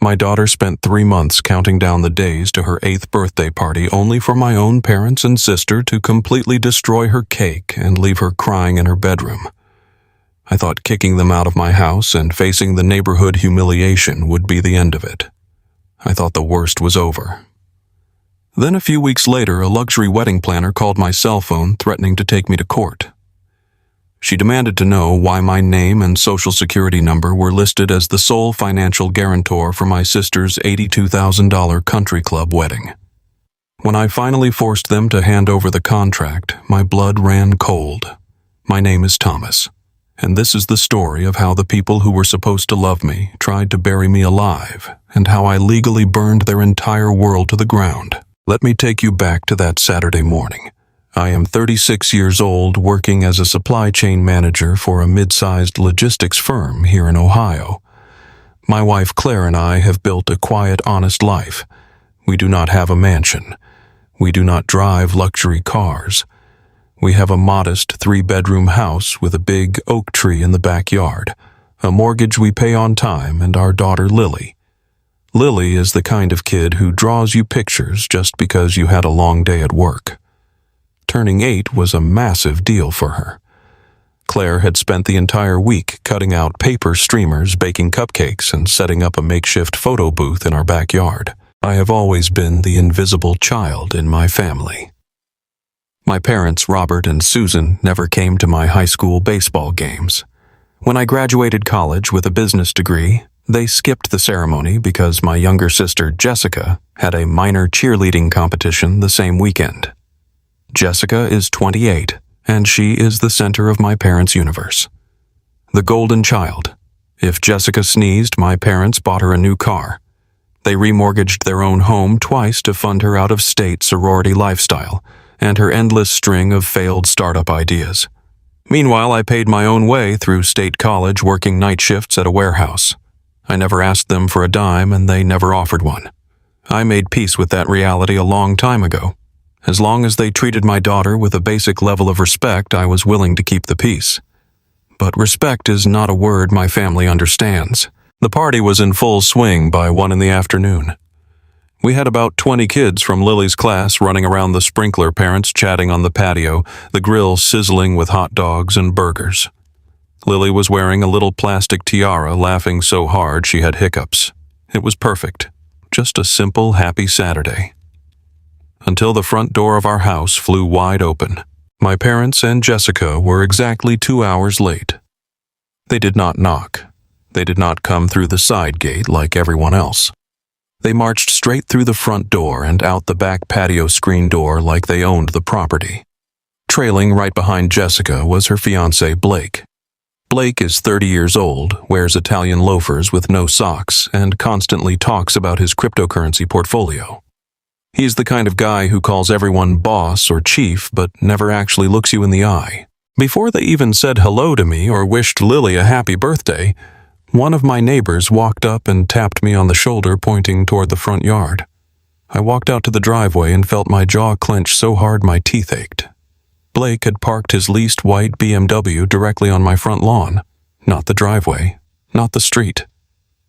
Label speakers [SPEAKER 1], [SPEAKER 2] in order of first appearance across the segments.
[SPEAKER 1] My daughter spent 3 months counting down the days to her 8th birthday party only for my own parents and sister to completely destroy her cake and leave her crying in her bedroom. I thought kicking them out of my house and facing the neighborhood humiliation would be the end of it. I thought the worst was over. Then a few weeks later, a luxury wedding planner called my cell phone threatening to take me to court. She demanded to know why my name and social security number were listed as the sole financial guarantor for my sister's $82,000 country club wedding. When I finally forced them to hand over the contract, my blood ran cold. My name is Thomas, and this is the story of how the people who were supposed to love me tried to bury me alive, and how I legally burned their entire world to the ground. Let me take you back to that Saturday morning. I am 36 years old, working as a supply chain manager for a mid-sized logistics firm here in Ohio. My wife Claire and I have built a quiet, honest life. We do not have a mansion. We do not drive luxury cars. We have a modest 3-bedroom house with a big oak tree in the backyard, a mortgage we pay on time, and our daughter Lily. Lily is the kind of kid who draws you pictures just because you had a long day at work. Turning 8 was a massive deal for her. Claire had spent the entire week cutting out paper streamers, baking cupcakes, and setting up a makeshift photo booth in our backyard. I have always been the invisible child in my family. My parents, Robert and Susan, never came to my high school baseball games. When I graduated college with a business degree, they skipped the ceremony because my younger sister, Jessica, had a minor cheerleading competition the same weekend. Jessica is 28, and she is the center of my parents' universe. The golden child. If Jessica sneezed, my parents bought her a new car. They remortgaged their own home twice to fund her out-of-state sorority lifestyle and her endless string of failed startup ideas. Meanwhile, I paid my own way through state college working night shifts at a warehouse. I never asked them for a dime, and they never offered one. I made peace with that reality a long time ago. As long as they treated my daughter with a basic level of respect, I was willing to keep the peace. But respect is not a word my family understands. The party was in full swing by 1 in the afternoon. We had about 20 kids from Lily's class running around the sprinkler, parents chatting on the patio, the grill sizzling with hot dogs and burgers. Lily was wearing a little plastic tiara, laughing so hard she had hiccups. It was perfect. Just a simple, happy Saturday. Until the front door of our house flew wide open. My parents and Jessica were exactly 2 hours late. They did not knock. They did not come through the side gate like everyone else. They marched straight through the front door and out the back patio screen door like they owned the property. Trailing right behind Jessica was her fiancé, Blake. Blake is 30 years old, wears Italian loafers with no socks, and constantly talks about his cryptocurrency portfolio. He's the kind of guy who calls everyone boss or chief, but never actually looks you in the eye. Before they even said hello to me or wished Lily a happy birthday, one of my neighbors walked up and tapped me on the shoulder, pointing toward the front yard. I walked out to the driveway and felt my jaw clench so hard my teeth ached. Blake had parked his leased white BMW directly on my front lawn. Not the driveway, not the street.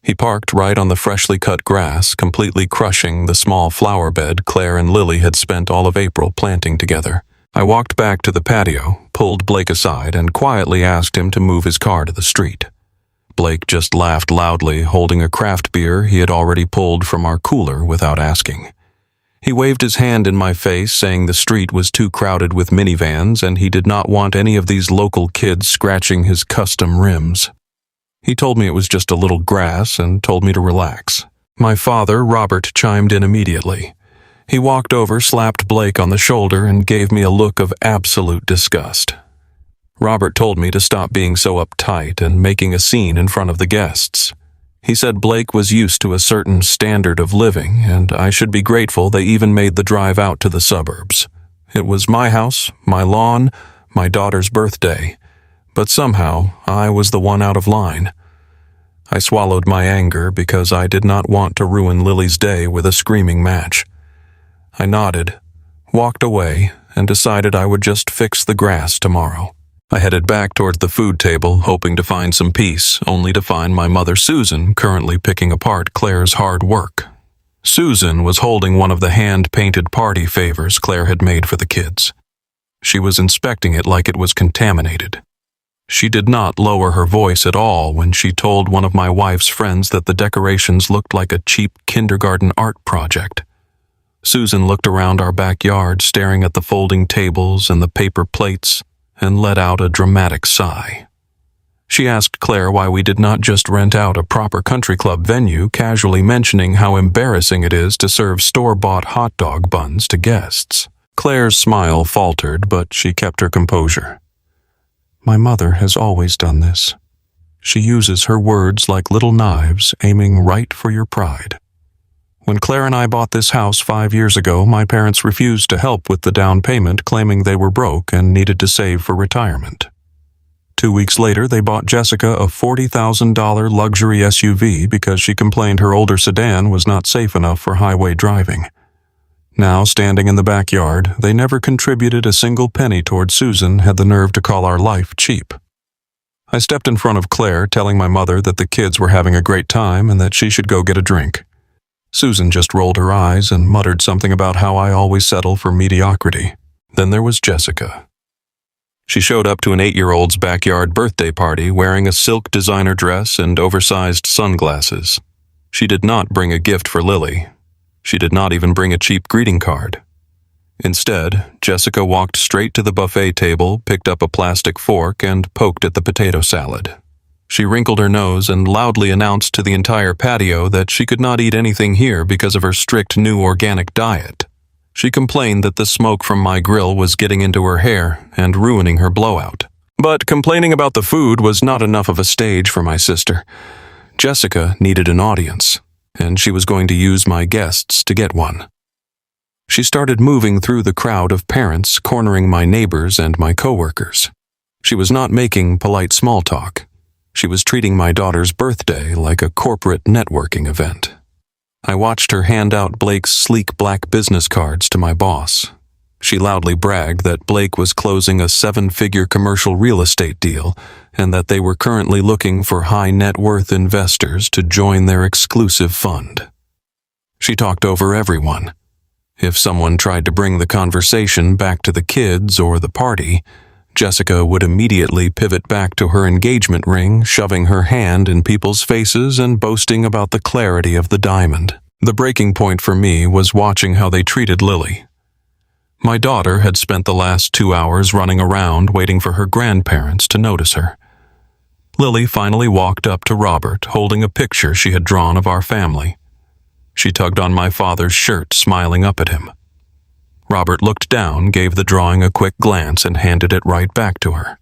[SPEAKER 1] He parked right on the freshly cut grass, completely crushing the small flower bed Claire and Lily had spent all of April planting together. I walked back to the patio, pulled Blake aside, and quietly asked him to move his car to the street. Blake just laughed loudly, holding a craft beer he had already pulled from our cooler without asking. He waved his hand in my face, saying the street was too crowded with minivans and he did not want any of these local kids scratching his custom rims. He told me it was just a little grass and told me to relax. My father, Robert, chimed in immediately. He walked over, slapped Blake on the shoulder, and gave me a look of absolute disgust. Robert told me to stop being so uptight and making a scene in front of the guests. He said Blake was used to a certain standard of living, and I should be grateful they even made the drive out to the suburbs. It was my house, my lawn, my daughter's birthday, but somehow I was the one out of line. I swallowed my anger because I did not want to ruin Lily's day with a screaming match. I nodded, walked away, and decided I would just fix the grass tomorrow. I headed back toward the food table, hoping to find some peace, only to find my mother Susan currently picking apart Claire's hard work. Susan was holding one of the hand-painted party favors Claire had made for the kids. She was inspecting it like it was contaminated. She did not lower her voice at all when she told one of my wife's friends that the decorations looked like a cheap kindergarten art project. Susan looked around our backyard, staring at the folding tables and the paper plates, and let out a dramatic sigh. She asked Claire why we did not just rent out a proper country club venue, casually mentioning how embarrassing it is to serve store-bought hot dog buns to guests. Claire's smile faltered, but she kept her composure. My mother has always done this. She uses her words like little knives, aiming right for your pride. When Claire and I bought this house 5 years ago, my parents refused to help with the down payment, claiming they were broke and needed to save for retirement. 2 weeks later, they bought Jessica a $40,000 luxury SUV because she complained her older sedan was not safe enough for highway driving. Now, standing in the backyard, they never contributed a single penny toward Susan had the nerve to call our life cheap. I stepped in front of Claire, telling my mother that the kids were having a great time and that she should go get a drink. Susan just rolled her eyes and muttered something about how I always settle for mediocrity. Then there was Jessica. She showed up to an 8-year-old's backyard birthday party wearing a silk designer dress and oversized sunglasses. She did not bring a gift for Lily. She did not even bring a cheap greeting card. Instead, Jessica walked straight to the buffet table, picked up a plastic fork, and poked at the potato salad. She wrinkled her nose and loudly announced to the entire patio that she could not eat anything here because of her strict new organic diet. She complained that the smoke from my grill was getting into her hair and ruining her blowout. But complaining about the food was not enough of a stage for my sister. Jessica needed an audience, and she was going to use my guests to get one. She started moving through the crowd of parents, cornering my neighbors and my coworkers. She was not making polite small talk. She was treating my daughter's birthday like a corporate networking event. I watched her hand out Blake's sleek black business cards to my boss. She loudly bragged that Blake was closing a 7-figure commercial real estate deal and that they were currently looking for high net worth investors to join their exclusive fund. She talked over everyone. If someone tried to bring the conversation back to the kids or the party, Jessica would immediately pivot back to her engagement ring, shoving her hand in people's faces and boasting about the clarity of the diamond. The breaking point for me was watching how they treated Lily. My daughter had spent the last 2 hours running around waiting for her grandparents to notice her. Lily finally walked up to Robert, holding a picture she had drawn of our family. She tugged on my father's shirt, smiling up at him. Robert looked down, gave the drawing a quick glance, and handed it right back to her.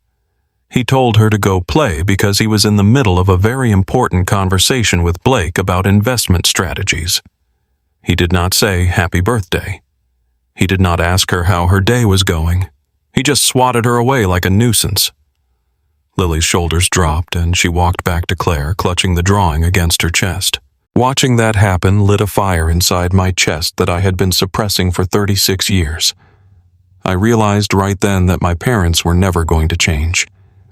[SPEAKER 1] He told her to go play because he was in the middle of a very important conversation with Blake about investment strategies. He did not say happy birthday. He did not ask her how her day was going. He just swatted her away like a nuisance. Lily's shoulders dropped and she walked back to Claire, clutching the drawing against her chest. Watching that happen lit a fire inside my chest that I had been suppressing for 36 years. I realized right then that my parents were never going to change.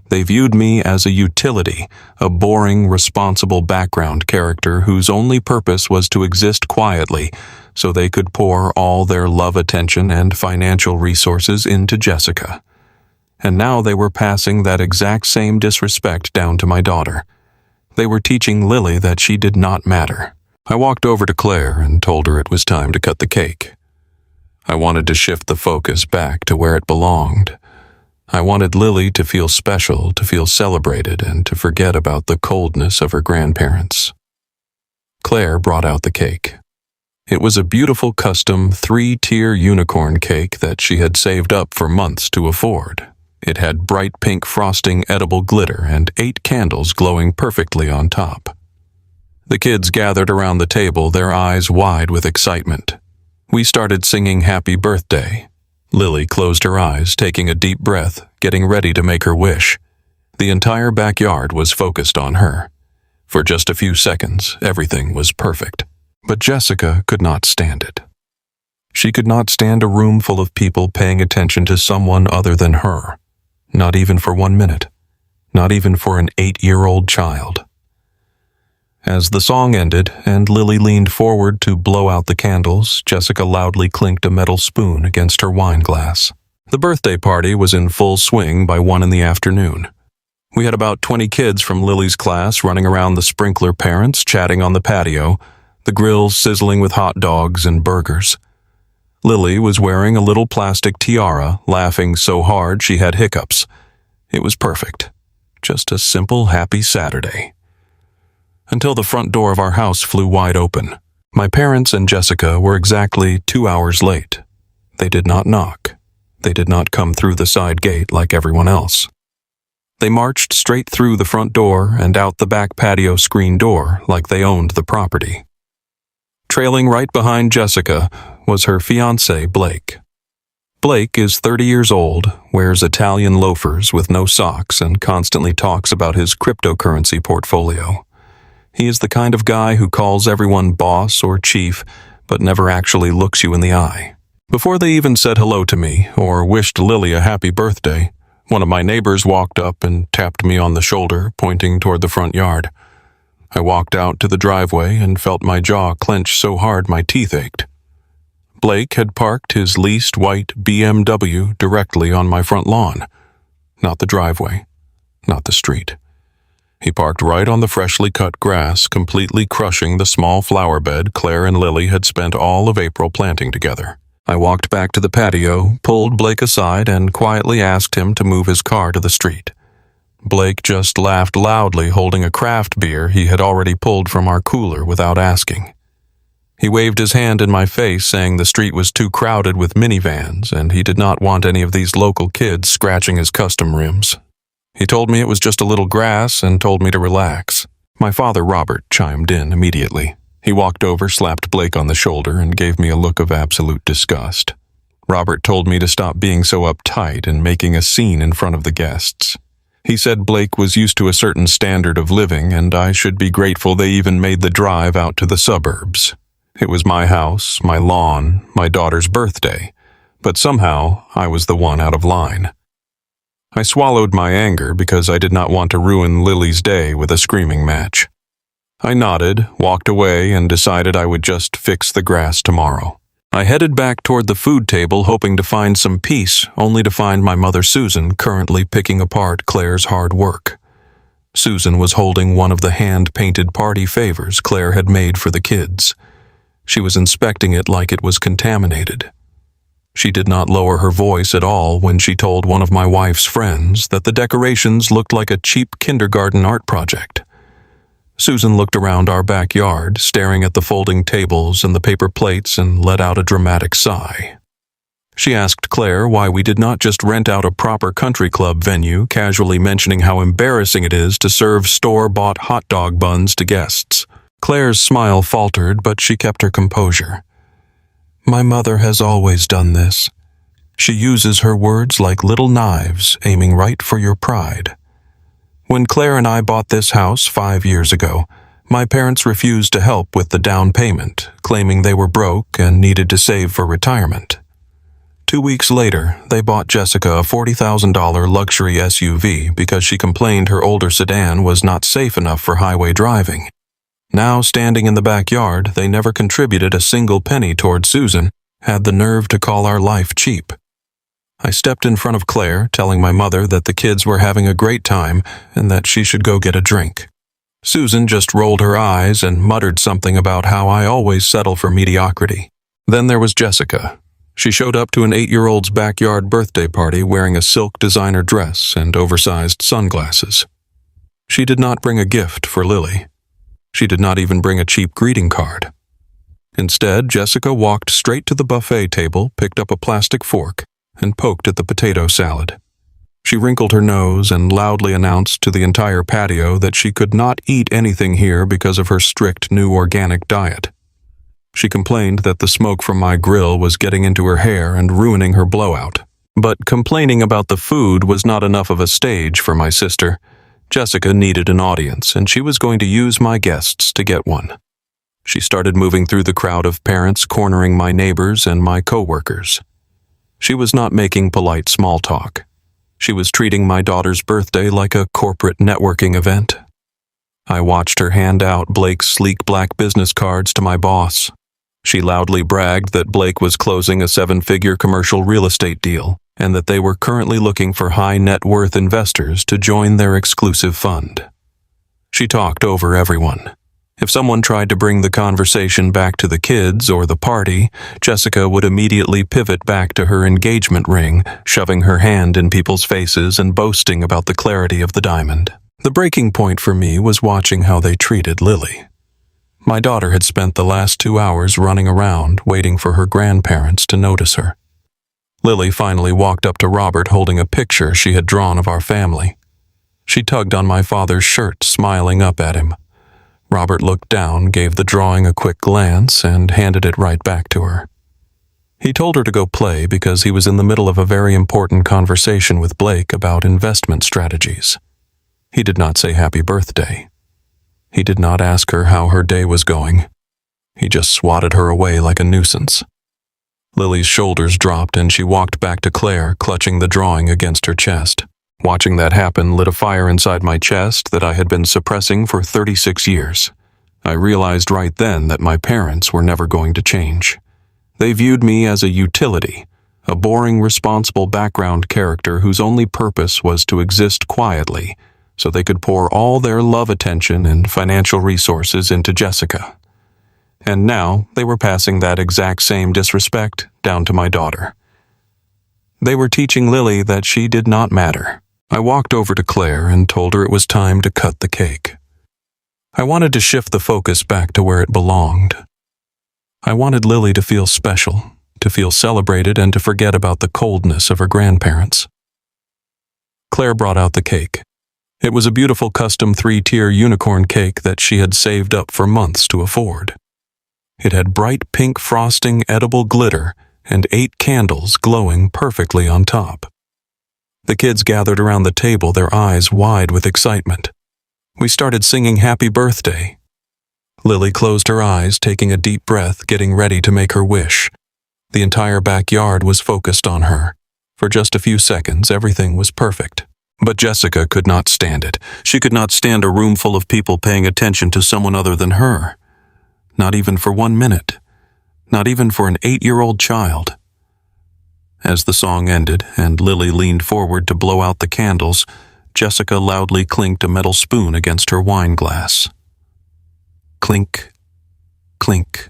[SPEAKER 1] They viewed me as a utility, a boring, responsible background character whose only purpose was to exist quietly so they could pour all their love, attention, and financial resources into Jessica. And now they were passing that exact same disrespect down to my daughter. They were teaching Lily that she did not matter. I walked over to Claire and told her it was time to cut the cake. I wanted to shift the focus back to where it belonged. I wanted Lily to feel special, to feel celebrated, and to forget about the coldness of her grandparents. Claire brought out the cake. It was a beautiful custom 3-tier unicorn cake that she had saved up for months to afford. It had bright pink frosting, edible glitter, and 8 candles glowing perfectly on top. The kids gathered around the table, their eyes wide with excitement. We started singing Happy Birthday. Lily closed her eyes, taking a deep breath, getting ready to make her wish. The entire backyard was focused on her. For just a few seconds, everything was perfect. But Jessica could not stand it. She could not stand a room full of people paying attention to someone other than her. Not even for 1 minute. Not even for an 8-year-old child. As the song ended and Lily leaned forward to blow out the candles, Jessica loudly clinked a metal spoon against her wine glass. The birthday party was in full swing by 1 in the afternoon. We had about 20 kids from Lily's class running around the sprinkler parents, chatting on the patio, the grill sizzling with hot dogs and burgers. Lily was wearing a little plastic tiara, laughing so hard she had hiccups. It was perfect. Just a simple, happy Saturday. Until the front door of our house flew wide open. My parents and Jessica were exactly 2 hours late. They did not knock. They did not come through the side gate like everyone else. They marched straight through the front door and out the back patio screen door like they owned the property. Trailing right behind Jessica was her fiancé, Blake. Blake is 30 years old, wears Italian loafers with no socks, and constantly talks about his cryptocurrency portfolio. He is the kind of guy who calls everyone boss or chief, but never actually looks you in the eye. Before they even said hello to me or wished Lily a happy birthday, one of my neighbors walked up and tapped me on the shoulder, pointing toward the front yard. I walked out to the driveway and felt my jaw clench so hard my teeth ached. Blake had parked his leased white BMW directly on my front lawn. Not the driveway, not the street. He parked right on the freshly cut grass, completely crushing the small flower bed Claire and Lily had spent all of April planting together. I walked back to the patio, pulled Blake aside, and quietly asked him to move his car to the street. Blake just laughed loudly, holding a craft beer he had already pulled from our cooler without asking. He waved his hand in my face, saying the street was too crowded with minivans, and he did not want any of these local kids scratching his custom rims. He told me it was just a little grass and told me to relax. My father, Robert, chimed in immediately. He walked over, slapped Blake on the shoulder, and gave me a look of absolute disgust. Robert told me to stop being so uptight and making a scene in front of the guests. He said Blake was used to a certain standard of living, and I should be grateful they even made the drive out to the suburbs. It was my house, my lawn, my daughter's birthday, but somehow I was the one out of line. I swallowed my anger because I did not want to ruin Lily's day with a screaming match. I nodded, walked away, and decided I would just fix the grass tomorrow. I headed back toward the food table, hoping to find some peace, only to find my mother Susan currently picking apart Claire's hard work. Susan was holding one of the hand-painted party favors Claire had made for the kids. She was inspecting it like it was contaminated. She did not lower her voice at all when she told one of my wife's friends that the decorations looked like a cheap kindergarten art project. Susan looked around our backyard, staring at the folding tables and the paper plates, and let out a dramatic sigh. She asked Claire why we did not just rent out a proper country club venue, casually mentioning how embarrassing it is to serve store-bought hot dog buns to guests. Claire's smile faltered, but she kept her composure. My mother has always done this. She uses her words like little knives, aiming right for your pride. When Claire and I bought this house 5 years ago, my parents refused to help with the down payment, claiming they were broke and needed to save for retirement. 2 weeks later, they bought Jessica a $40,000 luxury SUV because she complained her older sedan was not safe enough for highway driving. Now, standing in the backyard, they never contributed a single penny toward Susan, had the nerve to call our life cheap. I stepped in front of Claire, telling my mother that the kids were having a great time and that she should go get a drink. Susan just rolled her eyes and muttered something about how I always settle for mediocrity. Then there was Jessica. She showed up to an 8-year-old's backyard birthday party wearing a silk designer dress and oversized sunglasses. She did not bring a gift for Lily. She did not even bring a cheap greeting card. Instead, Jessica walked straight to the buffet table, picked up a plastic fork, and poked at the potato salad. She wrinkled her nose and loudly announced to the entire patio that she could not eat anything here because of her strict new organic diet. She complained that the smoke from my grill was getting into her hair and ruining her blowout. But complaining about the food was not enough of a stage for my sister. Jessica needed an audience, and she was going to use my guests to get one. She started moving through the crowd of parents, cornering my neighbors and my co-workers. She was not making polite small talk. She was treating my daughter's birthday like a corporate networking event. I watched her hand out Blake's sleek black business cards to my boss. She loudly bragged that Blake was closing a 7-figure commercial real estate deal and that they were currently looking for high net worth investors to join their exclusive fund. She talked over everyone. If someone tried to bring the conversation back to the kids or the party, Jessica would immediately pivot back to her engagement ring, shoving her hand in people's faces and boasting about the clarity of the diamond. The breaking point for me was watching how they treated Lily. My daughter had spent the last 2 hours running around, waiting for her grandparents to notice her. Lily finally walked up to Robert holding a picture she had drawn of our family. She tugged on my father's shirt, smiling up at him. Robert looked down, gave the drawing a quick glance, and handed it right back to her. He told her to go play because he was in the middle of a very important conversation with Blake about investment strategies. He did not say happy birthday. He did not ask her how her day was going. He just swatted her away like a nuisance. Lily's shoulders dropped and she walked back to Claire, clutching the drawing against her chest. Watching that happen lit a fire inside my chest that I had been suppressing for 36 years. I realized right then that my parents were never going to change. They viewed me as a utility, a boring, responsible background character whose only purpose was to exist quietly so they could pour all their love, attention, and financial resources into Jessica. And now they were passing that exact same disrespect down to my daughter. They were teaching Lily that she did not matter. I walked over to Claire and told her it was time to cut the cake. I wanted to shift the focus back to where it belonged. I wanted Lily to feel special, to feel celebrated, and to forget about the coldness of her grandparents. Claire brought out the cake. It was a beautiful custom 3-tier unicorn cake that she had saved up for months to afford. It had bright pink frosting, edible glitter, and 8 candles glowing perfectly on top. The kids gathered around the table, their eyes wide with excitement. We started singing Happy Birthday. Lily closed her eyes, taking a deep breath, getting ready to make her wish. The entire backyard was focused on her. For just a few seconds, everything was perfect. But Jessica could not stand it. She could not stand a room full of people paying attention to someone other than her. Not even for 1 minute. Not even for an 8-year-old child. As the song ended and Lily leaned forward to blow out the candles, Jessica loudly clinked a metal spoon against her wine glass. Clink, clink,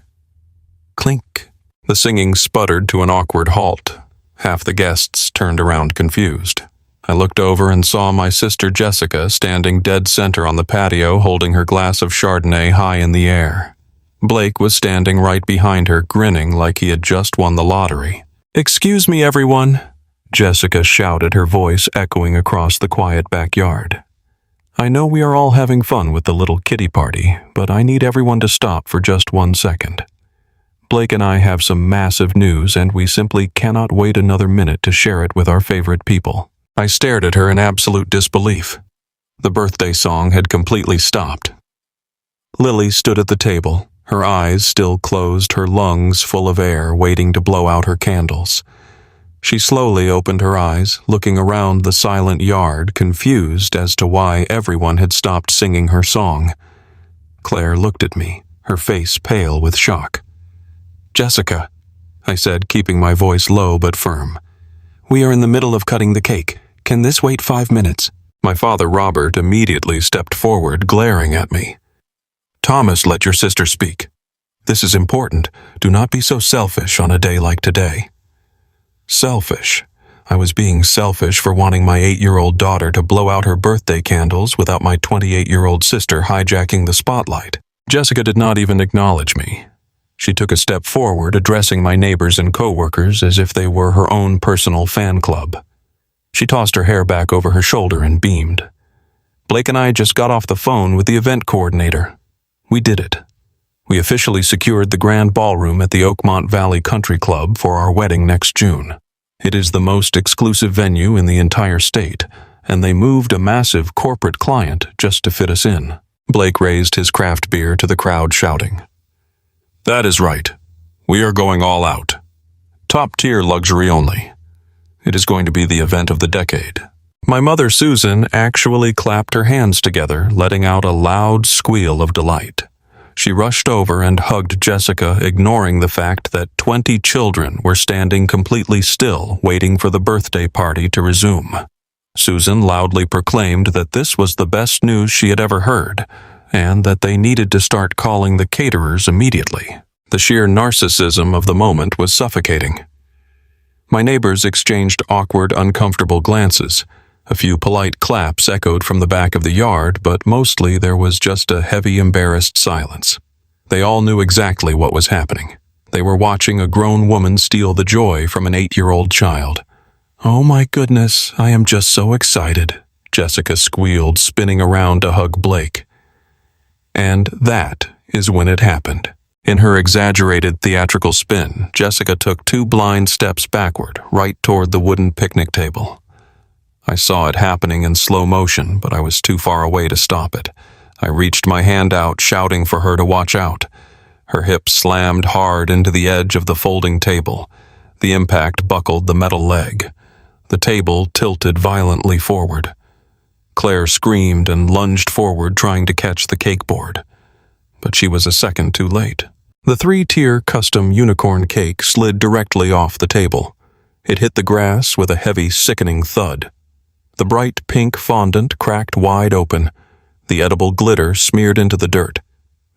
[SPEAKER 1] clink. The singing sputtered to an awkward halt. Half the guests turned around confused. I looked over and saw my sister Jessica standing dead center on the patio holding her glass of Chardonnay high in the air. Blake was standing right behind her, grinning like he had just won the lottery. "Excuse me, everyone," Jessica shouted, her voice echoing across the quiet backyard. "I know we are all having fun with the little kiddie party, but I need everyone to stop for just 1 second. Blake and I have some massive news, and we simply cannot wait another minute to share it with our favorite people." I stared at her in absolute disbelief. The birthday song had completely stopped. Lily stood at the table, her eyes still closed, her lungs full of air, waiting to blow out her candles. She slowly opened her eyes, looking around the silent yard, confused as to why everyone had stopped singing her song. Claire looked at me, her face pale with shock. "Jessica," I said, keeping my voice low but firm. "We are in the middle of cutting the cake. Can this wait 5 minutes?" My father, Robert, immediately stepped forward, glaring at me. "Thomas, let your sister speak. This is important. Do not be so selfish on a day like today." Selfish. I was being selfish for wanting my 8-year-old daughter to blow out her birthday candles without my 28-year-old sister hijacking the spotlight. Jessica did not even acknowledge me. She took a step forward, addressing my neighbors and co-workers as if they were her own personal fan club. She tossed her hair back over her shoulder and beamed. "Blake and I just got off the phone with the event coordinator. We did it. We officially secured the grand ballroom at the Oakmont Valley Country Club for our wedding next June. It is the most exclusive venue in the entire state, and they moved a massive corporate client just to fit us in." Blake raised his craft beer to the crowd, shouting, "That is right. We are going all out. Top-tier luxury only. It is going to be the event of the decade. My mother, Susan, actually clapped her hands together, letting out a loud squeal of delight. She rushed over and hugged Jessica, ignoring the fact that 20 children were standing completely still, waiting for the birthday party to resume. Susan loudly proclaimed that this was the best news she had ever heard, and that they needed to start calling the caterers immediately. The sheer narcissism of the moment was suffocating. My neighbors exchanged awkward, uncomfortable glances. A few polite claps echoed from the back of the yard, but mostly there was just a heavy, embarrassed silence. They all knew exactly what was happening. They were watching a grown woman steal the joy from an 8-year-old child. "Oh my goodness, I am just so excited," Jessica squealed, spinning around to hug Blake. And that is when it happened. In her exaggerated theatrical spin, Jessica took 2 blind steps backward, right toward the wooden picnic table. I saw it happening in slow motion, but I was too far away to stop it. I reached my hand out, shouting for her to watch out. Her hip slammed hard into the edge of the folding table. The impact buckled the metal leg. The table tilted violently forward. Claire screamed and lunged forward, trying to catch the cake board. But she was a second too late. The 3-tier custom unicorn cake slid directly off the table. It hit the grass with a heavy, sickening thud. The bright pink fondant cracked wide open. The edible glitter smeared into the dirt.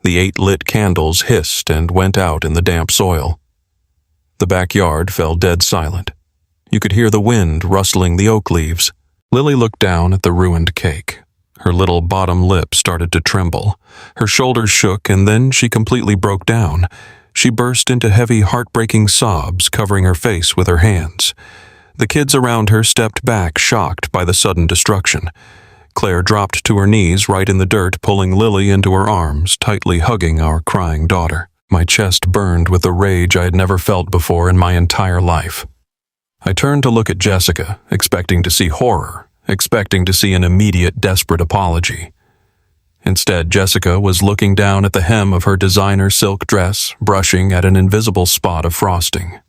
[SPEAKER 1] The 8 lit candles hissed and went out in the damp soil. The backyard fell dead silent. You could hear the wind rustling the oak leaves. Lily looked down at the ruined cake. Her little bottom lip started to tremble. Her shoulders shook, and then she completely broke down. She burst into heavy, heartbreaking sobs, covering her face with her hands. The kids around her stepped back, shocked by the sudden destruction. Claire dropped to her knees right in the dirt, pulling Lily into her arms, tightly hugging our crying daughter. My chest burned with a rage I had never felt before in my entire life. I turned to look at Jessica, expecting to see horror, expecting to see an immediate, desperate apology. Instead, Jessica was looking down at the hem of her designer silk dress, brushing at an invisible spot of frosting.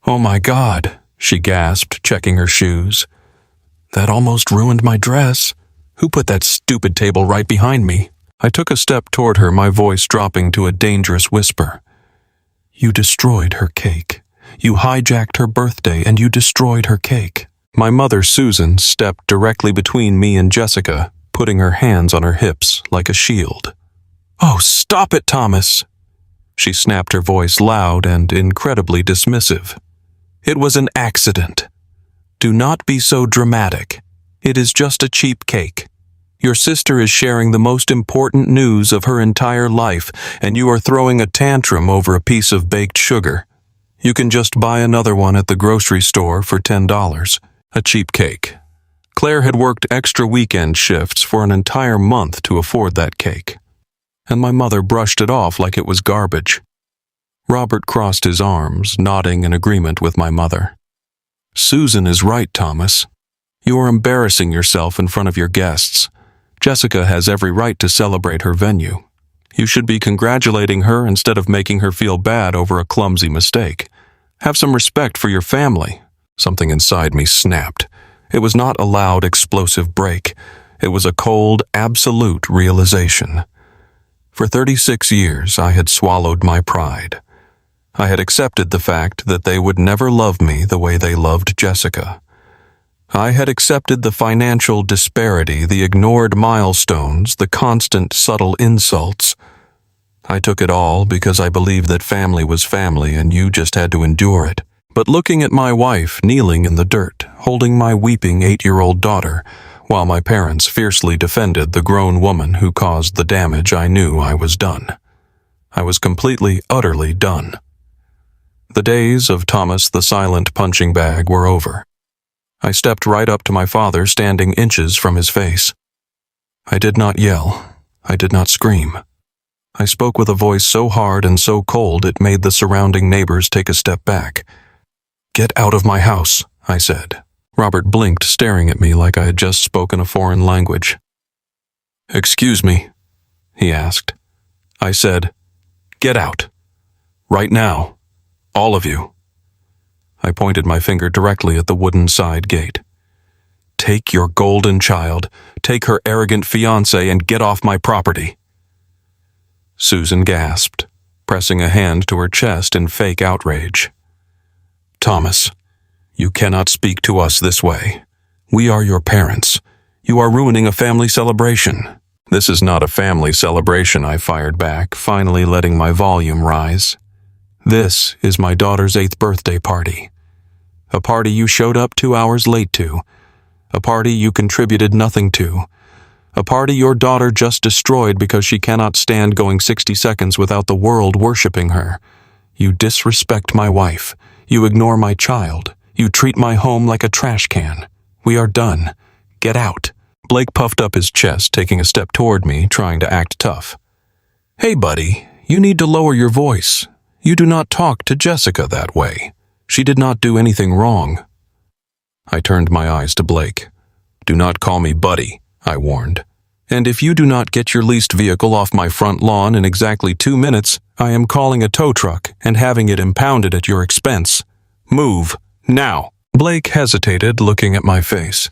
[SPEAKER 1] "Oh my God," she gasped, checking her shoes. "That almost ruined my dress. Who put that stupid table right behind me?" I took a step toward her, my voice dropping to a dangerous whisper. "You destroyed her cake. You hijacked her birthday and you destroyed her cake." My mother, Susan, stepped directly between me and Jessica, putting her hands on her hips like a shield. "Oh, stop it, Thomas!" She snapped, her voice loud and incredibly dismissive. "It was an accident. Do not be so dramatic. It is just a cheap cake. Your sister is sharing the most important news of her entire life, and you are throwing a tantrum over a piece of baked sugar. You can just buy another one at the grocery store for $10. A cheap cake. Claire had worked extra weekend shifts for an entire month to afford that cake. And my mother brushed it off like it was garbage. Robert crossed his arms, nodding in agreement with my mother. "Susan is right, Thomas. You are embarrassing yourself in front of your guests. Jessica has every right to celebrate her venue. You should be congratulating her instead of making her feel bad over a clumsy mistake. Have some respect for your family." Something inside me snapped. It was not a loud, explosive break. It was a cold, absolute realization. For 36 years, I had swallowed my pride. I had accepted the fact that they would never love me the way they loved Jessica. I had accepted the financial disparity, the ignored milestones, the constant subtle insults. I took it all because I believed that family was family and you just had to endure it. But looking at my wife kneeling in the dirt, holding my weeping 8-year-old daughter, while my parents fiercely defended the grown woman who caused the damage, I knew I was done. I was completely, utterly done. The days of Thomas the Silent Punching Bag were over. I stepped right up to my father, standing inches from his face. I did not yell. I did not scream. I spoke with a voice so hard and so cold it made the surrounding neighbors take a step back. "Get out of my house," I said. Robert blinked, staring at me like I had just spoken a foreign language. "Excuse me?" he asked. I said, "Get out. Right now. All of you." I pointed my finger directly at the wooden side gate. Take your golden child, take her arrogant fiancé, and get off my property." Susan gasped, pressing a hand to her chest in fake outrage. "Thomas, you cannot speak to us this way. We are your parents. You are ruining a family celebration." "This is not a family celebration," I fired back, finally letting my volume rise. "This is my daughter's 8th birthday party. A party you showed up 2 hours late to. A party you contributed nothing to. A party your daughter just destroyed because she cannot stand going 60 seconds without the world worshiping her. You disrespect my wife. You ignore my child. You treat my home like a trash can. We are done. Get out." Blake puffed up his chest, taking a step toward me, trying to act tough. "Hey, buddy, you need to lower your voice. You do not talk to Jessica that way. She did not do anything wrong." I turned my eyes to Blake. "Do not call me buddy," I warned. "And if you do not get your leased vehicle off my front lawn in exactly 2 minutes, I am calling a tow truck and having it impounded at your expense. Move, now." Blake hesitated, looking at my face.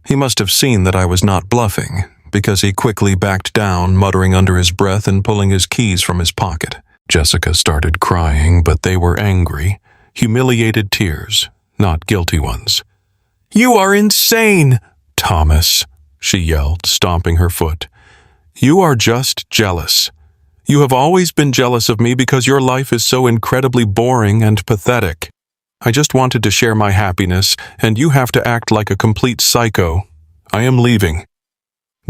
[SPEAKER 1] He must have seen that I was not bluffing, because he quickly backed down, muttering under his breath and pulling his keys from his pocket. Jessica started crying, but they were angry, humiliated tears, not guilty ones. "You are insane!" "Thomas," she yelled, stomping her foot. "You are just jealous. You have always been jealous of me because your life is so incredibly boring and pathetic. I just wanted to share my happiness, and you have to act like a complete psycho. I am leaving."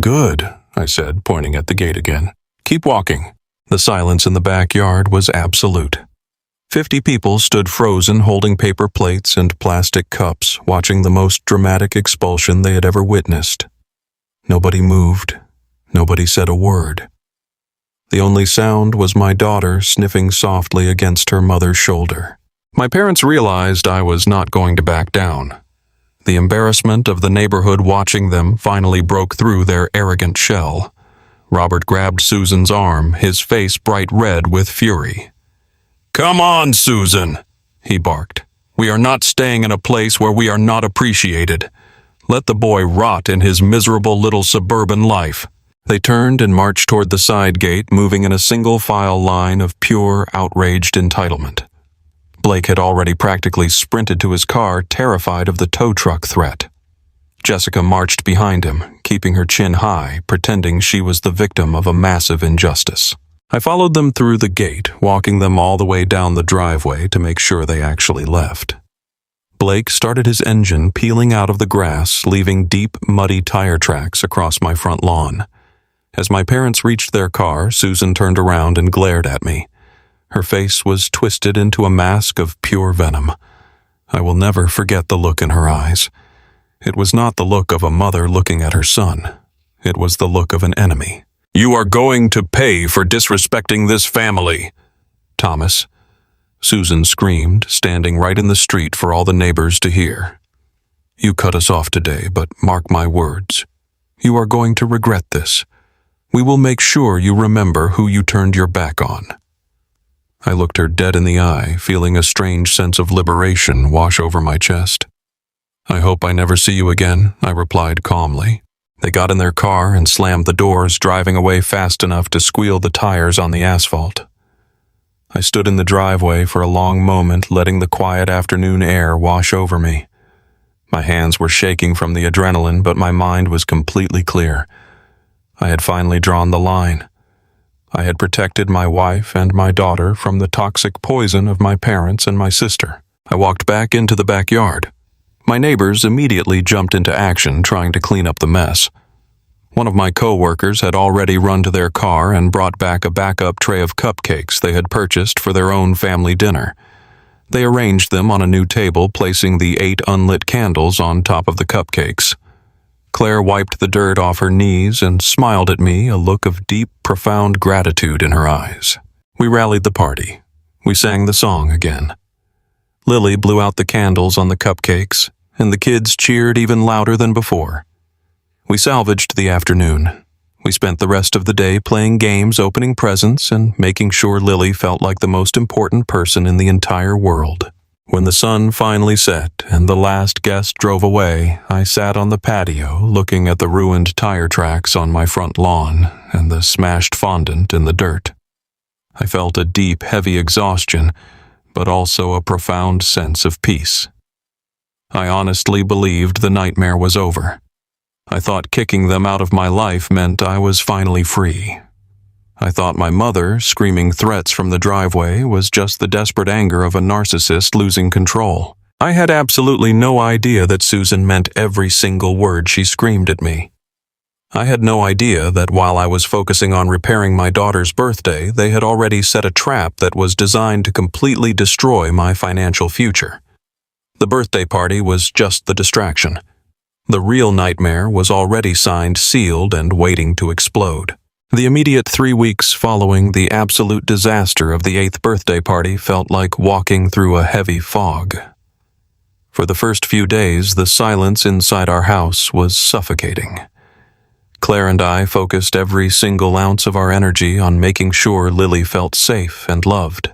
[SPEAKER 1] "Good," I said, pointing at the gate again. "Keep walking." The silence in the backyard was absolute. 50 people stood frozen, holding paper plates and plastic cups, watching the most dramatic expulsion they had ever witnessed. Nobody moved. Nobody said a word. The only sound was my daughter sniffing softly against her mother's shoulder. My parents realized I was not going to back down. The embarrassment of the neighborhood watching them finally broke through their arrogant shell. Robert grabbed Susan's arm, his face bright red with fury. "Come on, Susan," he barked. "We are not staying in a place where we are not appreciated. Let the boy rot in his miserable little suburban life." They turned and marched toward the side gate, moving in a single-file line of pure, outraged entitlement. Blake had already practically sprinted to his car, terrified of the tow truck threat. Jessica marched behind him, keeping her chin high, pretending she was the victim of a massive injustice. I followed them through the gate, walking them all the way down the driveway to make sure they actually left. Blake started his engine, peeling out of the grass, leaving deep, muddy tire tracks across my front lawn. As my parents reached their car, Susan turned around and glared at me. Her face was twisted into a mask of pure venom. I will never forget the look in her eyes. It was not the look of a mother looking at her son. It was the look of an enemy. "You are going to pay for disrespecting this family, Thomas," Susan screamed, standing right in the street for all the neighbors to hear. "You cut us off today, but mark my words. You are going to regret this. We will make sure you remember who you turned your back on." I looked her dead in the eye, feeling a strange sense of liberation wash over my chest. "I hope I never see you again," I replied calmly. They got in their car and slammed the doors, driving away fast enough to squeal the tires on the asphalt. I stood in the driveway for a long moment, letting the quiet afternoon air wash over me. My hands were shaking from the adrenaline, but my mind was completely clear. I had finally drawn the line. I had protected my wife and my daughter from the toxic poison of my parents and my sister. I walked back into the backyard. My neighbors immediately jumped into action, trying to clean up the mess. One of my co-workers had already run to their car and brought back a backup tray of cupcakes they had purchased for their own family dinner. They arranged them on a new table, placing the 8 unlit candles on top of the cupcakes. Claire wiped the dirt off her knees and smiled at me, a look of deep, profound gratitude in her eyes. We rallied the party. We sang the song again. Lily blew out the candles on the cupcakes, and the kids cheered even louder than before. We salvaged the afternoon. We spent the rest of the day playing games, opening presents, and making sure Lily felt like the most important person in the entire world. When the sun finally set and the last guest drove away, I sat on the patio looking at the ruined tire tracks on my front lawn and the smashed fondant in the dirt. I felt a deep, heavy exhaustion, but also a profound sense of peace. I honestly believed the nightmare was over. I thought kicking them out of my life meant I was finally free. I thought my mother, screaming threats from the driveway, was just the desperate anger of a narcissist losing control. I had absolutely no idea that Susan meant every single word she screamed at me. I had no idea that while I was focusing on repairing my daughter's birthday, they had already set a trap that was designed to completely destroy my financial future. The birthday party was just the distraction. The real nightmare was already signed, sealed, and waiting to explode. The immediate 3 weeks following the absolute disaster of the 8th birthday party felt like walking through a heavy fog. For the first few days, the silence inside our house was suffocating. Claire and I focused every single ounce of our energy on making sure Lily felt safe and loved.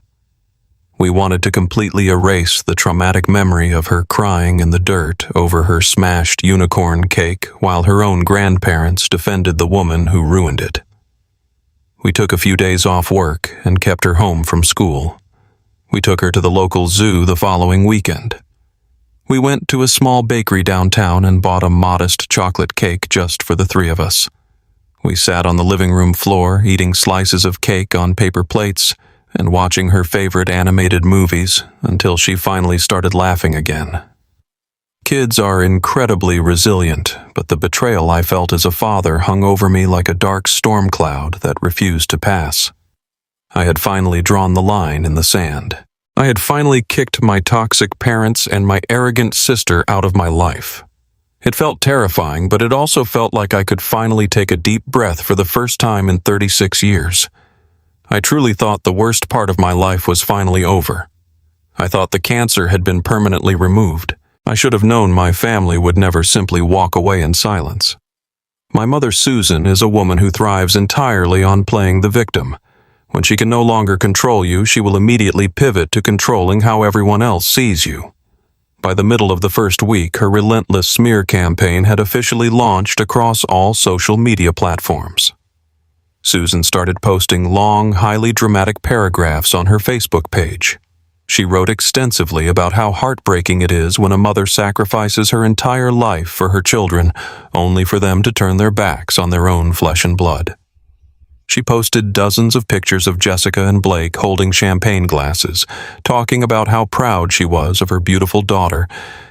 [SPEAKER 1] We wanted to completely erase the traumatic memory of her crying in the dirt over her smashed unicorn cake while her own grandparents defended the woman who ruined it. We took a few days off work and kept her home from school. We took her to the local zoo the following weekend. We went to a small bakery downtown and bought a modest chocolate cake just for the 3 of us. We sat on the living room floor eating slices of cake on paper plates and watching her favorite animated movies until she finally started laughing again. Kids are incredibly resilient, but the betrayal I felt as a father hung over me like a dark storm cloud that refused to pass. I had finally drawn the line in the sand. I had finally kicked my toxic parents and my arrogant sister out of my life. It felt terrifying, but it also felt like I could finally take a deep breath for the first time in 36 years. I truly thought the worst part of my life was finally over. I thought the cancer had been permanently removed. I should have known my family would never simply walk away in silence. My mother, Susan, is a woman who thrives entirely on playing the victim. When she can no longer control you, she will immediately pivot to controlling how everyone else sees you. By the middle of the first week, her relentless smear campaign had officially launched across all social media platforms. Susan started posting long, highly dramatic paragraphs on her Facebook page. She wrote extensively about how heartbreaking it is when a mother sacrifices her entire life for her children, only for them to turn their backs on their own flesh and blood. She posted dozens of pictures of Jessica and Blake holding champagne glasses, talking about how proud she was of her beautiful daughter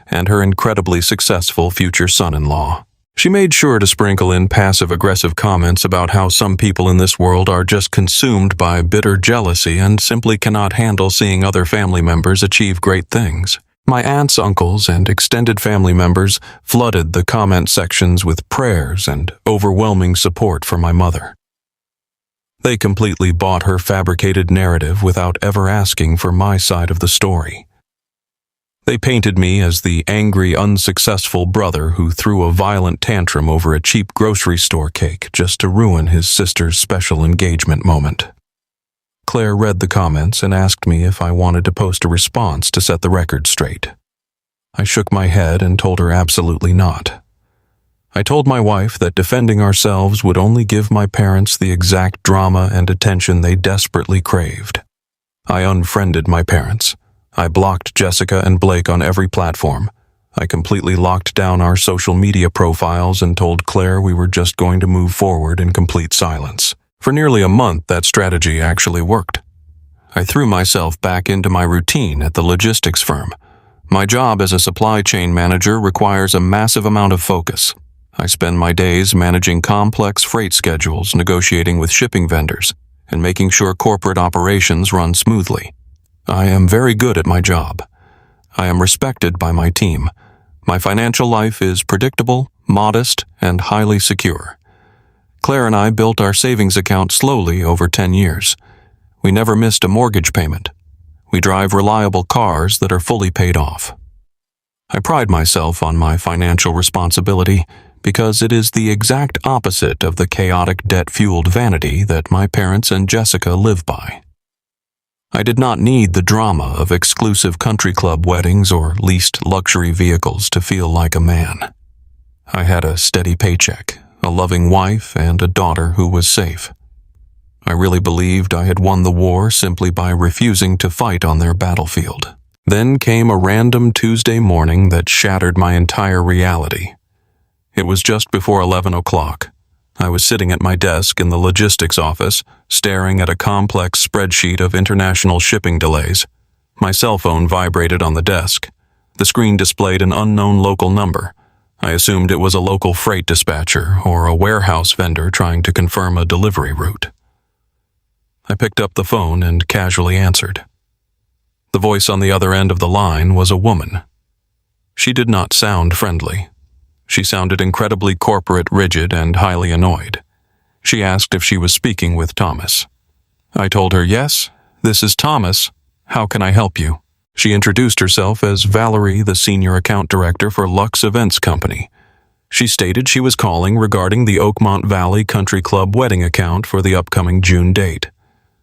[SPEAKER 1] and her incredibly successful future son-in-law. She made sure to sprinkle in passive-aggressive comments about how some people in this world are just consumed by bitter jealousy and simply cannot handle seeing other family members achieve great things. My aunts, uncles, and extended family members flooded the comment sections with prayers and overwhelming support for my mother. They completely bought her fabricated narrative without ever asking for my side of the story. They painted me as the angry, unsuccessful brother who threw a violent tantrum over a cheap grocery store cake just to ruin his sister's special engagement moment. Claire read the comments and asked me if I wanted to post a response to set the record straight. I shook my head and told her absolutely not. I told my wife that defending ourselves would only give my parents the exact drama and attention they desperately craved. I unfriended my parents. I blocked Jessica and Blake on every platform. I completely locked down our social media profiles and told Claire we were just going to move forward in complete silence. For nearly a month, that strategy actually worked. I threw myself back into my routine at the logistics firm. My job as a supply chain manager requires a massive amount of focus. I spend my days managing complex freight schedules, negotiating with shipping vendors, and making sure corporate operations run smoothly. I am very good at my job. I am respected by my team. My financial life is predictable, modest, and highly secure. Claire and I built our savings account slowly over 10 years. We never missed a mortgage payment. We drive reliable cars that are fully paid off. I pride myself on my financial responsibility because it is the exact opposite of the chaotic debt-fueled vanity that my parents and Jessica live by. I did not need the drama of exclusive country club weddings or leased luxury vehicles to feel like a man. I had a steady paycheck, a loving wife, and a daughter who was safe. I really believed I had won the war simply by refusing to fight on their battlefield. Then came a random Tuesday morning that shattered my entire reality. It was just before 11 o'clock. I was sitting at my desk in the logistics office, staring at a complex spreadsheet of international shipping delays. My cell phone vibrated on the desk. The screen displayed an unknown local number. I assumed it was a local freight dispatcher or a warehouse vendor trying to confirm a delivery route. I picked up the phone and casually answered. The voice on the other end of the line was a woman. She did not sound friendly. She sounded incredibly corporate, rigid, and highly annoyed. She asked if she was speaking with Thomas. I told her, "Yes, this is Thomas. How can I help you?" She introduced herself as Valerie, the Senior Account Director for Lux Events Company. She stated she was calling regarding the Oakmont Valley Country Club wedding account for the upcoming June date.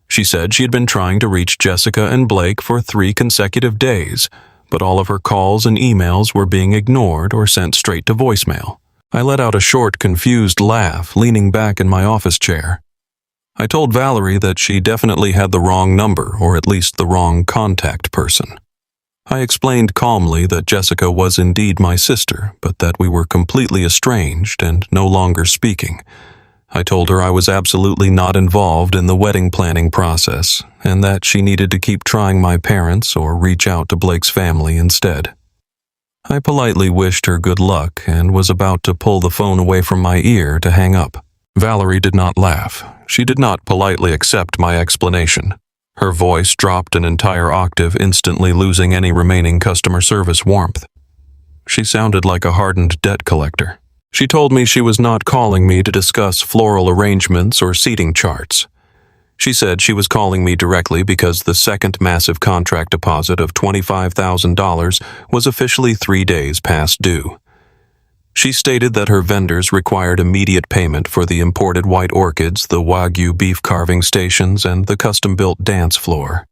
[SPEAKER 1] She said she had been trying to reach Jessica and Blake for 3 consecutive days, but all of her calls and emails were being ignored or sent straight to voicemail. I let out a short, confused laugh, leaning back in my office chair. I told Valerie that she definitely had the wrong number, or at least the wrong contact person. I explained calmly that Jessica was indeed my sister, but that we were completely estranged and no longer speaking. I told her I was absolutely not involved in the wedding planning process, and that she needed to keep trying my parents or reach out to Blake's family instead. I politely wished her good luck and was about to pull the phone away from my ear to hang up. Valerie did not laugh. She did not politely accept my explanation. Her voice dropped an entire octave, instantly losing any remaining customer service warmth. She sounded like a hardened debt collector. She told me she was not calling me to discuss floral arrangements or seating charts. She said she was calling me directly because the second massive contract deposit of $25,000 was officially 3 days past due. She stated that her vendors required immediate payment for the imported white orchids, the Wagyu beef carving stations, and the custom-built dance floor.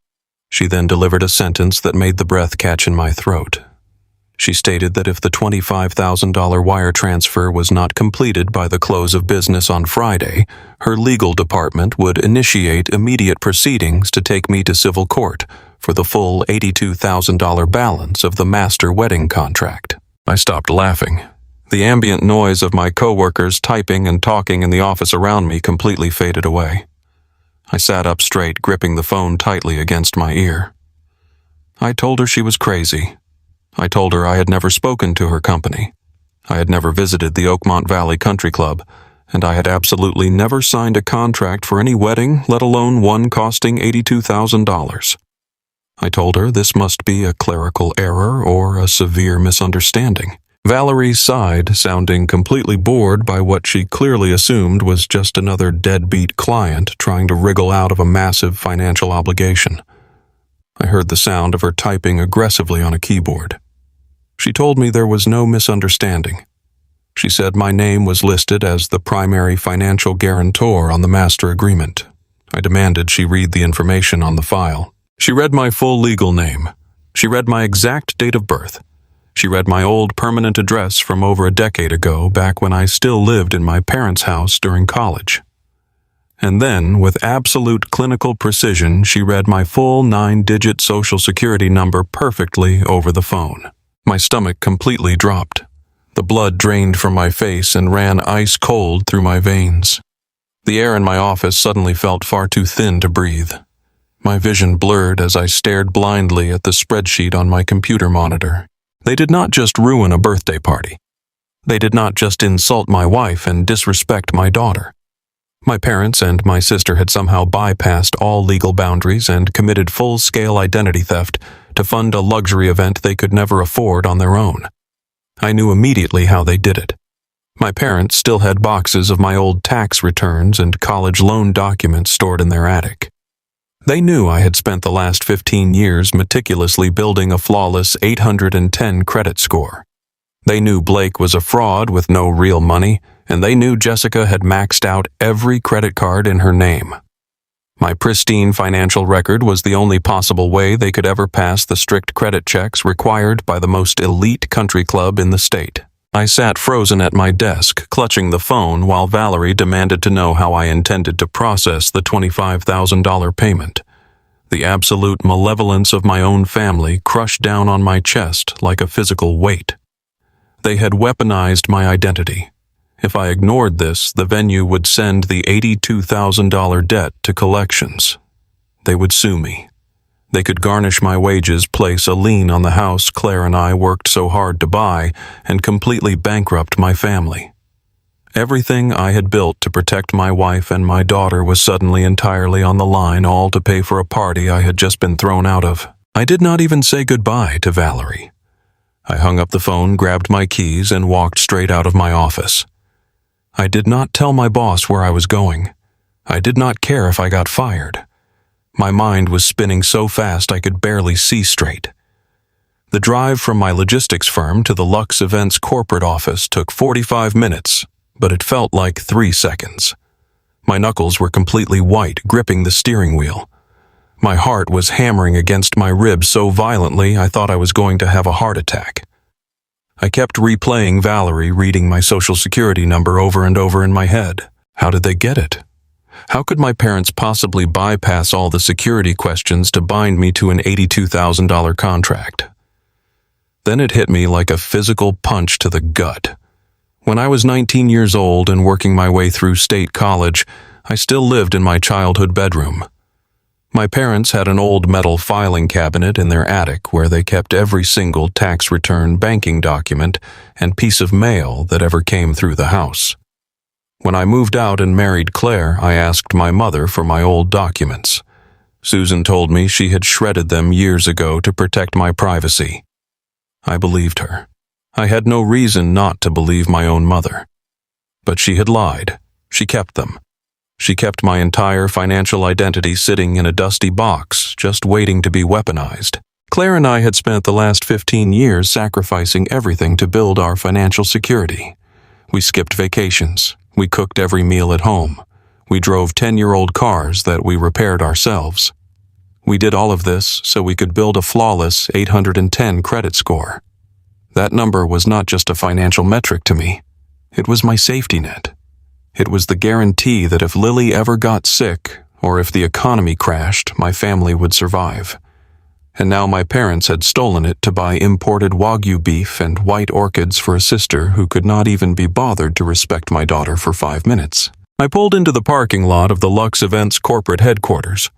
[SPEAKER 1] She then delivered a sentence that made the breath catch in my throat. She stated that if the $25,000 wire transfer was not completed by the close of business on Friday, her legal department would initiate immediate proceedings to take me to civil court for the full $82,000 balance of the master wedding contract. I stopped laughing. The ambient noise of my coworkers typing and talking in the office around me completely faded away. I sat up straight, gripping the phone tightly against my ear. I told her she was crazy. I told her I had never spoken to her company. I had never visited the Oakmont Valley Country Club, and I had absolutely never signed a contract for any wedding, let alone one costing $82,000. I told her this must be a clerical error or a severe misunderstanding. Valerie sighed, sounding completely bored by what she clearly assumed was just another deadbeat client trying to wriggle out of a massive financial obligation. I heard the sound of her typing aggressively on a keyboard. She told me there was no misunderstanding. She said my name was listed as the primary financial guarantor on the master agreement. I demanded she read the information on the file. She read my full legal name. She read my exact date of birth. She read my old permanent address from over a decade ago, back when I still lived in my parents' house during college. And then, with absolute clinical precision, she read my full 9-digit social security number perfectly over the phone. My stomach completely dropped. The blood drained from my face and ran ice cold through my veins. The air in my office suddenly felt far too thin to breathe. My vision blurred as I stared blindly at the spreadsheet on my computer monitor. They did not just ruin a birthday party. They did not just insult my wife and disrespect my daughter. My parents and my sister had somehow bypassed all legal boundaries and committed full-scale identity theft to fund a luxury event they could never afford on their own. I knew immediately how they did it. My parents still had boxes of my old tax returns and college loan documents stored in their attic. They knew I had spent the last 15 years meticulously building a flawless 810 credit score. They knew Blake was a fraud with no real money, and they knew Jessica had maxed out every credit card in her name. My pristine financial record was the only possible way they could ever pass the strict credit checks required by the most elite country club in the state. I sat frozen at my desk, clutching the phone while Valerie demanded to know how I intended to process the $25,000 payment. The absolute malevolence of my own family crushed down on my chest like a physical weight. They had weaponized my identity. If I ignored this, the venue would send the $82,000 debt to collections. They would sue me. They could garnish my wages, place a lien on the house Claire and I worked so hard to buy, and completely bankrupt my family. Everything I had built to protect my wife and my daughter was suddenly entirely on the line, all to pay for a party I had just been thrown out of. I did not even say goodbye to Valerie. I hung up the phone, grabbed my keys, and walked straight out of my office. I did not tell my boss where I was going. I did not care if I got fired. My mind was spinning so fast I could barely see straight. The drive from my logistics firm to the Lux Events corporate office took 45 minutes, but it felt like 3 seconds. My knuckles were completely white, gripping the steering wheel. My heart was hammering against my ribs so violently I thought I was going to have a heart attack. I kept replaying Valerie reading my social security number over and over in my head. How did they get it? How could my parents possibly bypass all the security questions to bind me to an $82,000 contract? Then it hit me like a physical punch to the gut. When I was 19 years old and working my way through state college, I still lived in my childhood bedroom. My parents had an old metal filing cabinet in their attic where they kept every single tax return, banking document, and piece of mail that ever came through the house. When I moved out and married Claire, I asked my mother for my old documents. Susan told me she had shredded them years ago to protect my privacy. I believed her. I had no reason not to believe my own mother. But she had lied. She kept them. She kept my entire financial identity sitting in a dusty box, just waiting to be weaponized. Claire and I had spent the last 15 years sacrificing everything to build our financial security. We skipped vacations. We cooked every meal at home. We drove 10-year-old cars that we repaired ourselves. We did all of this so we could build a flawless 810 credit score. That number was not just a financial metric to me. It was my safety net. It was the guarantee that if Lily ever got sick, or if the economy crashed, my family would survive. And now my parents had stolen it to buy imported Wagyu beef and white orchids for a sister who could not even be bothered to respect my daughter for 5 minutes. I pulled into the parking lot of the Lux Events corporate headquarters.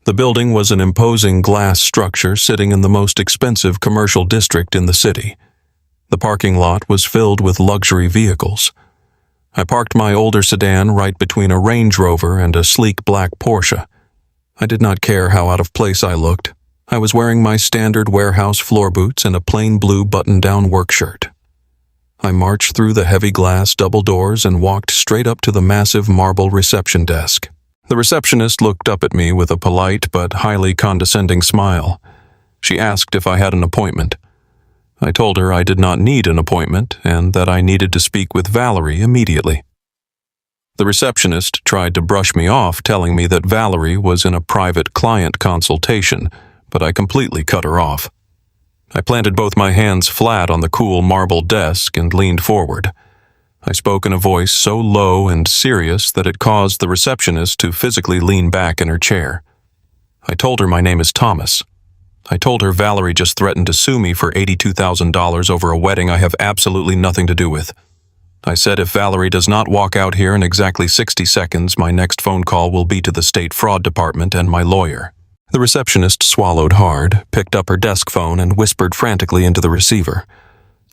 [SPEAKER 1] The building was an imposing glass structure sitting in the most expensive commercial district in the city. The parking lot was filled with luxury vehicles. I parked my older sedan right between a Range Rover and a sleek black Porsche. I did not care how out of place I looked. I was wearing my standard warehouse floor boots and a plain blue button-down work shirt. I marched through the heavy glass double doors and walked straight up to the massive marble reception desk. The receptionist looked up at me with a polite but highly condescending smile. She asked if I had an appointment. I told her I did not need an appointment and that I needed to speak with Valerie immediately. The receptionist tried to brush me off, telling me that Valerie was in a private client consultation, but I completely cut her off. I planted both my hands flat on the cool marble desk and leaned forward. I spoke in a voice so low and serious that it caused the receptionist to physically lean back in her chair. I told her my name is Thomas. I told her Valerie just threatened to sue me for $82,000 over a wedding I have absolutely nothing to do with. I said if Valerie does not walk out here in exactly 60 seconds, my next phone call will be to the state fraud department and my lawyer. The receptionist swallowed hard, picked up her desk phone, and whispered frantically into the receiver.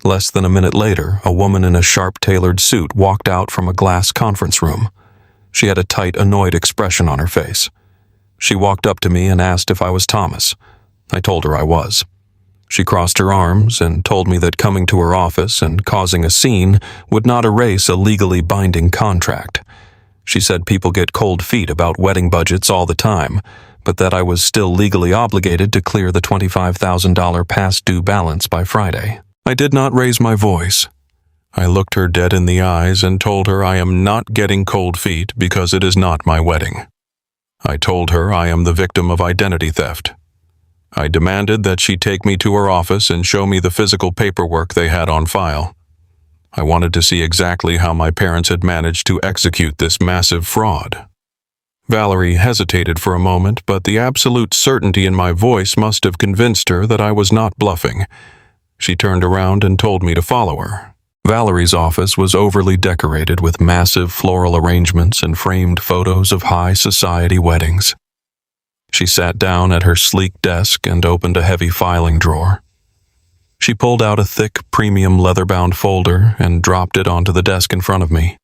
[SPEAKER 1] Less than a minute later, a woman in a sharp-tailored suit walked out from a glass conference room. She had a tight, annoyed expression on her face. She walked up to me and asked if I was Thomas. I told her I was. She crossed her arms and told me that coming to her office and causing a scene would not erase a legally binding contract. She said people get cold feet about wedding budgets all the time, but that I was still legally obligated to clear the $25,000 past due balance by Friday. I did not raise my voice. I looked her dead in the eyes and told her I am not getting cold feet because it is not my wedding. I told her I am the victim of identity theft. I demanded that she take me to her office and show me the physical paperwork they had on file. I wanted to see exactly how my parents had managed to execute this massive fraud. Valerie hesitated for a moment, but the absolute certainty in my voice must have convinced her that I was not bluffing. She turned around and told me to follow her. Valerie's office was overly decorated with massive floral arrangements and framed photos of high society weddings. She sat down at her sleek desk and opened a heavy filing drawer. She pulled out a thick, premium leather-bound folder and dropped it onto the desk in front of me.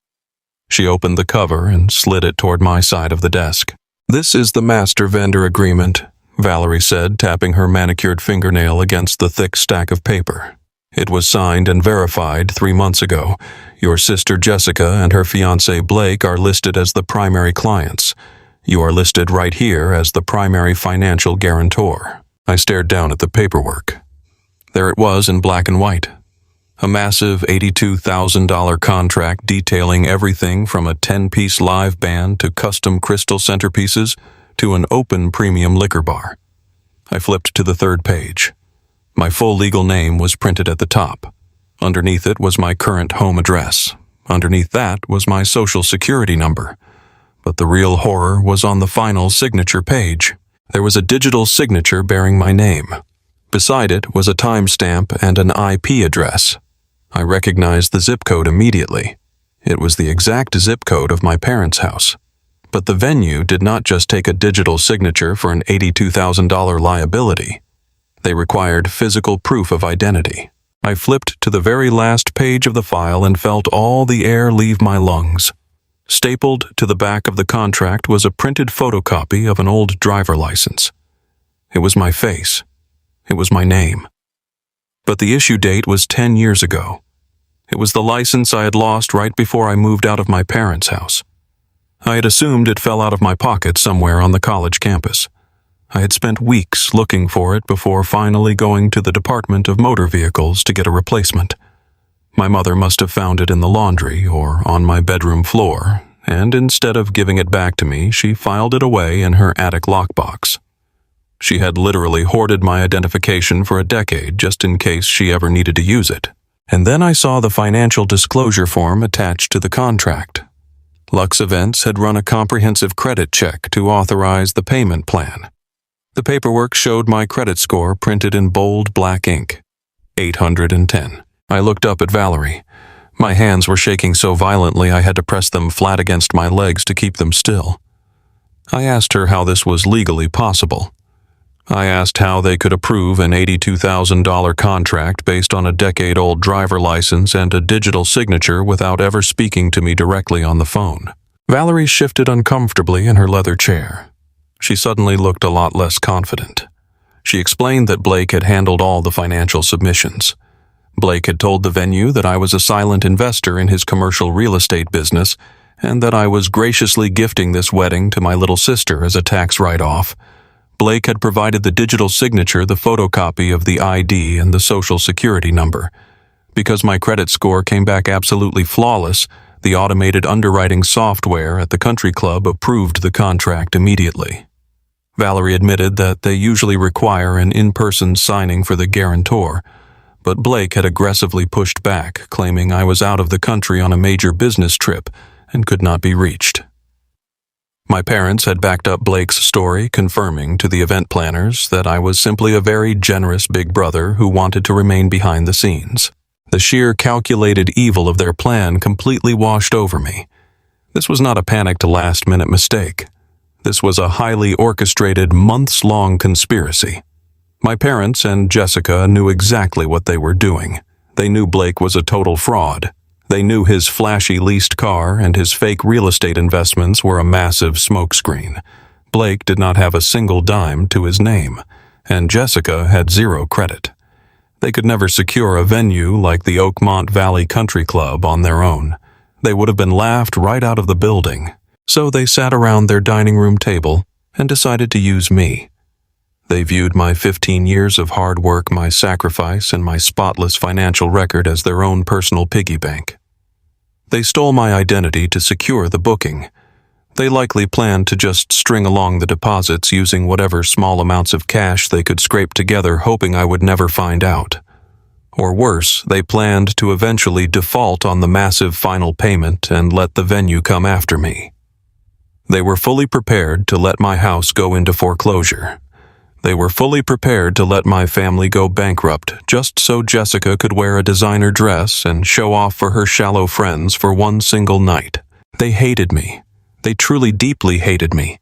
[SPEAKER 1] She opened the cover and slid it toward my side of the desk. "This is the master vendor agreement," Valerie said, tapping her manicured fingernail against the thick stack of paper. "It was signed and verified 3 months ago. Your sister Jessica and her fiancé Blake are listed as the primary clients. You are listed right here as the primary financial guarantor." I stared down at the paperwork. There it was in black and white. A massive $82,000 contract detailing everything from a 10-piece live band to custom crystal centerpieces to an open premium liquor bar. I flipped to the third page. My full legal name was printed at the top. Underneath it was my current home address. Underneath that was my social security number. But the real horror was on the final signature page. There was a digital signature bearing my name. Beside it was a timestamp and an IP address. I recognized the zip code immediately. It was the exact zip code of my parents' house. But the venue did not just take a digital signature for an $82,000 liability. They required physical proof of identity. I flipped to the very last page of the file and felt all the air leave my lungs. Stapled to the back of the contract was a printed photocopy of an old driver license. It was my face. It was my name. But the issue date was 10 years ago. It was the license I had lost right before I moved out of my parents' house. I had assumed it fell out of my pocket somewhere on the college campus. I had spent weeks looking for it before finally going to the Department of Motor Vehicles to get a replacement. My mother must have found it in the laundry or on my bedroom floor, and instead of giving it back to me, she filed it away in her attic lockbox. She had literally hoarded my identification for a decade just in case she ever needed to use it. And then I saw the financial disclosure form attached to the contract. Lux Events had run a comprehensive credit check to authorize the payment plan. The paperwork showed my credit score printed in bold black ink. 810. I looked up at Valerie. My hands were shaking so violently I had to press them flat against my legs to keep them still. I asked her how this was legally possible. I asked how they could approve an $82,000 contract based on a decade-old driver license and a digital signature without ever speaking to me directly on the phone. Valerie shifted uncomfortably in her leather chair. She suddenly looked a lot less confident. She explained that Blake had handled all the financial submissions. Blake had told the venue that I was a silent investor in his commercial real estate business and that I was graciously gifting this wedding to my little sister as a tax write-off. Blake had provided the digital signature, the photocopy of the ID, and the social security number. Because my credit score came back absolutely flawless, the automated underwriting software at the country club approved the contract immediately. Valerie admitted that they usually require an in-person signing for the guarantor, but Blake had aggressively pushed back, claiming I was out of the country on a major business trip and could not be reached. My parents had backed up Blake's story, confirming to the event planners that I was simply a very generous big brother who wanted to remain behind the scenes. The sheer calculated evil of their plan completely washed over me. This was not a panicked last-minute mistake. This was a highly orchestrated, months-long conspiracy. My parents and Jessica knew exactly what they were doing. They knew Blake was a total fraud. They knew his flashy leased car and his fake real estate investments were a massive smokescreen. Blake did not have a single dime to his name, and Jessica had zero credit. They could never secure a venue like the Oakmont Valley Country Club on their own. They would have been laughed right out of the building. So they sat around their dining room table and decided to use me. They viewed my 15 years of hard work, my sacrifice, and my spotless financial record as their own personal piggy bank. They stole my identity to secure the booking. They likely planned to just string along the deposits using whatever small amounts of cash they could scrape together, hoping I would never find out. Or worse, they planned to eventually default on the massive final payment and let the venue come after me. They were fully prepared to let my house go into foreclosure. They were fully prepared to let my family go bankrupt just so Jessica could wear a designer dress and show off for her shallow friends for one single night. They hated me. They truly deeply hated me.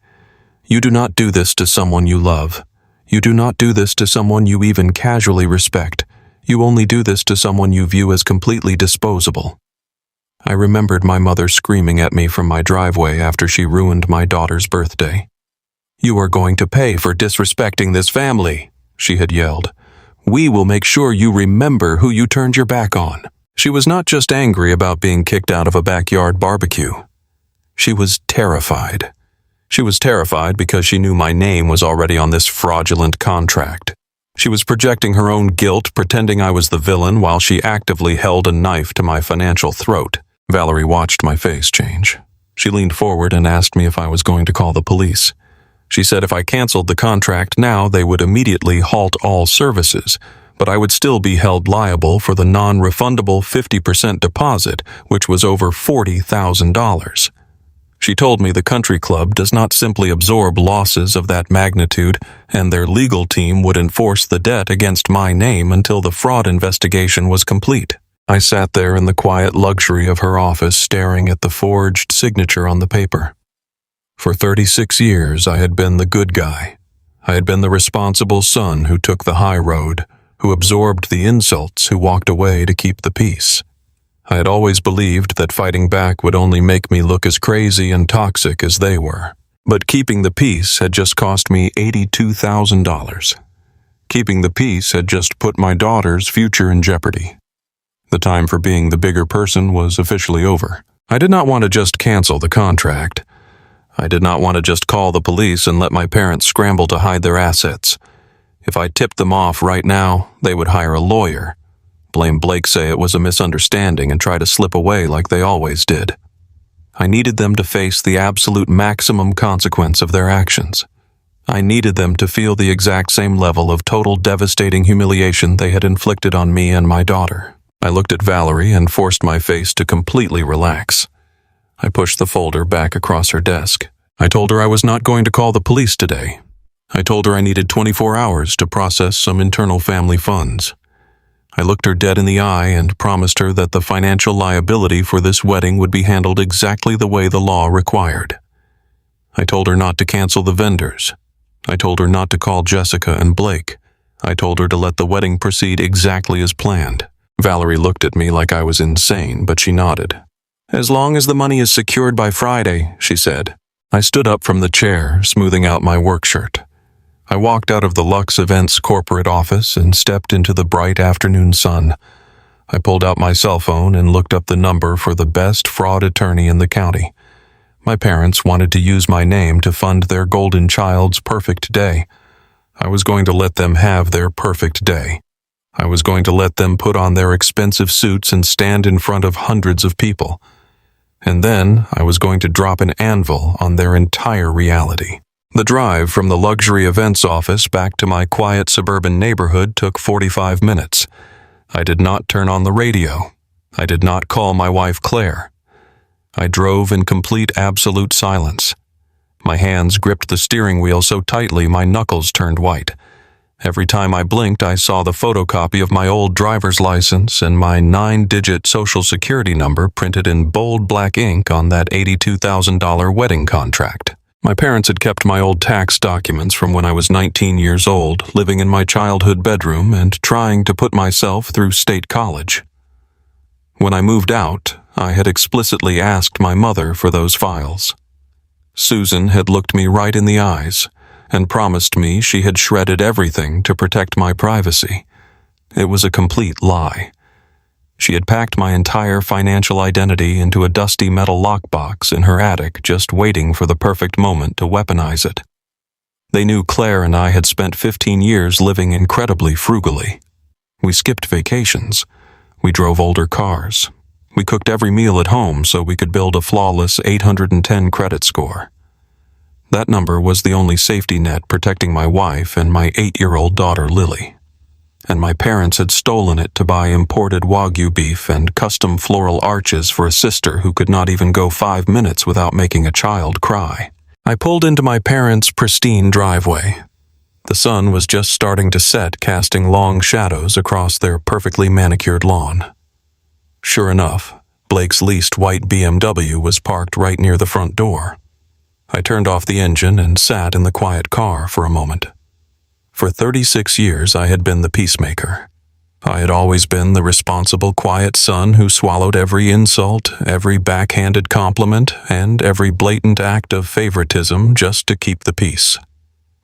[SPEAKER 1] You do not do this to someone you love. You do not do this to someone you even casually respect. You only do this to someone you view as completely disposable. I remembered my mother screaming at me from my driveway after she ruined my daughter's birthday. "You are going to pay for disrespecting this family," she had yelled. "We will make sure you remember who you turned your back on." She was not just angry about being kicked out of a backyard barbecue. She was terrified. She was terrified because she knew my name was already on this fraudulent contract. She was projecting her own guilt, pretending I was the villain while she actively held a knife to my financial throat. Valerie watched my face change. She leaned forward and asked me if I was going to call the police. She said if I canceled the contract now, they would immediately halt all services, but I would still be held liable for the non-refundable 50% deposit, which was over $40,000. She told me the country club does not simply absorb losses of that magnitude, and their legal team would enforce the debt against my name until the fraud investigation was complete. I sat there in the quiet luxury of her office, staring at the forged signature on the paper. For 36 years, I had been the good guy. I had been the responsible son who took the high road, who absorbed the insults, who walked away to keep the peace. I had always believed that fighting back would only make me look as crazy and toxic as they were. But keeping the peace had just cost me $82,000. Keeping the peace had just put my daughter's future in jeopardy. The time for being the bigger person was officially over. I did not want to just cancel the contract. I did not want to just call the police and let my parents scramble to hide their assets. If I tipped them off right now, they would hire a lawyer, blame Blake, say it was a misunderstanding, and try to slip away like they always did. I needed them to face the absolute maximum consequence of their actions. I needed them to feel the exact same level of total devastating humiliation they had inflicted on me and my daughter. I looked at Valerie and forced my face to completely relax. I pushed the folder back across her desk. I told her I was not going to call the police today. I told her I needed 24 hours to process some internal family funds. I looked her dead in the eye and promised her that the financial liability for this wedding would be handled exactly the way the law required. I told her not to cancel the vendors. I told her not to call Jessica and Blake. I told her to let the wedding proceed exactly as planned. Valerie looked at me like I was insane, but she nodded. "As long as the money is secured by Friday," she said. I stood up from the chair, smoothing out my work shirt. I walked out of the Lux Events corporate office and stepped into the bright afternoon sun. I pulled out my cell phone and looked up the number for the best fraud attorney in the county. My parents wanted to use my name to fund their golden child's perfect day. I was going to let them have their perfect day. I was going to let them put on their expensive suits and stand in front of hundreds of people. And then I was going to drop an anvil on their entire reality. The drive from the luxury events office back to my quiet suburban neighborhood took 45 minutes. I did not turn on the radio. I did not call my wife Claire. I drove in complete absolute silence. My hands gripped the steering wheel so tightly my knuckles turned white. Every time I blinked, I saw the photocopy of my old driver's license and my 9-digit social security number printed in bold black ink on that $82,000 wedding contract. My parents had kept my old tax documents from when I was 19 years old, living in my childhood bedroom and trying to put myself through state college. When I moved out, I had explicitly asked my mother for those files. Susan had looked me right in the eyes and promised me she had shredded everything to protect my privacy. It was a complete lie. She had packed my entire financial identity into a dusty metal lockbox in her attic, just waiting for the perfect moment to weaponize it. They knew Claire and I had spent 15 years living incredibly frugally. We skipped vacations. We drove older cars. We cooked every meal at home so we could build a flawless 810 credit score. That number was the only safety net protecting my wife and my 8-year-old daughter Lily. And my parents had stolen it to buy imported Wagyu beef and custom floral arches for a sister who could not even go 5 minutes without making a child cry. I pulled into my parents' pristine driveway. The sun was just starting to set, casting long shadows across their perfectly manicured lawn. Sure enough, Blake's leased white BMW was parked right near the front door. I turned off the engine and sat in the quiet car for a moment. For 36 years I had been the peacemaker. I had always been the responsible, quiet son who swallowed every insult, every backhanded compliment, and every blatant act of favoritism just to keep the peace.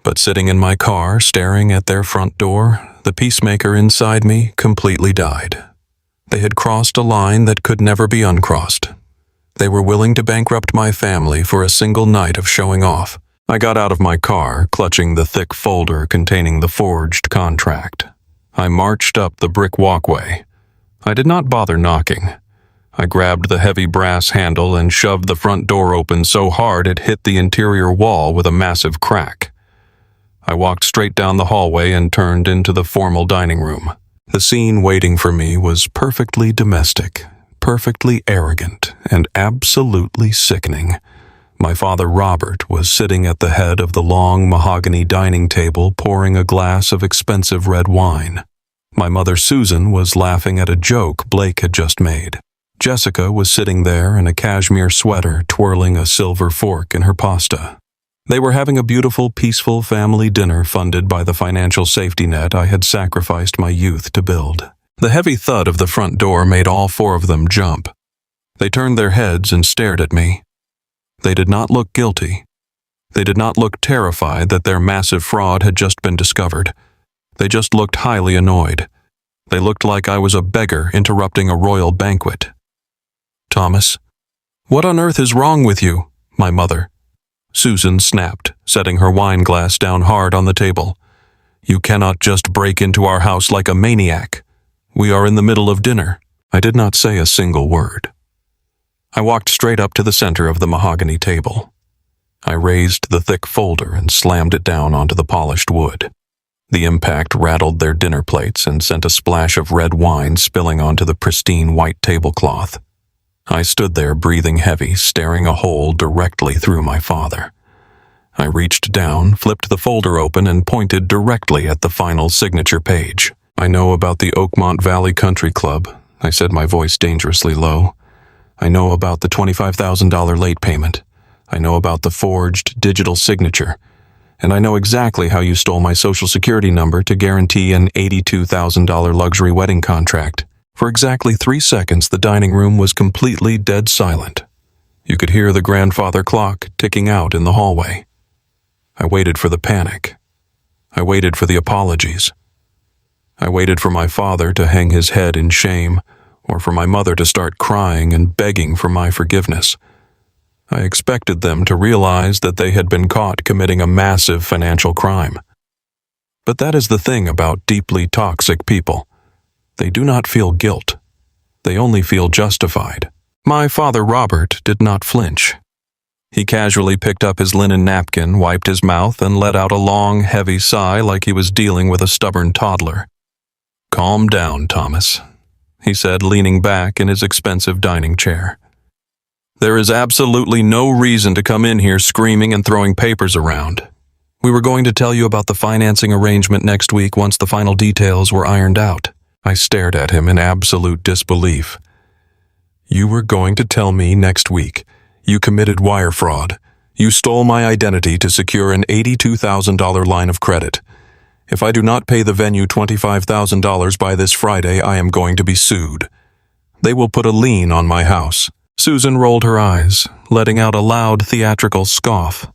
[SPEAKER 1] But sitting in my car, staring at their front door, the peacemaker inside me completely died. They had crossed a line that could never be uncrossed. They were willing to bankrupt my family for a single night of showing off. I got out of my car, clutching the thick folder containing the forged contract. I marched up the brick walkway. I did not bother knocking. I grabbed the heavy brass handle and shoved the front door open so hard it hit the interior wall with a massive crack. I walked straight down the hallway and turned into the formal dining room. The scene waiting for me was perfectly domestic, perfectly arrogant, and absolutely sickening. My father Robert was sitting at the head of the long mahogany dining table pouring a glass of expensive red wine. My mother Susan was laughing at a joke Blake had just made. Jessica was sitting there in a cashmere sweater twirling a silver fork in her pasta. They were having a beautiful, peaceful family dinner funded by the financial safety net I had sacrificed my youth to build. The heavy thud of the front door made all 4 of them jump. They turned their heads and stared at me. They did not look guilty. They did not look terrified that their massive fraud had just been discovered. They just looked highly annoyed. They looked like I was a beggar interrupting a royal banquet. "Thomas, what on earth is wrong with you?" my mother. Susan snapped, setting her wine glass down hard on the table. "You cannot just break into our house like a maniac. We are in the middle of dinner." I did not say a single word. I walked straight up to the center of the mahogany table. I raised the thick folder and slammed it down onto the polished wood. The impact rattled their dinner plates and sent a splash of red wine spilling onto the pristine white tablecloth. I stood there breathing heavy, staring a hole directly through my father. I reached down, flipped the folder open, and pointed directly at the final signature page. "I know about the Oakmont Valley Country Club," I said, my voice dangerously low. "I know about the $25,000 late payment. I know about the forged digital signature. And I know exactly how you stole my social security number to guarantee an $82,000 luxury wedding contract." For exactly 3 seconds, the dining room was completely dead silent. You could hear the grandfather clock ticking out in the hallway. I waited for the panic. I waited for the apologies. I waited for my father to hang his head in shame, or for my mother to start crying and begging for my forgiveness. I expected them to realize that they had been caught committing a massive financial crime. But that is the thing about deeply toxic people. They do not feel guilt. They only feel justified. My father Robert did not flinch. He casually picked up his linen napkin, wiped his mouth, and let out a long, heavy sigh like he was dealing with a stubborn toddler. "Calm down, Thomas," he said, leaning back in his expensive dining chair. "There is absolutely no reason to come in here screaming and throwing papers around. We were going to tell you about the financing arrangement next week once the final details were ironed out." I stared at him in absolute disbelief. "You were going to tell me next week you committed wire fraud. You stole my identity to secure an $82,000 line of credit. If I do not pay the venue $25,000 by this Friday, I am going to be sued. They will put a lien on my house." Susan rolled her eyes, letting out a loud theatrical scoff.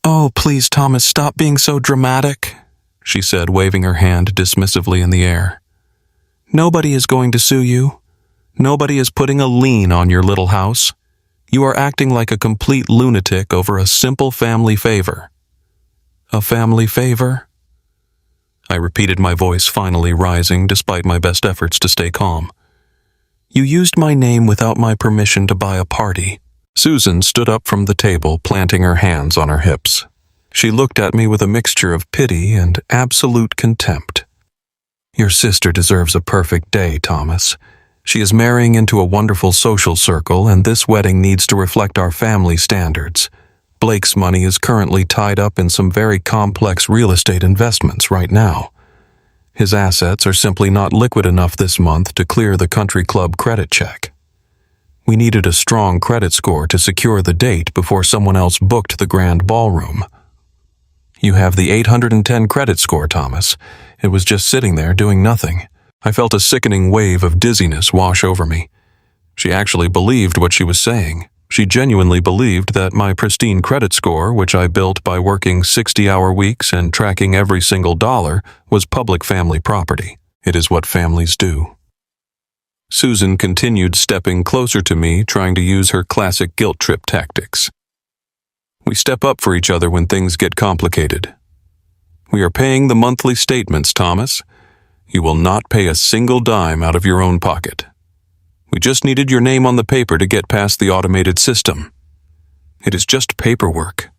[SPEAKER 1] "Oh, please, Thomas, stop being so dramatic," she said, waving her hand dismissively in the air. "Nobody is going to sue you. Nobody is putting a lien on your little house. You are acting like a complete lunatic over a simple family favor." "A family favor?" I repeated, my voice finally rising despite my best efforts to stay calm. You used my name without my permission to buy a party. Susan stood up from the table, planting her hands on her hips. She looked at me with a mixture of pity and absolute contempt. Your sister deserves a perfect day, Thomas. She is marrying into a wonderful social circle, and this wedding needs to reflect our family standards. Blake's money is currently tied up in some very complex real estate investments right now. His assets are simply not liquid enough this month to clear the country club credit check. We needed a strong credit score to secure the date before someone else booked the grand ballroom. You have the 810 credit score, Thomas. It was just sitting there doing nothing. I felt a sickening wave of dizziness wash over me. She actually believed what she was saying. She genuinely believed that my pristine credit score, which I built by working 60-hour weeks and tracking every single dollar, was public family property. It is what families do. Susan continued stepping closer to me, trying to use her classic guilt trip tactics. We step up for each other when things get complicated. We are paying the monthly statements, Thomas. You will not pay a single dime out of your own pocket. We just needed your name on the paper to get past the automated system. It is just paperwork.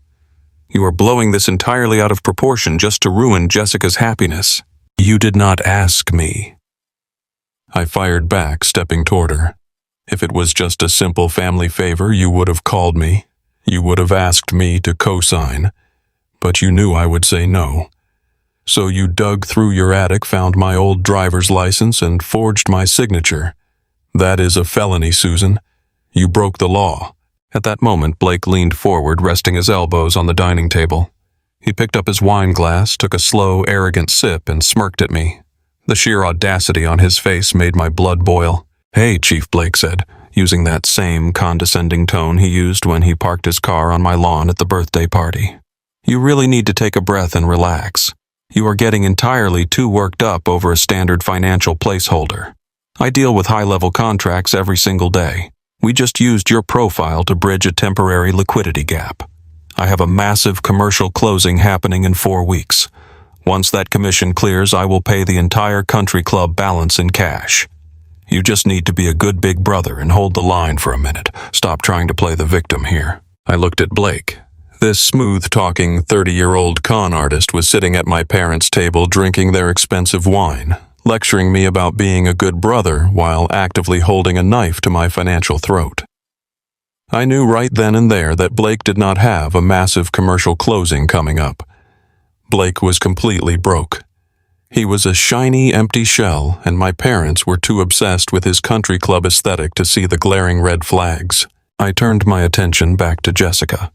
[SPEAKER 1] You are blowing this entirely out of proportion just to ruin Jessica's happiness. You did not ask me. I fired back, stepping toward her. If it was just a simple family favor, you would have called me. You would have asked me to co-sign. But you knew I would say no. So you dug through your attic, found my old driver's license, and forged my signature. That is a felony, Susan. You broke the law. At that moment, Blake leaned forward, resting his elbows on the dining table. He picked up his wine glass, took a slow, arrogant sip, and smirked at me. The sheer audacity on his face made my blood boil. Hey, Chief, Blake said, using that same condescending tone he used when he parked his car on my lawn at the birthday party. You really need to take a breath and relax. You are getting entirely too worked up over a standard financial placeholder. I deal with high-level contracts every single day. We just used your profile to bridge a temporary liquidity gap. I have a massive commercial closing happening in 4 weeks. Once that commission clears, I will pay the entire country club balance in cash. You just need to be a good big brother and hold the line for a minute. Stop trying to play the victim here. I looked at Blake. This smooth-talking 30-year-old con artist was sitting at my parents' table drinking their expensive wine, lecturing me about being a good brother while actively holding a knife to my financial throat. I knew right then and there that Blake did not have a massive commercial closing coming up. Blake was completely broke. He was a shiny, empty shell, and my parents were too obsessed with his country club aesthetic to see the glaring red flags. I turned my attention back to Jessica.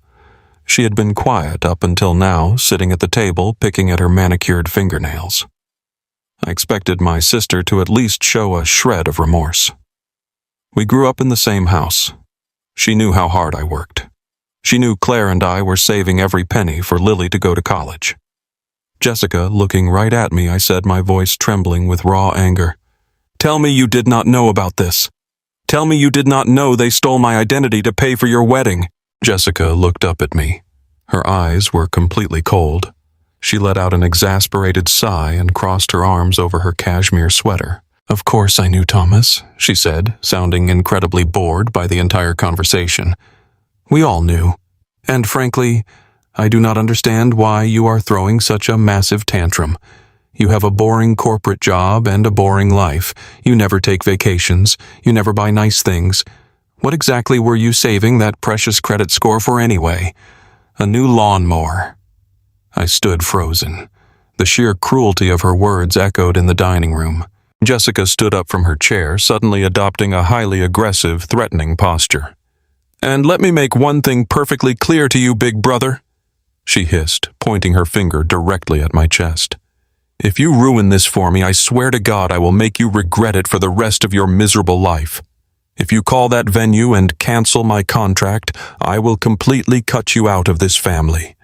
[SPEAKER 1] She had been quiet up until now, sitting at the table picking at her manicured fingernails. I expected my sister to at least show a shred of remorse. We grew up in the same house. She knew how hard I worked. She knew Claire and I were saving every penny for Lily to go to college. Jessica, looking right at me, I said, my voice trembling with raw anger. Tell me you did not know about this. Tell me you did not know they stole my identity to pay for your wedding. Jessica looked up at me. Her eyes were completely cold. She let out an exasperated sigh and crossed her arms over her cashmere sweater. Of course I knew, Thomas, she said, sounding incredibly bored by the entire conversation. We all knew. And frankly, I do not understand why you are throwing such a massive tantrum. You have a boring corporate job and a boring life. You never take vacations. You never buy nice things. What exactly were you saving that precious credit score for anyway? A new lawnmower. I stood frozen. The sheer cruelty of her words echoed in the dining room. Jessica stood up from her chair, suddenly adopting a highly aggressive, threatening posture. And let me make one thing perfectly clear to you, big brother, she hissed, pointing her finger directly at my chest. If you ruin this for me, I swear to God I will make you regret it for the rest of your miserable life. If you call that venue and cancel my contract, I will completely cut you out of this family.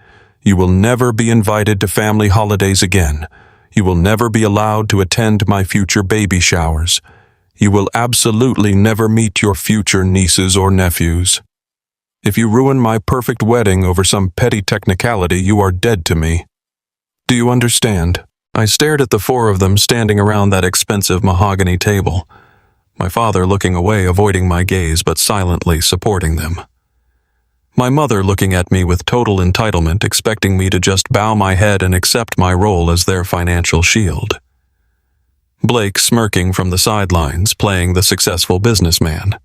[SPEAKER 1] You will never be invited to family holidays again. You will never be allowed to attend my future baby showers. You will absolutely never meet your future nieces or nephews. If you ruin my perfect wedding over some petty technicality, you are dead to me. Do you understand? I stared at the 4 of them standing around that expensive mahogany table. my father looking away, avoiding my gaze but silently supporting them. My mother looking at me with total entitlement, expecting me to just bow my head and accept my role as their financial shield. Blake smirking from the sidelines, playing the successful businessman,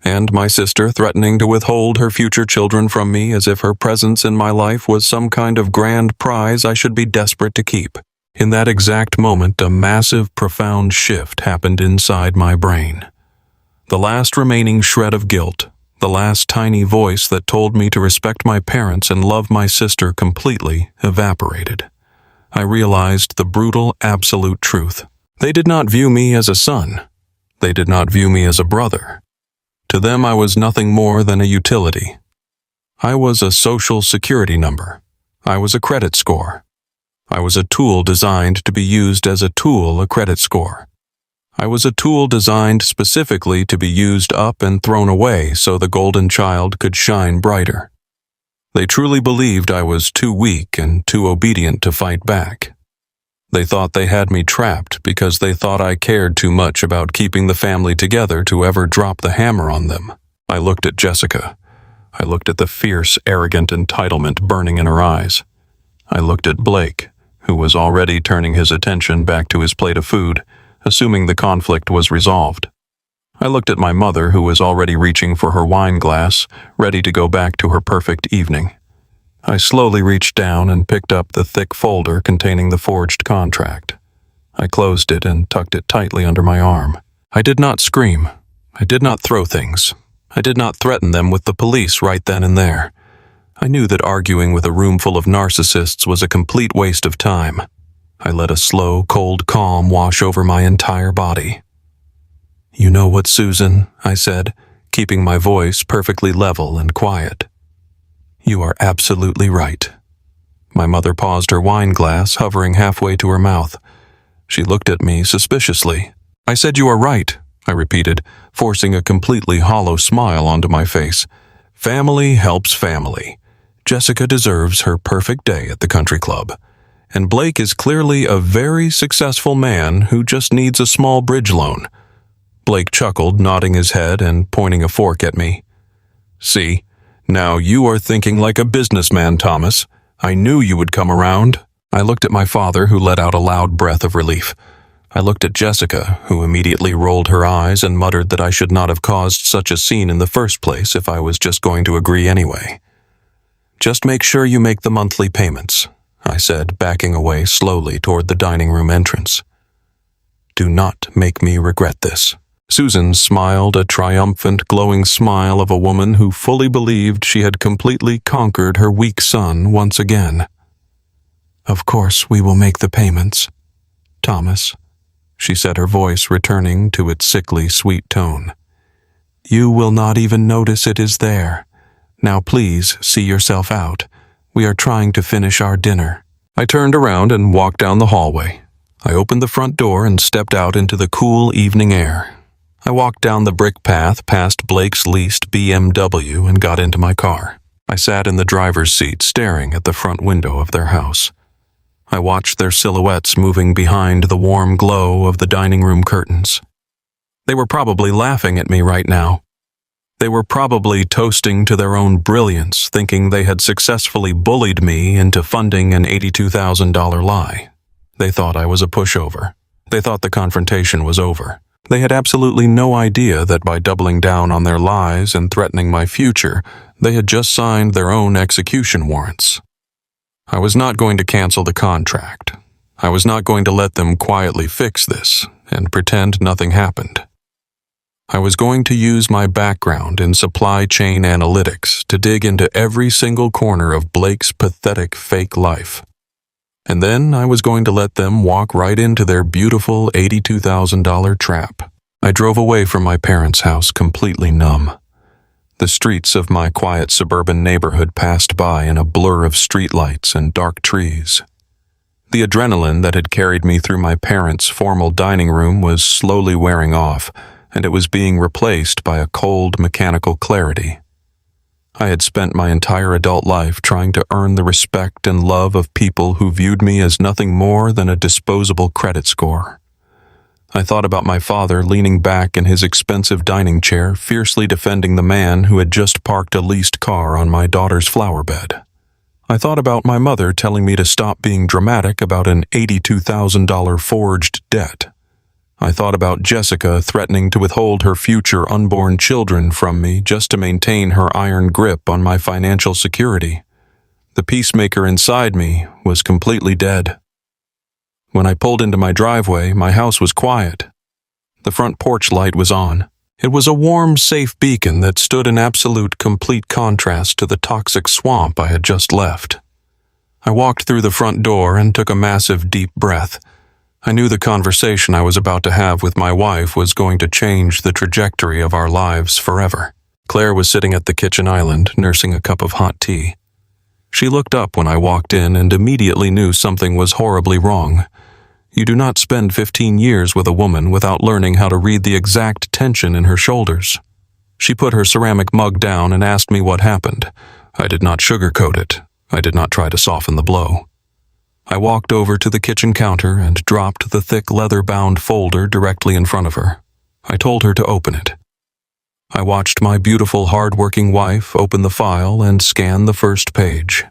[SPEAKER 1] and my sister threatening to withhold her future children from me as if her presence in my life was some kind of grand prize I should be desperate to keep. In that exact moment, a massive, profound shift happened inside my brain. The last remaining shred of guilt, the last tiny voice that told me to respect my parents and love my sister completely, evaporated. I realized the brutal, absolute truth. They did not view me as a son. They did not view me as a brother. To them, I was nothing more than a utility. I was a social security number. I was a credit score. I was a tool designed to be used as a tool, a credit score. I was a tool designed specifically to be used up and thrown away so the golden child could shine brighter. They truly believed I was too weak and too obedient to fight back. They thought they had me trapped because they thought I cared too much about keeping the family together to ever drop the hammer on them. I looked at Jessica. I looked at the fierce, arrogant entitlement burning in her eyes. I looked at Blake, who was already turning his attention back to his plate of food, assuming the conflict was resolved. I looked at my mother, who was already reaching for her wine glass, ready to go back to her perfect evening. I slowly reached down and picked up the thick folder containing the forged contract. I closed it and tucked it tightly under my arm. I did not scream. I did not throw things. I did not threaten them with the police right then and there. I knew that arguing with a room full of narcissists was a complete waste of time. I let a slow, cold calm wash over my entire body. "You know what, Susan?" I said, keeping my voice perfectly level and quiet. "You are absolutely right." My mother paused her wine glass, hovering halfway to her mouth. She looked at me suspiciously. "I said you are right," I repeated, forcing a completely hollow smile onto my face. "Family helps family. Jessica deserves her perfect day at the country club. And Blake is clearly a very successful man who just needs a small bridge loan." Blake chuckled, nodding his head and pointing a fork at me. "See, now you are thinking like a businessman, Thomas. I knew you would come around." I looked at my father, who let out a loud breath of relief. I looked at Jessica, who immediately rolled her eyes and muttered that I should not have caused such a scene in the first place if I was just going to agree anyway. "Just make sure you make the monthly payments," I said, backing away slowly toward the dining room entrance. "Do not make me regret this." Susan smiled a triumphant, glowing smile of a woman who fully believed she had completely conquered her weak son once again. "Of course we will make the payments, Thomas," she said, her voice returning to its sickly sweet tone. "You will not even notice it is there. Now please see yourself out. We are trying to finish our dinner." I turned around and walked down the hallway. I opened the front door and stepped out into the cool evening air. I walked down the brick path past Blake's leased BMW and got into my car. I sat in the driver's seat staring at the front window of their house. I watched their silhouettes moving behind the warm glow of the dining room curtains. They were probably laughing at me right now. They were probably toasting to their own brilliance, thinking they had successfully bullied me into funding an $82,000 lie. They thought I was a pushover. They thought the confrontation was over. They had absolutely no idea that by doubling down on their lies and threatening my future, they had just signed their own execution warrants. I was not going to cancel the contract. I was not going to let them quietly fix this and pretend nothing happened. I was going to use my background in supply chain analytics to dig into every single corner of Blake's pathetic fake life. And then I was going to let them walk right into their beautiful $82,000 trap. I drove away from my parents' house completely numb. The streets of my quiet suburban neighborhood passed by in a blur of streetlights and dark trees. The adrenaline that had carried me through my parents' formal dining room was slowly wearing off, and it was being replaced by a cold, mechanical clarity. I had spent my entire adult life trying to earn the respect and love of people who viewed me as nothing more than a disposable credit score. I thought about my father leaning back in his expensive dining chair, fiercely defending the man who had just parked a leased car on my daughter's flower bed. I thought about my mother telling me to stop being dramatic about an $82,000 forged debt. I thought about Jessica threatening to withhold her future unborn children from me just to maintain her iron grip on my financial security. The peacemaker inside me was completely dead. When I pulled into my driveway, my house was quiet. The front porch light was on. It was a warm, safe beacon that stood in absolute, complete contrast to the toxic swamp I had just left. I walked through the front door and took a massive, deep breath. I knew the conversation I was about to have with my wife was going to change the trajectory of our lives forever. Claire was sitting at the kitchen island, nursing a cup of hot tea. She looked up when I walked in and immediately knew something was horribly wrong. You do not spend 15 years with a woman without learning how to read the exact tension in her shoulders. She put her ceramic mug down and asked me what happened. I did not sugarcoat it. I did not try to soften the blow. I walked over to the kitchen counter and dropped the thick leather-bound folder directly in front of her. I told her to open it. I watched my beautiful, hard-working wife open the file and scan the first page.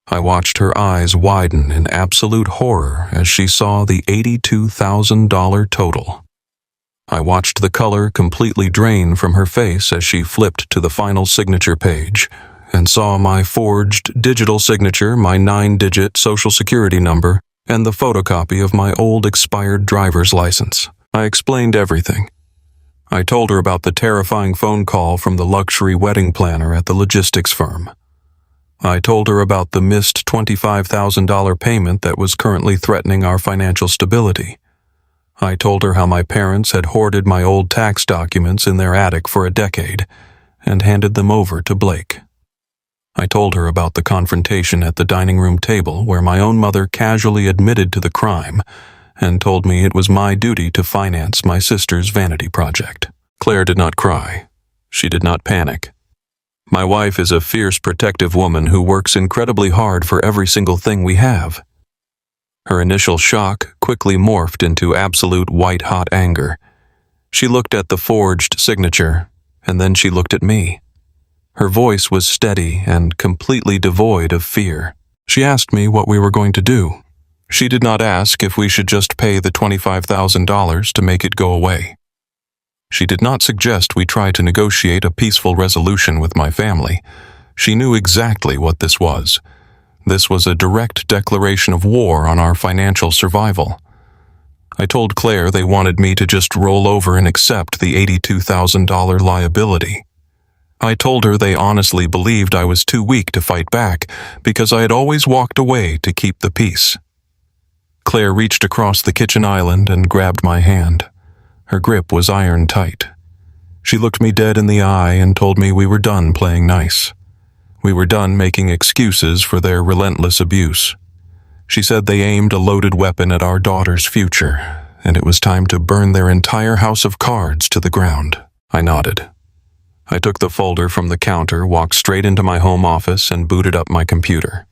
[SPEAKER 1] I watched her eyes widen in absolute horror as she saw the $82,000 total. I watched the color completely drain from her face as she flipped to the final signature page and saw my forged digital signature, my 9-digit social security number, and the photocopy of my old expired driver's license. I explained everything. I told her about the terrifying phone call from the luxury wedding planner at the logistics firm. I told her about the missed $25,000 payment that was currently threatening our financial stability. I told her how my parents had hoarded my old tax documents in their attic for a decade and handed them over to Blake. I told her about the confrontation at the dining room table where my own mother casually admitted to the crime and told me it was my duty to finance my sister's vanity project. Claire did not cry. She did not panic. My wife is a fierce, protective woman who works incredibly hard for every single thing we have. Her initial shock quickly morphed into absolute white-hot anger. She looked at the forged signature, and then she looked at me. Her voice was steady and completely devoid of fear. She asked me what we were going to do. She did not ask if we should just pay the $25,000 to make it go away. She did not suggest we try to negotiate a peaceful resolution with my family. She knew exactly what this was. This was a direct declaration of war on our financial survival. I told Claire they wanted me to just roll over and accept the $82,000 liability. I told her they honestly believed I was too weak to fight back because I had always walked away to keep the peace. Claire reached across the kitchen island and grabbed my hand. Her grip was iron tight. She looked me dead in the eye and told me we were done playing nice. We were done making excuses for their relentless abuse. She said they aimed a loaded weapon at our daughter's future, and it was time to burn their entire house of cards to the ground. I nodded. I took the folder from the counter, walked straight into my home office, and booted up my computer.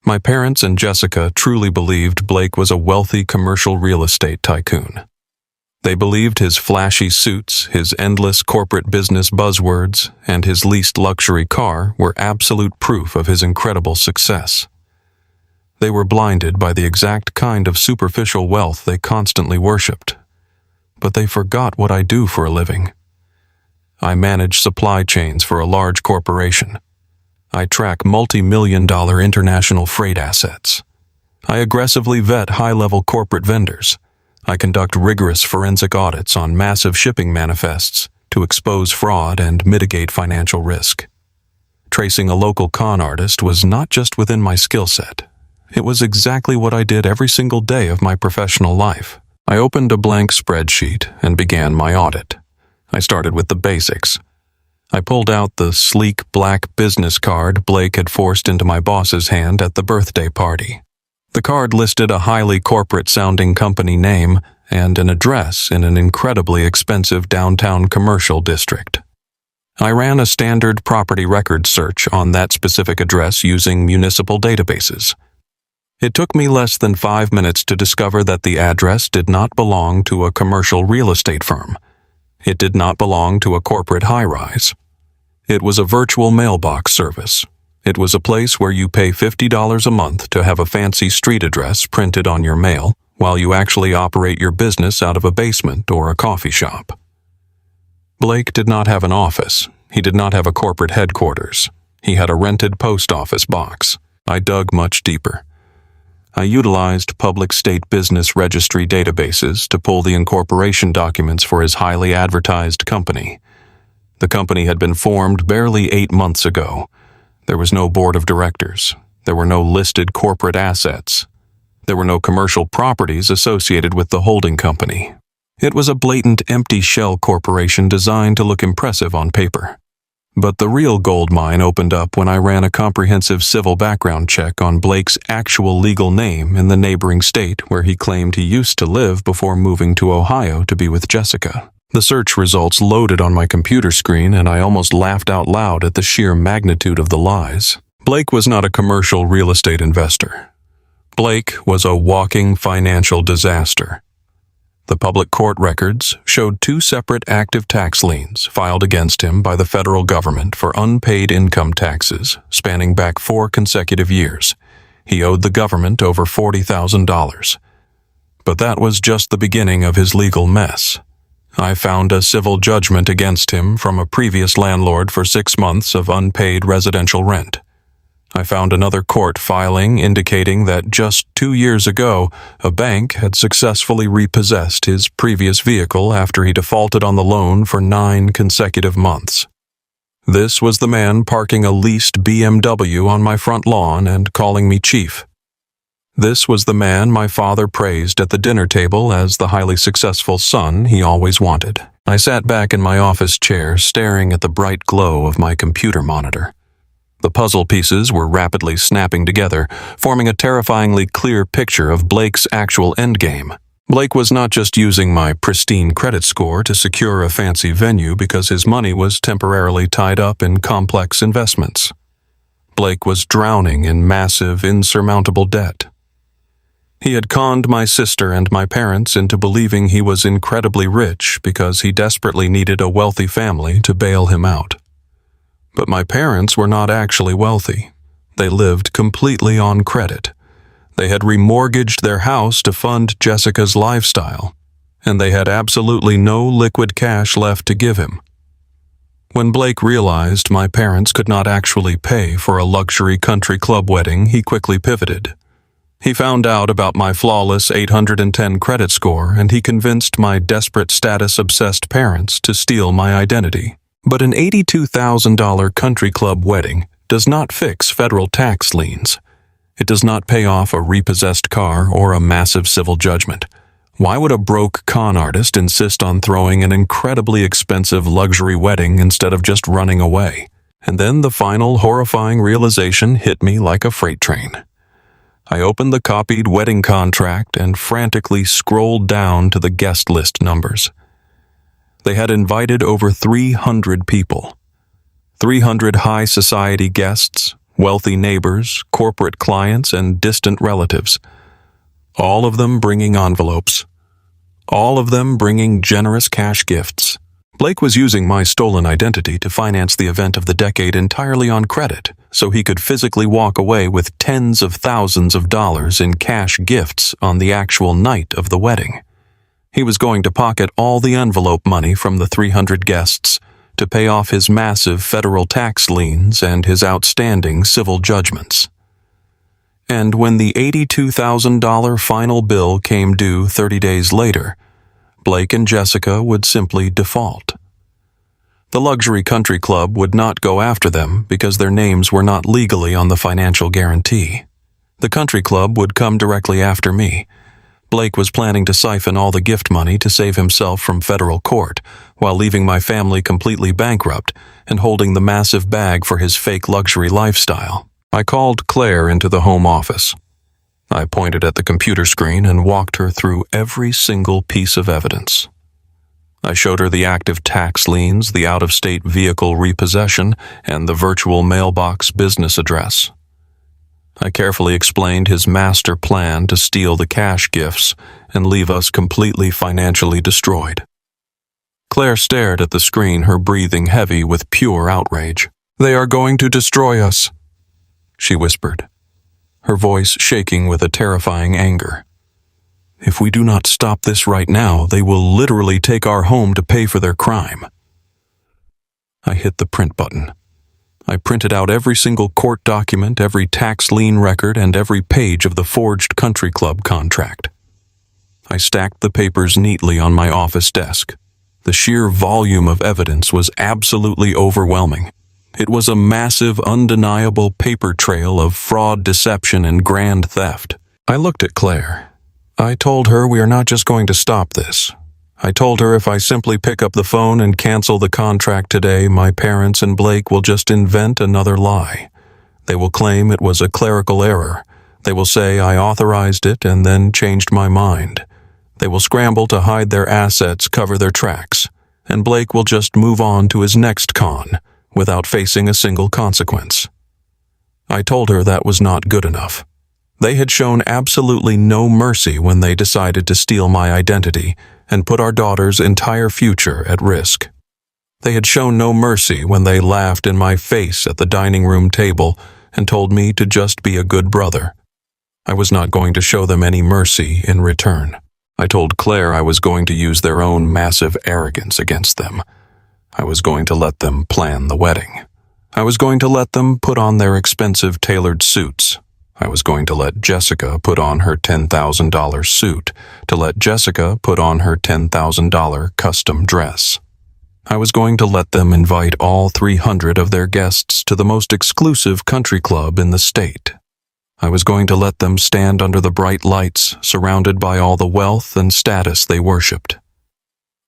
[SPEAKER 1] My parents and Jessica truly believed Blake was a wealthy commercial real estate tycoon. They believed his flashy suits, his endless corporate business buzzwords, and his leased luxury car were absolute proof of his incredible success. They were blinded by the exact kind of superficial wealth they constantly worshipped. But they forgot what I do for a living. I manage supply chains for a large corporation. I track multi-million-dollar international freight assets. I aggressively vet high-level corporate vendors. I conduct rigorous forensic audits on massive shipping manifests to expose fraud and mitigate financial risk. Tracing a local con artist was not just within my skill set. It was exactly what I did every single day of my professional life. I opened a blank spreadsheet and began my audit. I started with the basics. I pulled out the sleek black business card Blake had forced into my boss's hand at the birthday party. The card listed a highly corporate-sounding company name and an address in an incredibly expensive downtown commercial district. I ran a standard property record search on that specific address using municipal databases. It took me less than 5 minutes to discover that the address did not belong to a commercial real estate firm. It did not belong to a corporate high-rise. It was a virtual mailbox service. It was a place where you pay $50 a month to have a fancy street address printed on your mail, while you actually operate your business out of a basement or a coffee shop. Blake did not have an office. He did not have a corporate headquarters. He had a rented post office box. I dug much deeper. I utilized public state business registry databases to pull the incorporation documents for his highly advertised company. The company had been formed barely 8 months ago. There was no board of directors. There were no listed corporate assets. There were no commercial properties associated with the holding company. It was a blatant empty shell corporation designed to look impressive on paper. But the real gold mine opened up when I ran a comprehensive civil background check on Blake's actual legal name in the neighboring state where he claimed he used to live before moving to Ohio to be with Jessica. The search results loaded on my computer screen, and I almost laughed out loud at the sheer magnitude of the lies. Blake was not a commercial real estate investor. Blake was a walking financial disaster. The public court records showed 2 separate active tax liens filed against him by the federal government for unpaid income taxes spanning back 4 consecutive years. He owed the government over $40,000. But that was just the beginning of his legal mess. I found a civil judgment against him from a previous landlord for 6 months of unpaid residential rent. I found another court filing indicating that just 2 years ago, a bank had successfully repossessed his previous vehicle after he defaulted on the loan for 9 consecutive months. This was the man parking a leased BMW on my front lawn and calling me chief. This was the man my father praised at the dinner table as the highly successful son he always wanted. I sat back in my office chair staring at the bright glow of my computer monitor. The puzzle pieces were rapidly snapping together, forming a terrifyingly clear picture of Blake's actual endgame. Blake was not just using my pristine credit score to secure a fancy venue because his money was temporarily tied up in complex investments. Blake was drowning in massive, insurmountable debt. He had conned my sister and my parents into believing he was incredibly rich because he desperately needed a wealthy family to bail him out. But my parents were not actually wealthy. They lived completely on credit. They had remortgaged their house to fund Jessica's lifestyle, and they had absolutely no liquid cash left to give him. When Blake realized my parents could not actually pay for a luxury country club wedding, he quickly pivoted. He found out about my flawless 810 credit score, and he convinced my desperate status-obsessed parents to steal my identity. But an $82,000 country club wedding does not fix federal tax liens. It does not pay off a repossessed car or a massive civil judgment. Why would a broke con artist insist on throwing an incredibly expensive luxury wedding instead of just running away? And then the final horrifying realization hit me like a freight train. I opened the copied wedding contract and frantically scrolled down to the guest list numbers. They had invited over 300 people. 300 high society guests, wealthy neighbors, corporate clients, and distant relatives. All of them bringing envelopes. All of them bringing generous cash gifts. Blake was using my stolen identity to finance the event of the decade entirely on credit, so he could physically walk away with tens of thousands of dollars in cash gifts on the actual night of the wedding. He was going to pocket all the envelope money from the 300 guests to pay off his massive federal tax liens and his outstanding civil judgments. And when the $82,000 final bill came due 30 days later, Blake and Jessica would simply default. The luxury country club would not go after them because their names were not legally on the financial guarantee. The country club would come directly after me. Blake was planning to siphon all the gift money to save himself from federal court, while leaving my family completely bankrupt and holding the massive bag for his fake luxury lifestyle. I called Claire into the home office. I pointed at the computer screen and walked her through every single piece of evidence. I showed her the active tax liens, the out-of-state vehicle repossession, and the virtual mailbox business address. I carefully explained his master plan to steal the cash gifts and leave us completely financially destroyed. Claire stared at the screen, her breathing heavy with pure outrage. "They are going to destroy us," she whispered, her voice shaking with a terrifying anger. "If we do not stop this right now, they will literally take our home to pay for their crime." I hit the print button. I printed out every single court document, every tax lien record, and every page of the forged country club contract. I stacked the papers neatly on my office desk. The sheer volume of evidence was absolutely overwhelming. It was a massive, undeniable paper trail of fraud, deception, and grand theft. I looked at Claire. I told her we are not just going to stop this. I told her if I simply pick up the phone and cancel the contract today, my parents and Blake will just invent another lie. They will claim it was a clerical error. They will say I authorized it and then changed my mind. They will scramble to hide their assets, cover their tracks, and Blake will just move on to his next con without facing a single consequence. I told her that was not good enough. They had shown absolutely no mercy when they decided to steal my identity and put our daughter's entire future at risk. They had shown no mercy when they laughed in my face at the dining room table and told me to just be a good brother. I was not going to show them any mercy in return. I told Claire I was going to use their own massive arrogance against them. I was going to let them plan the wedding. I was going to let them put on their expensive tailored suits. I was going to let Jessica put on her $10,000 suit, to let Jessica put on her $10,000 custom dress. I was going to let them invite all 300 of their guests to the most exclusive country club in the state. I was going to let them stand under the bright lights, surrounded by all the wealth and status they worshipped.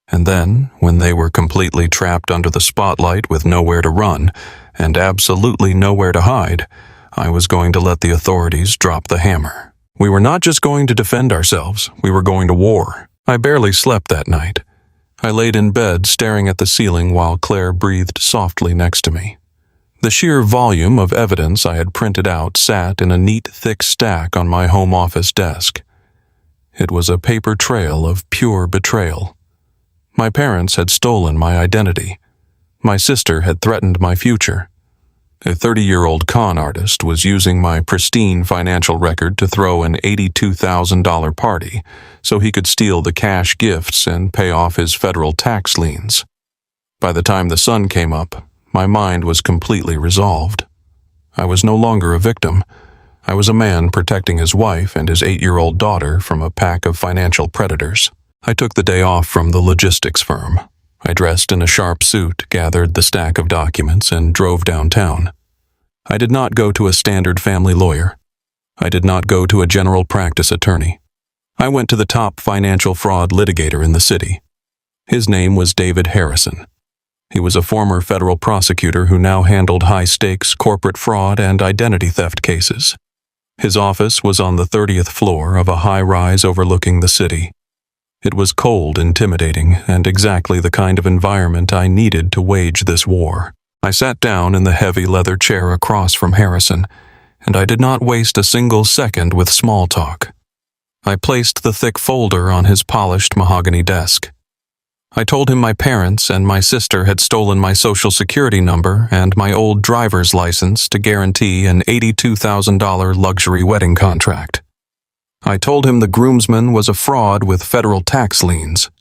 [SPEAKER 1] And then, when they were completely trapped under the spotlight with nowhere to run, and absolutely nowhere to hide, I was going to let the authorities drop the hammer. We were not just going to defend ourselves, we were going to war. I barely slept that night. I laid in bed staring at the ceiling while Claire breathed softly next to me. The sheer volume of evidence I had printed out sat in a neat, thick stack on my home office desk. It was a paper trail of pure betrayal. My parents had stolen my identity. My sister had threatened my future. A 30-year-old con artist was using my pristine financial record to throw an $82,000 party so he could steal the cash gifts and pay off his federal tax liens. By the time the sun came up, my mind was completely resolved. I was no longer a victim. I was a man protecting his wife and his 8-year-old daughter from a pack of financial predators. I took the day off from the logistics firm. I dressed in a sharp suit, gathered the stack of documents, and drove downtown. I did not go to a standard family lawyer. I did not go to a general practice attorney. I went to the top financial fraud litigator in the city. His name was David Harrison. He was a former federal prosecutor who now handled high-stakes corporate fraud and identity theft cases. His office was on the 30th floor of a high-rise overlooking the city. It was cold, intimidating, and exactly the kind of environment I needed to wage this war. I sat down in the heavy leather chair across from Harrison, and I did not waste a single second with small talk. I placed the thick folder on his polished mahogany desk. I told him my parents and my sister had stolen my social security number and my old driver's license to guarantee an $82,000 luxury wedding contract. I told him the groomsman was a fraud with federal tax liens.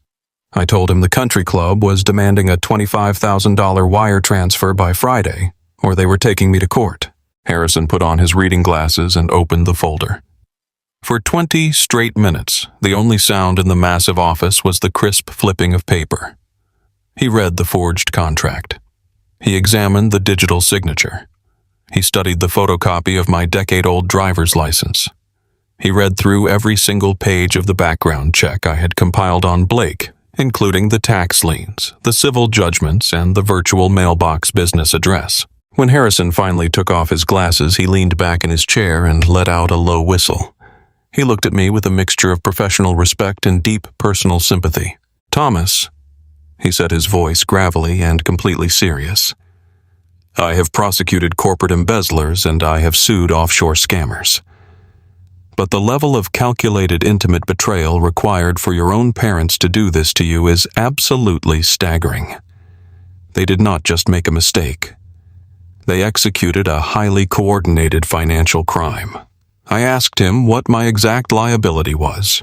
[SPEAKER 1] I told him the country club was demanding a $25,000 wire transfer by Friday, or they were taking me to court. Harrison put on his reading glasses and opened the folder. For 20 straight minutes, the only sound in the massive office was the crisp flipping of paper. He read the forged contract. He examined the digital signature. He studied the photocopy of my decade-old driver's license. He read through every single page of the background check I had compiled on Blake, including the tax liens, the civil judgments, and the virtual mailbox business address. When Harrison finally took off his glasses, he leaned back in his chair and let out a low whistle. He looked at me with a mixture of professional respect and deep personal sympathy. "Thomas," he said, his voice gravelly and completely serious, I have prosecuted corporate embezzlers and I have sued offshore scammers. But the level of calculated intimate betrayal required for your own parents to do this to you is absolutely staggering. They did not just make a mistake. They executed a highly coordinated financial crime. I asked him what my exact liability was.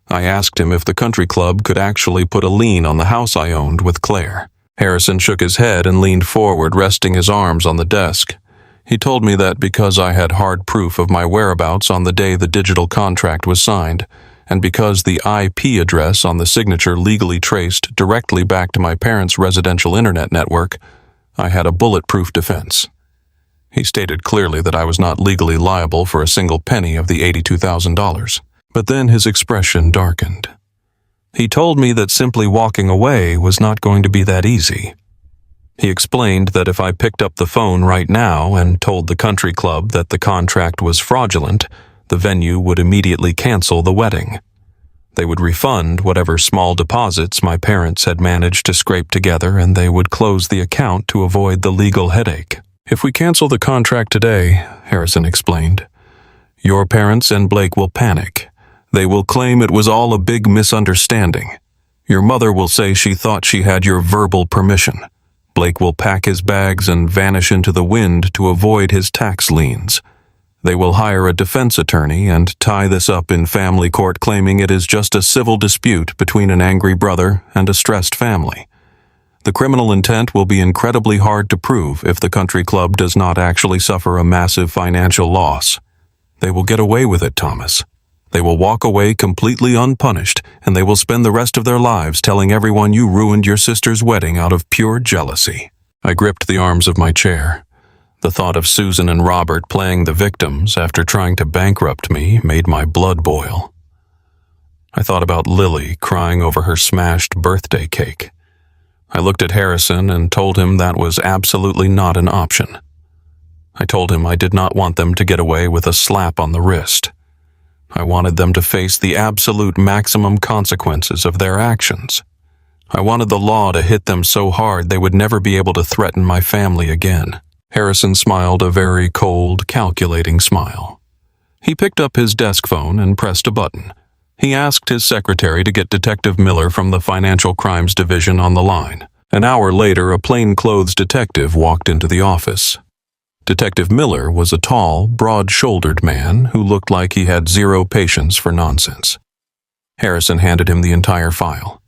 [SPEAKER 1] I asked him if the country club could actually put a lien on the house I owned with Claire. Harrison shook his head and leaned forward, resting his arms on the desk. He told me that because I had hard proof of my whereabouts on the day the digital contract was signed, and because the IP address on the signature legally traced directly back to my parents' residential internet network, I had a bulletproof defense. He stated clearly that I was not legally liable for a single penny of the $82,000. But then his expression darkened. He told me that simply walking away was not going to be that easy. He explained that if I picked up the phone right now and told the country club that the contract was fraudulent, the venue would immediately cancel the wedding. They would refund whatever small deposits my parents had managed to scrape together, and they would close the account to avoid the legal headache. If we cancel the contract today, Harrison explained, your parents and Blake will panic. They will claim it was all a big misunderstanding. Your mother will say she thought she had your verbal permission. Blake will pack his bags and vanish into the wind to avoid his tax liens. They will hire a defense attorney and tie this up in family court, claiming it is just a civil dispute between an angry brother and a stressed family. The criminal intent will be incredibly hard to prove if the country club does not actually suffer a massive financial loss. They will get away with it, Thomas. They will walk away completely unpunished, and they will spend the rest of their lives telling everyone you ruined your sister's wedding out of pure jealousy. I gripped the arms of my chair. The thought of Susan and Robert playing the victims after trying to bankrupt me made my blood boil. I thought about Lily crying over her smashed birthday cake. I looked at Harrison and told him that was absolutely not an option. I told him I did not want them to get away with a slap on the wrist. I wanted them to face the absolute maximum consequences of their actions. I wanted the law to hit them so hard they would never be able to threaten my family again. Harrison smiled a very cold, calculating smile. He picked up his desk phone and pressed a button. He asked his secretary to get Detective Miller from the Financial Crimes Division on the line. An hour later, a plainclothes detective walked into the office. Detective Miller was a tall, broad-shouldered man who looked like he had zero patience for nonsense. Harrison handed him the entire file.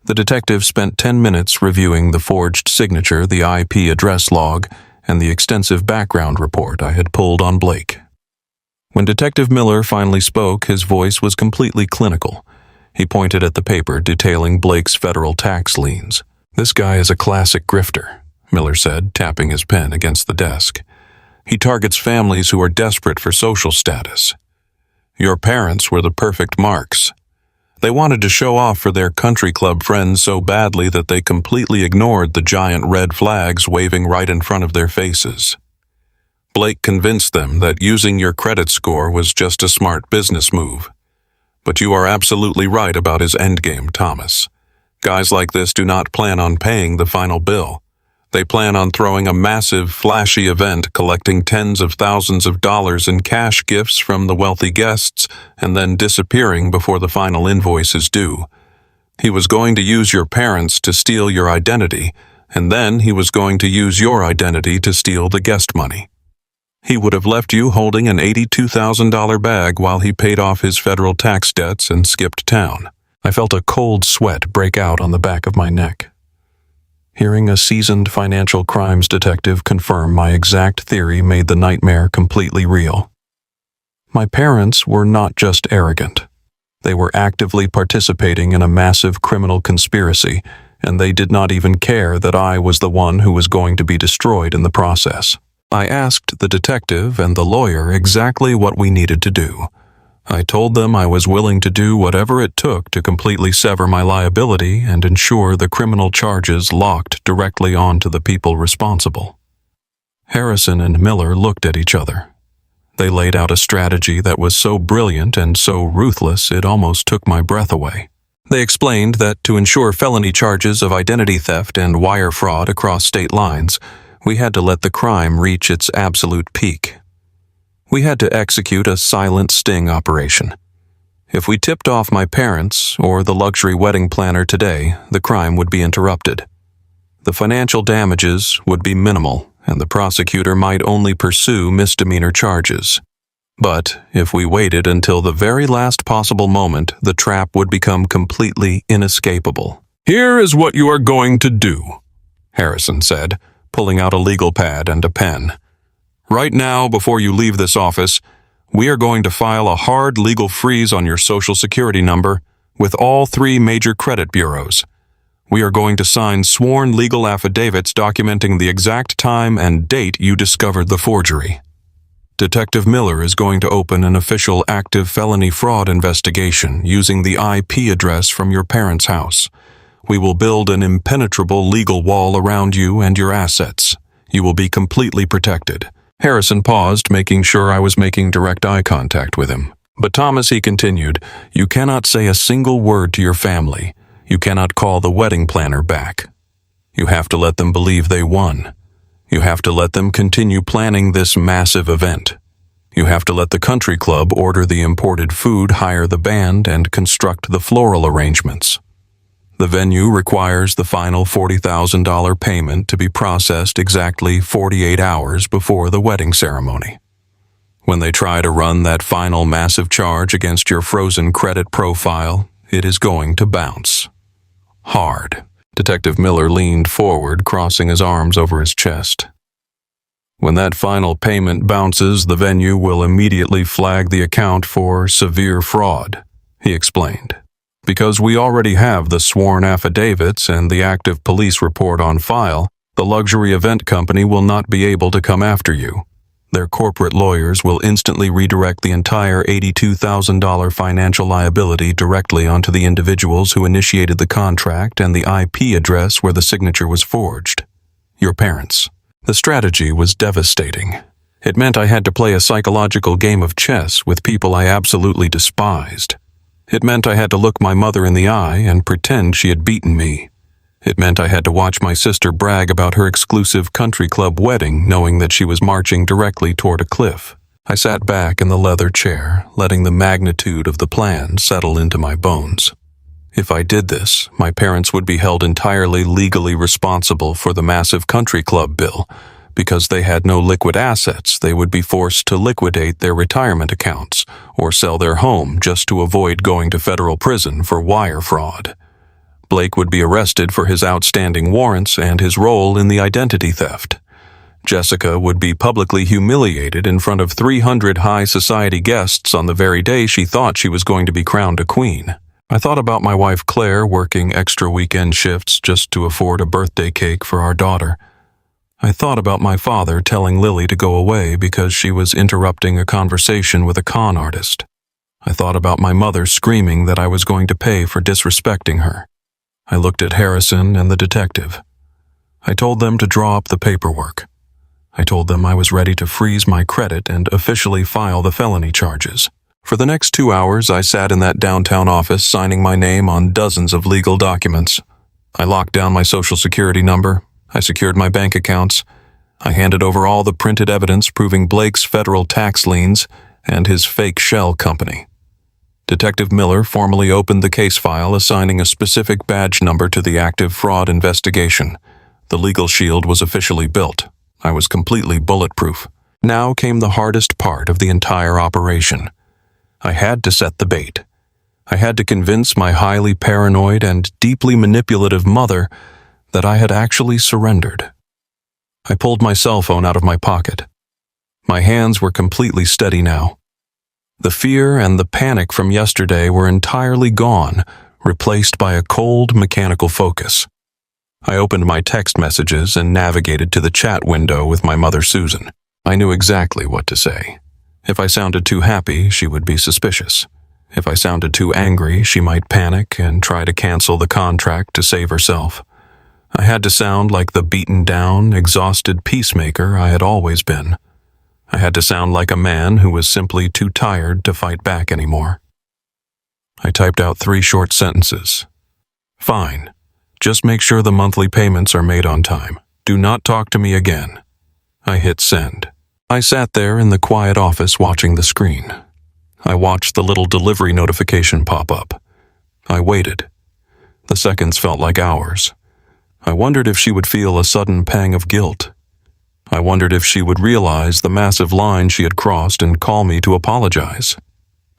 [SPEAKER 1] The detective spent 10 minutes reviewing the forged signature, the IP address log, and the extensive background report I had pulled on Blake. When Detective Miller finally spoke, his voice was completely clinical. He pointed at the paper detailing Blake's federal tax liens. "This guy is a classic grifter," Miller said, tapping his pen against the desk. "He targets families who are desperate for social status. Your parents were the perfect marks. They wanted to show off for their country club friends so badly that they completely ignored the giant red flags waving right in front of their faces. Blake convinced them that using your credit score was just a smart business move. But you are absolutely right about his endgame, Thomas. Guys like this do not plan on paying the final bill. They plan on throwing a massive, flashy event, collecting tens of thousands of dollars in cash gifts from the wealthy guests, and then disappearing before the final invoice is due. He was going to use your parents to steal your identity, and then he was going to use your identity to steal the guest money. He would have left you holding an $82,000 bag while he paid off his federal tax debts and skipped town. I felt a cold sweat break out on the back of my neck. Hearing a seasoned financial crimes detective confirm my exact theory made the nightmare completely real. My parents were not just arrogant. They were actively participating in a massive criminal conspiracy, and they did not even care that I was the one who was going to be destroyed in the process. I asked the detective and the lawyer exactly what we needed to do. I told them I was willing to do whatever it took to completely sever my liability and ensure the criminal charges locked directly onto the people responsible. Harrison and Miller looked at each other. They laid out a strategy that was so brilliant and so ruthless it almost took my breath away. They explained that to ensure felony charges of identity theft and wire fraud across state lines, We had to let the crime reach its absolute peak. We had to execute a silent sting operation. If we tipped off my parents or the luxury wedding planner today, the crime would be interrupted. The financial damages would be minimal, and the prosecutor might only pursue misdemeanor charges. But if we waited until the very last possible moment, the trap would become completely inescapable. "Here is what you are going to do," Harrison said, pulling out a legal pad and a pen. "Right now, before you leave this office, we are going to file a hard legal freeze on your Social Security number with all 3 major credit bureaus. We are going to sign sworn legal affidavits documenting the exact time and date you discovered the forgery. Detective Miller is going to open an official active felony fraud investigation using the IP address from your parents' house. We will build an impenetrable legal wall around you and your assets. You will be completely protected." Harrison paused, making sure I was making direct eye contact with him. "But Thomas," he continued, "you cannot say a single word to your family. You cannot call the wedding planner back. You have to let them believe they won. You have to let them continue planning this massive event. You have to let the country club order the imported food, hire the band, and construct the floral arrangements. The venue requires the final $40,000 payment to be processed exactly 48 hours before the wedding ceremony. When they try to run that final massive charge against your frozen credit profile, it is going to bounce. Hard." Detective Miller leaned forward, crossing his arms over his chest. "When that final payment bounces, the venue will immediately flag the account for severe fraud," he explained. "Because we already have the sworn affidavits and the active police report on file, the luxury event company will not be able to come after you. Their corporate lawyers will instantly redirect the entire $82,000 financial liability directly onto the individuals who initiated the contract and the IP address where the signature was forged. Your parents." The strategy was devastating. It meant I had to play a psychological game of chess with people I absolutely despised. It meant I had to look my mother in the eye and pretend she had beaten me. It meant I had to watch my sister brag about her exclusive country club wedding, knowing that she was marching directly toward a cliff. I sat back in the leather chair, letting the magnitude of the plan settle into my bones. If I did this, my parents would be held entirely legally responsible for the massive country club bill. Because they had no liquid assets, they would be forced to liquidate their retirement accounts or sell their home just to avoid going to federal prison for wire fraud. Blake would be arrested for his outstanding warrants and his role in the identity theft. Jessica would be publicly humiliated in front of 300 high society guests on the very day she thought she was going to be crowned a queen. I thought about my wife Claire working extra weekend shifts just to afford a birthday cake for our daughter. I thought about my father telling Lily to go away because she was interrupting a conversation with a con artist. I thought about my mother screaming that I was going to pay for disrespecting her. I looked at Harrison and the detective. I told them to draw up the paperwork. I told them I was ready to freeze my credit and officially file the felony charges. For the next 2 hours, I sat in that downtown office signing my name on dozens of legal documents. I locked down my Social Security number. I secured my bank accounts. I handed over all the printed evidence proving Blake's federal tax liens and his fake shell company. Detective Miller formally opened the case file, assigning a specific badge number to the active fraud investigation. The legal shield was officially built. I was completely bulletproof. Now came the hardest part of the entire operation. I had to set the bait. I had to convince my highly paranoid and deeply manipulative mother that I had actually surrendered. I pulled my cell phone out of my pocket. My hands were completely steady now. The fear and the panic from yesterday were entirely gone, replaced by a cold, mechanical focus. I opened my text messages and navigated to the chat window with my mother Susan. I knew exactly what to say. If I sounded too happy, she would be suspicious. If I sounded too angry, she might panic and try to cancel the contract to save herself. I had to sound like the beaten-down, exhausted peacemaker I had always been. I had to sound like a man who was simply too tired to fight back anymore. I typed out 3 short sentences. Fine. Just make sure the monthly payments are made on time. Do not talk to me again. I hit send. I sat there in the quiet office watching the screen. I watched the little delivery notification pop up. I waited. The seconds felt like hours. I wondered if she would feel a sudden pang of guilt. I wondered if she would realize the massive line she had crossed and call me to apologize.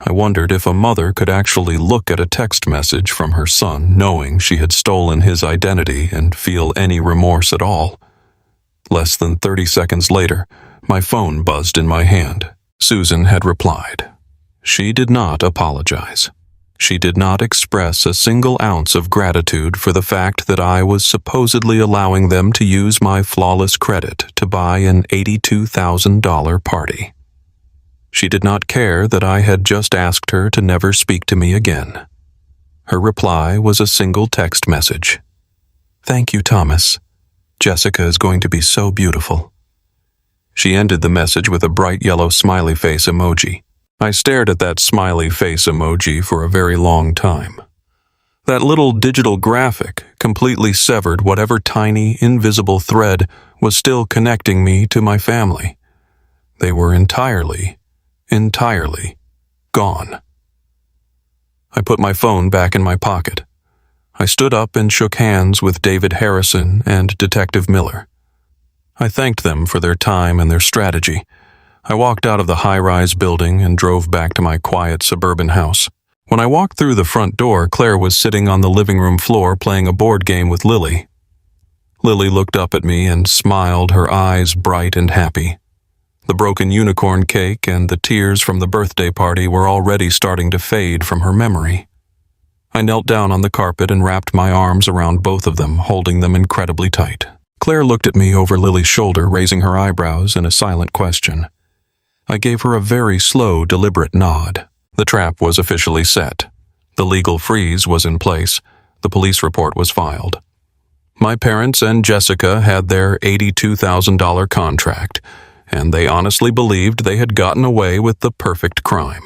[SPEAKER 1] I wondered if a mother could actually look at a text message from her son knowing she had stolen his identity and feel any remorse at all. Less than 30 seconds later, my phone buzzed in my hand. Susan had replied. She did not apologize. She did not express a single ounce of gratitude for the fact that I was supposedly allowing them to use my flawless credit to buy an $82,000 party. She did not care that I had just asked her to never speak to me again. Her reply was a single text message. "Thank you, Thomas. Jessica is going to be so beautiful." She ended the message with a bright yellow smiley face emoji. I stared at that smiley face emoji for a very long time. That little digital graphic completely severed whatever tiny, invisible thread was still connecting me to my family. They were entirely gone. I put my phone back in my pocket. I stood up and shook hands with David Harrison and Detective Miller. I thanked them for their time and their strategy. I walked out of the high-rise building and drove back to my quiet suburban house. When I walked through the front door, Claire was sitting on the living room floor playing a board game with Lily. Lily looked up at me and smiled, her eyes bright and happy. The broken unicorn cake and the tears from the birthday party were already starting to fade from her memory. I knelt down on the carpet and wrapped my arms around both of them, holding them incredibly tight. Claire looked at me over Lily's shoulder, raising her eyebrows in a silent question. I gave her a very slow, deliberate nod. The trap was officially set. The legal freeze was in place. The police report was filed. My parents and Jessica had their $82,000 contract, and they honestly believed they had gotten away with the perfect crime.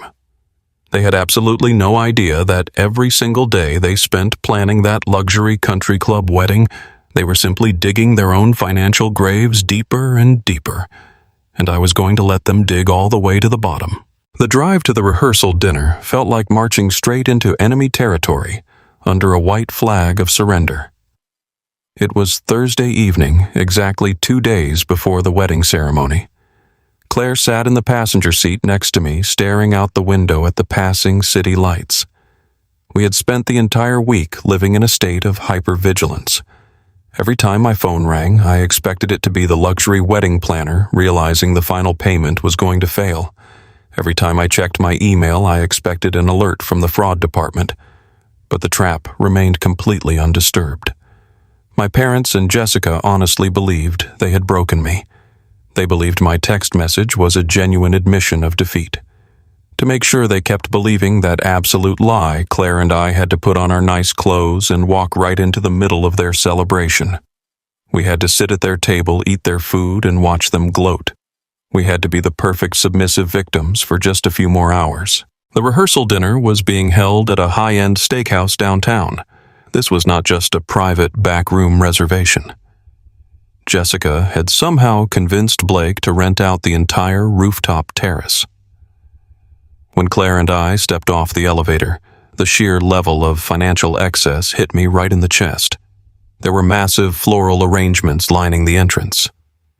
[SPEAKER 1] They had absolutely no idea that every single day they spent planning that luxury country club wedding, they were simply digging their own financial graves deeper and deeper, and I was going to let them dig all the way to the bottom. The drive to the rehearsal dinner felt like marching straight into enemy territory under a white flag of surrender. It was Thursday evening, exactly 2 days before the wedding ceremony. Claire sat in the passenger seat next to me, staring out the window at the passing city lights. We had spent the entire week living in a state of hypervigilance. Every time my phone rang, I expected it to be the luxury wedding planner, realizing the final payment was going to fail. Every time I checked my email, I expected an alert from the fraud department. But the trap remained completely undisturbed. My parents and Jessica honestly believed they had broken me. They believed my text message was a genuine admission of defeat. To make sure they kept believing that absolute lie, Claire and I had to put on our nice clothes and walk right into the middle of their celebration. We had to sit at their table, eat their food, and watch them gloat. We had to be the perfect submissive victims for just a few more hours. The rehearsal dinner was being held at a high-end steakhouse downtown. This was not just a private backroom reservation. Jessica had somehow convinced Blake to rent out the entire rooftop terrace. When Claire and I stepped off the elevator, the sheer level of financial excess hit me right in the chest. There were massive floral arrangements lining the entrance.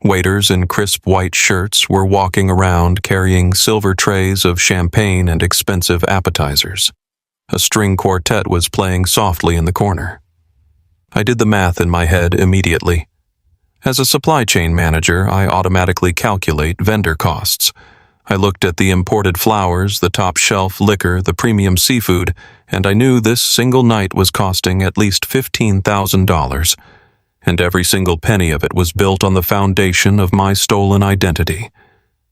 [SPEAKER 1] Waiters in crisp white shirts were walking around carrying silver trays of champagne and expensive appetizers. A string quartet was playing softly in the corner. I did the math in my head immediately. As a supply chain manager, I automatically calculate vendor costs. I looked at the imported flowers, the top-shelf liquor, the premium seafood, and I knew this single night was costing at least $15,000. And every single penny of it was built on the foundation of my stolen identity.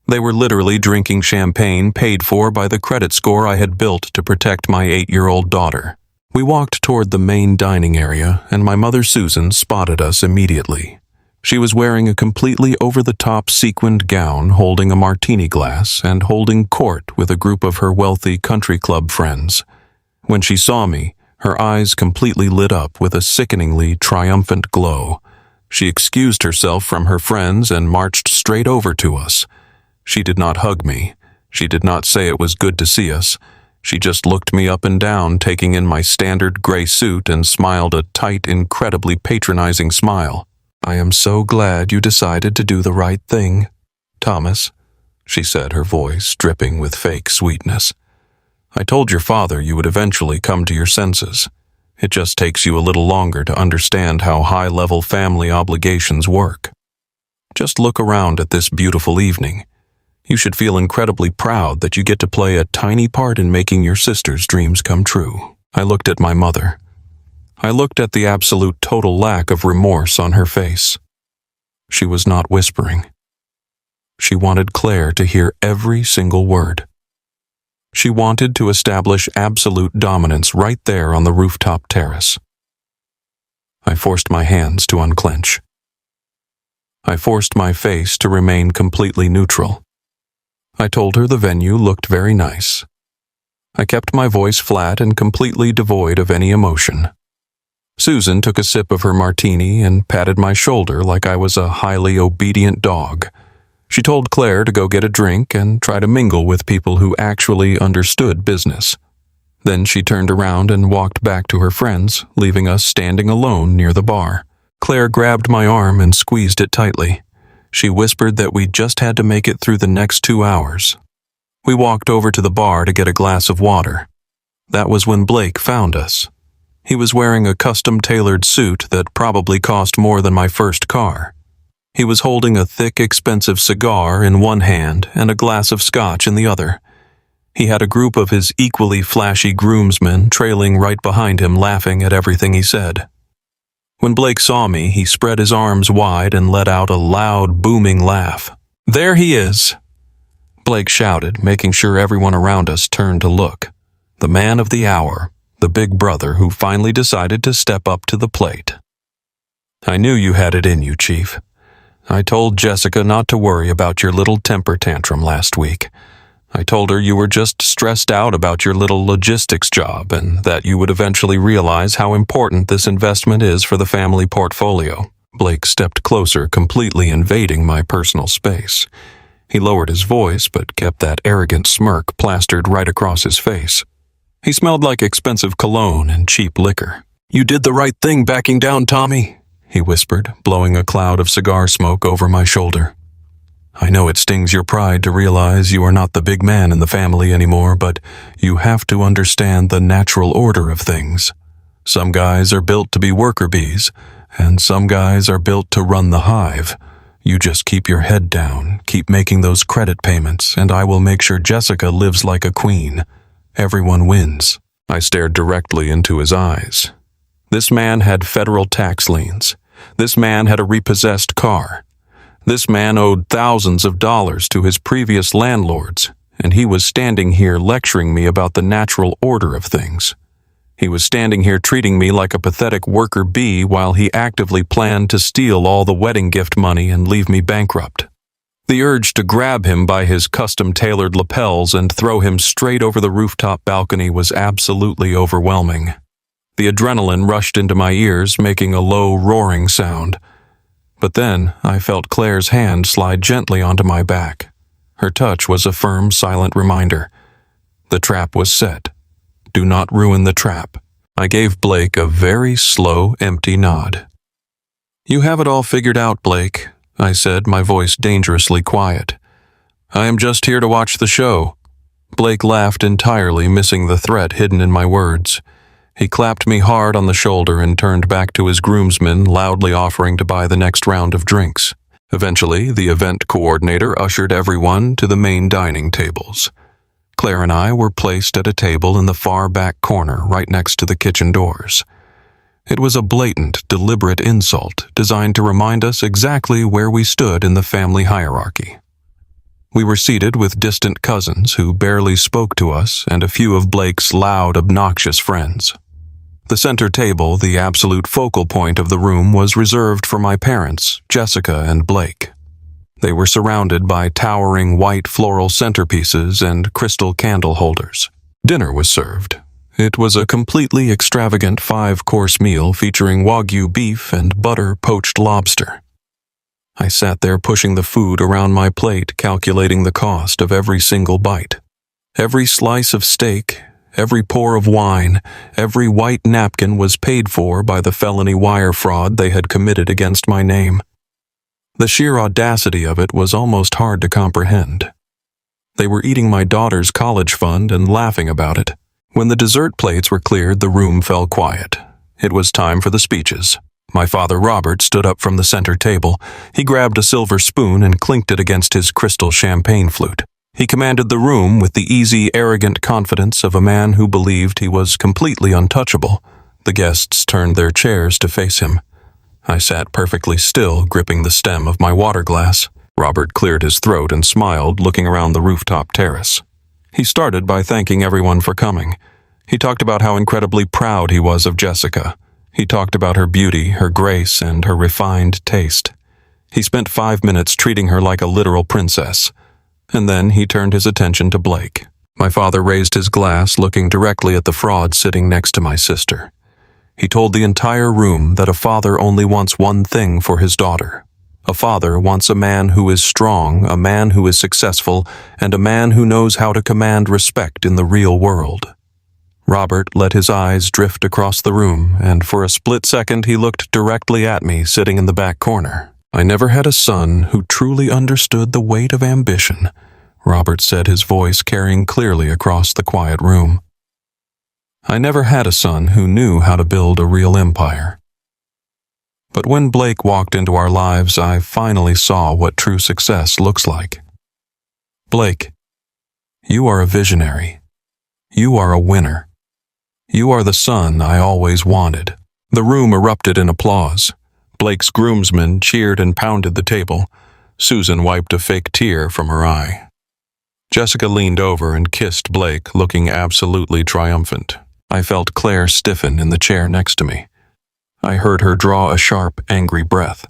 [SPEAKER 1] They were literally drinking champagne paid for by the credit score I had built to protect my 8-year-old daughter. We walked toward the main dining area, and my mother Susan spotted us immediately. She was wearing a completely over-the-top sequined gown, holding a martini glass, and holding court with a group of her wealthy country club friends. When she saw me, her eyes completely lit up with a sickeningly triumphant glow. She excused herself from her friends and marched straight over to us. She did not hug me. She did not say it was good to see us. She just looked me up and down, taking in my standard gray suit, and smiled a tight, incredibly patronizing smile. "I am so glad you decided to do the right thing, Thomas," she said, her voice dripping with fake sweetness. "I told your father you would eventually come to your senses. It just takes you a little longer to understand how high-level family obligations work. Just look around at this beautiful evening. You should feel incredibly proud that you get to play a tiny part in making your sister's dreams come true." I looked at my mother. I looked at the absolute total lack of remorse on her face. She was not whispering. She wanted Claire to hear every single word. She wanted to establish absolute dominance right there on the rooftop terrace. I forced my hands to unclench. I forced my face to remain completely neutral. I told her the venue looked very nice. I kept my voice flat and completely devoid of any emotion. Susan took a sip of her martini and patted my shoulder like I was a highly obedient dog. She told Claire to go get a drink and try to mingle with people who actually understood business. Then she turned around and walked back to her friends, leaving us standing alone near the bar. Claire grabbed my arm and squeezed it tightly. She whispered that we just had to make it through the next 2 hours. We walked over to the bar to get a glass of water. That was when Blake found us. He was wearing a custom-tailored suit that probably cost more than my first car. He was holding a thick, expensive cigar in one hand and a glass of scotch in the other. He had a group of his equally flashy groomsmen trailing right behind him, laughing at everything he said. When Blake saw me, he spread his arms wide and let out a loud, booming laugh. "There he is!" Blake shouted, making sure everyone around us turned to look. The man of the hour, the big brother who finally decided to step up to the plate. "I knew you had it in you, Chief. I told Jessica not to worry about your little temper tantrum last week. I told her you were just stressed out about your little logistics job and that you would eventually realize how important this investment is for the family portfolio." Blake stepped closer, completely invading my personal space. He lowered his voice, but kept that arrogant smirk plastered right across his face. He smelled like expensive cologne and cheap liquor. "You did the right thing backing down, Tommy," he whispered, blowing a cloud of cigar smoke over my shoulder. "I know it stings your pride to realize you are not the big man in the family anymore, but you have to understand the natural order of things. Some guys are built to be worker bees, and some guys are built to run the hive. You just keep your head down, keep making those credit payments, and I will make sure Jessica lives like a queen. Everyone wins." I stared directly into his eyes. This man had federal tax liens. This man had a repossessed car. This man owed thousands of dollars to his previous landlords, and he was standing here lecturing me about the natural order of things. He was standing here treating me like a pathetic worker bee while he actively planned to steal all the wedding gift money and leave me bankrupt. The urge to grab him by his custom-tailored lapels and throw him straight over the rooftop balcony was absolutely overwhelming. The adrenaline rushed into my ears, making a low, roaring sound. But then I felt Claire's hand slide gently onto my back. Her touch was a firm, silent reminder. The trap was set. Do not ruin the trap. I gave Blake a very slow, empty nod. "You have it all figured out, Blake," I said, my voice dangerously quiet. "I am just here to watch the show." Blake laughed entirely, missing the threat hidden in my words. He clapped me hard on the shoulder and turned back to his groomsmen, loudly offering to buy the next round of drinks. Eventually, the event coordinator ushered everyone to the main dining tables. Claire and I were placed at a table in the far back corner, right next to the kitchen doors. It was a blatant, deliberate insult designed to remind us exactly where we stood in the family hierarchy. We were seated with distant cousins who barely spoke to us and a few of Blake's loud, obnoxious friends. The center table, the absolute focal point of the room, was reserved for my parents, Jessica and Blake. They were surrounded by towering white floral centerpieces and crystal candle holders. Dinner was served. It was a completely extravagant 5-course meal featuring Wagyu beef and butter-poached lobster. I sat there pushing the food around my plate, calculating the cost of every single bite. Every slice of steak, every pour of wine, every white napkin was paid for by the felony wire fraud they had committed against my name. The sheer audacity of it was almost hard to comprehend. They were eating my daughter's college fund and laughing about it. When the dessert plates were cleared, the room fell quiet. It was time for the speeches. My father Robert stood up from the center table. He grabbed a silver spoon and clinked it against his crystal champagne flute. He commanded the room with the easy, arrogant confidence of a man who believed he was completely untouchable. The guests turned their chairs to face him. I sat perfectly still, gripping the stem of my water glass. Robert cleared his throat and smiled, looking around the rooftop terrace. He started by thanking everyone for coming. He talked about how incredibly proud he was of Jessica. He talked about her beauty, her grace, and her refined taste. He spent 5 minutes treating her like a literal princess. And then he turned his attention to Blake. My father raised his glass, looking directly at the fraud sitting next to my sister. He told the entire room that a father only wants one thing for his daughter. A father wants a man who is strong, a man who is successful, and a man who knows how to command respect in the real world. Robert let his eyes drift across the room, and for a split second he looked directly at me, sitting in the back corner. I never had a son who truly understood the weight of ambition, Robert said, his voice carrying clearly across the quiet room. I never had a son who knew how to build a real empire. But when Blake walked into our lives, I finally saw what true success looks like. Blake, you are a visionary. You are a winner. You are the son I always wanted. The room erupted in applause. Blake's groomsmen cheered and pounded the table. Susan wiped a fake tear from her eye. Jessica leaned over and kissed Blake, looking absolutely triumphant. I felt Claire stiffen in the chair next to me. I heard her draw a sharp, angry breath.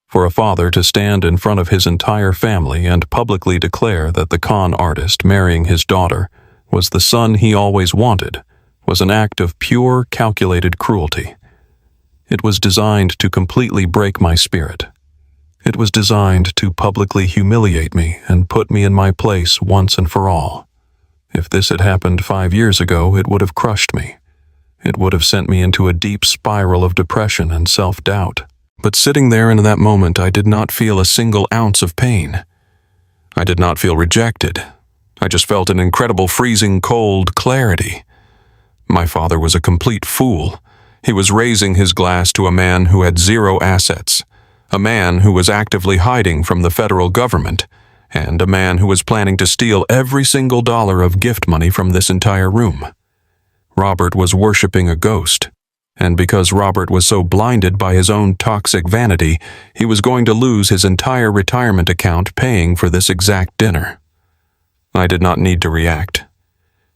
[SPEAKER 1] For a father to stand in front of his entire family and publicly declare that the con artist marrying his daughter was the son he always wanted was an act of pure, calculated cruelty. It was designed to completely break my spirit. It was designed to publicly humiliate me and put me in my place once and for all. If this had happened 5 years ago, it would have crushed me. It would have sent me into a deep spiral of depression and self-doubt. But sitting there in that moment, I did not feel a single ounce of pain. I did not feel rejected. I just felt an incredible freezing cold clarity. My father was a complete fool. He was raising his glass to a man who had 0 assets, a man who was actively hiding from the federal government, and a man who was planning to steal every single dollar of gift money from this entire room. Robert was worshiping a ghost, and because Robert was so blinded by his own toxic vanity, he was going to lose his entire retirement account paying for this exact dinner. I did not need to react.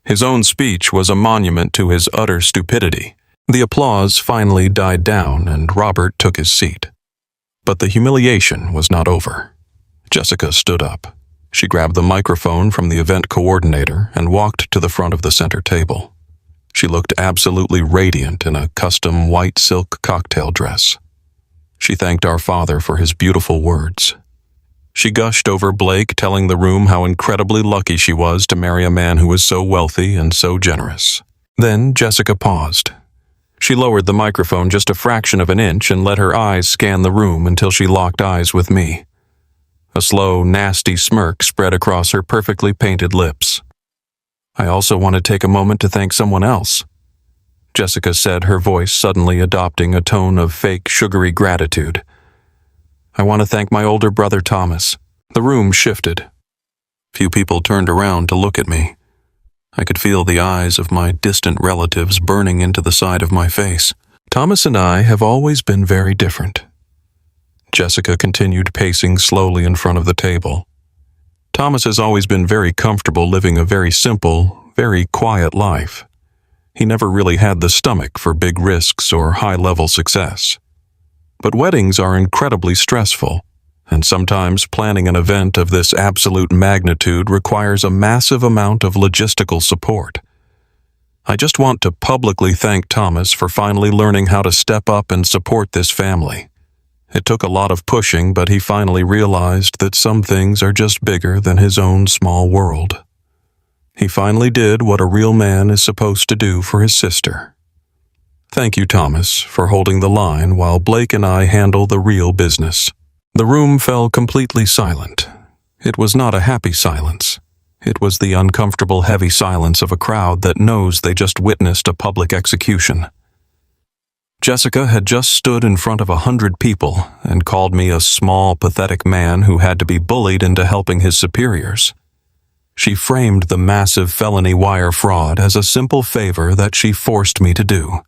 [SPEAKER 1] His own speech was a monument to his utter stupidity. The applause finally died down, and Robert took his seat. But the humiliation was not over. Jessica stood up. She grabbed the microphone from the event coordinator and walked to the front of the center table. She looked absolutely radiant in a custom white silk cocktail dress. She thanked our father for his beautiful words. She gushed over Blake, telling the room how incredibly lucky she was to marry a man who was so wealthy and so generous. Then Jessica paused. She lowered the microphone just a fraction of an inch and let her eyes scan the room until she locked eyes with me. A slow, nasty smirk spread across her perfectly painted lips. I also want to take a moment to thank someone else, Jessica said, her voice suddenly adopting a tone of fake, sugary gratitude. I want to thank my older brother Thomas. The room shifted. Few people turned around to look at me. I could feel the eyes of my distant relatives burning into the side of my face. Thomas and I have always been very different. Jessica continued pacing slowly in front of the table. Thomas has always been very comfortable living a very simple, very quiet life. He never really had the stomach for big risks or high-level success. But weddings are incredibly stressful, and sometimes planning an event of this absolute magnitude requires a massive amount of logistical support. I just want to publicly thank Thomas for finally learning how to step up and support this family. It took a lot of pushing, but he finally realized that some things are just bigger than his own small world. He finally did what a real man is supposed to do for his sister. Thank you, Thomas, for holding the line while Blake and I handle the real business. The room fell completely silent. It was not a happy silence. It was the uncomfortable, heavy silence of a crowd that knows they just witnessed a public execution. Jessica had just stood in front of 100 people and called me a small, pathetic man who had to be bullied into helping his superiors. She framed the massive felony wire fraud as a simple favor that she forced me to do.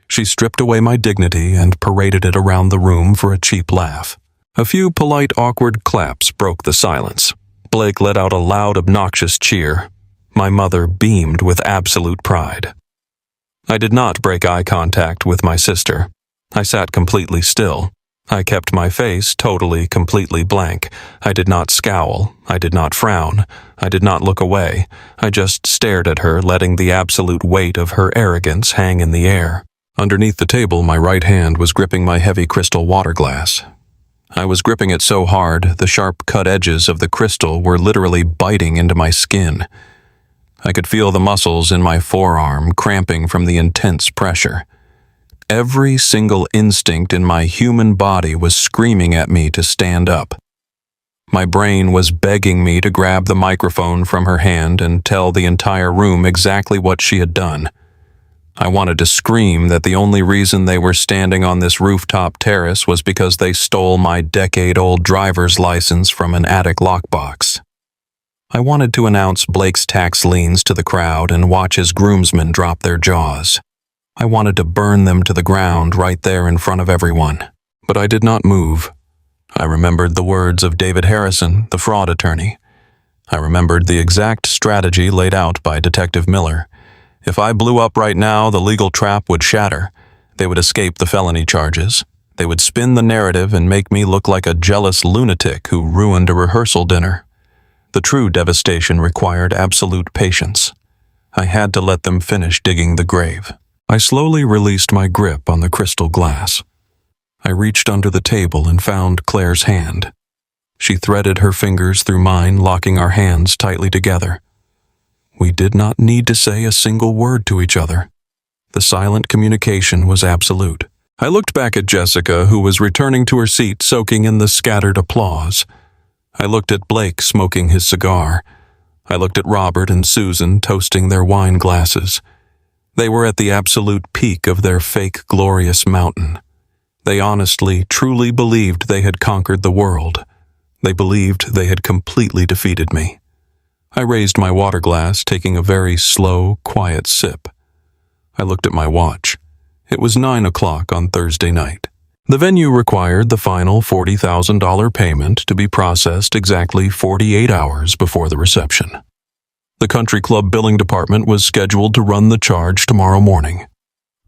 [SPEAKER 1] She stripped away my dignity and paraded it around the room for a cheap laugh. A few polite, awkward claps broke the silence. Blake let out a loud, obnoxious cheer. My mother beamed with absolute pride. I did not break eye contact with my sister. I sat completely still. I kept my face totally, completely blank. I did not scowl. I did not frown. I did not look away. I just stared at her, letting the absolute weight of her arrogance hang in the air. Underneath the table, my right hand was gripping my heavy crystal water glass. I was gripping it so hard, the sharp cut edges of the crystal were literally biting into my skin. I could feel the muscles in my forearm cramping from the intense pressure. Every single instinct in my human body was screaming at me to stand up. My brain was begging me to grab the microphone from her hand and tell the entire room exactly what she had done. I wanted to scream that the only reason they were standing on this rooftop terrace was because they stole my decade-old driver's license from an attic lockbox. I wanted to announce Blake's tax liens to the crowd and watch his groomsmen drop their jaws. I wanted to burn them to the ground right there in front of everyone. But I did not move. I remembered the words of David Harrison, the fraud attorney. I remembered the exact strategy laid out by Detective Miller. If I blew up right now, the legal trap would shatter. They would escape the felony charges. They would spin the narrative and make me look like a jealous lunatic who ruined a rehearsal dinner. The true devastation required absolute patience. I had to let them finish digging the grave. I slowly released my grip on the crystal glass. I reached under the table and found Claire's hand. She threaded her fingers through mine, locking our hands tightly together. We did not need to say a single word to each other. The silent communication was absolute. I looked back at Jessica, who was returning to her seat, soaking in the scattered applause. I looked at Blake smoking his cigar. I looked at Robert and Susan toasting their wine glasses. They were at the absolute peak of their fake glorious mountain. They honestly, truly believed they had conquered the world. They believed they had completely defeated me. I raised my water glass, taking a very slow, quiet sip. I looked at my watch. It was 9 o'clock on Thursday night. The venue required the final $40,000 payment to be processed exactly 48 hours before the reception. The country club billing department was scheduled to run the charge tomorrow morning.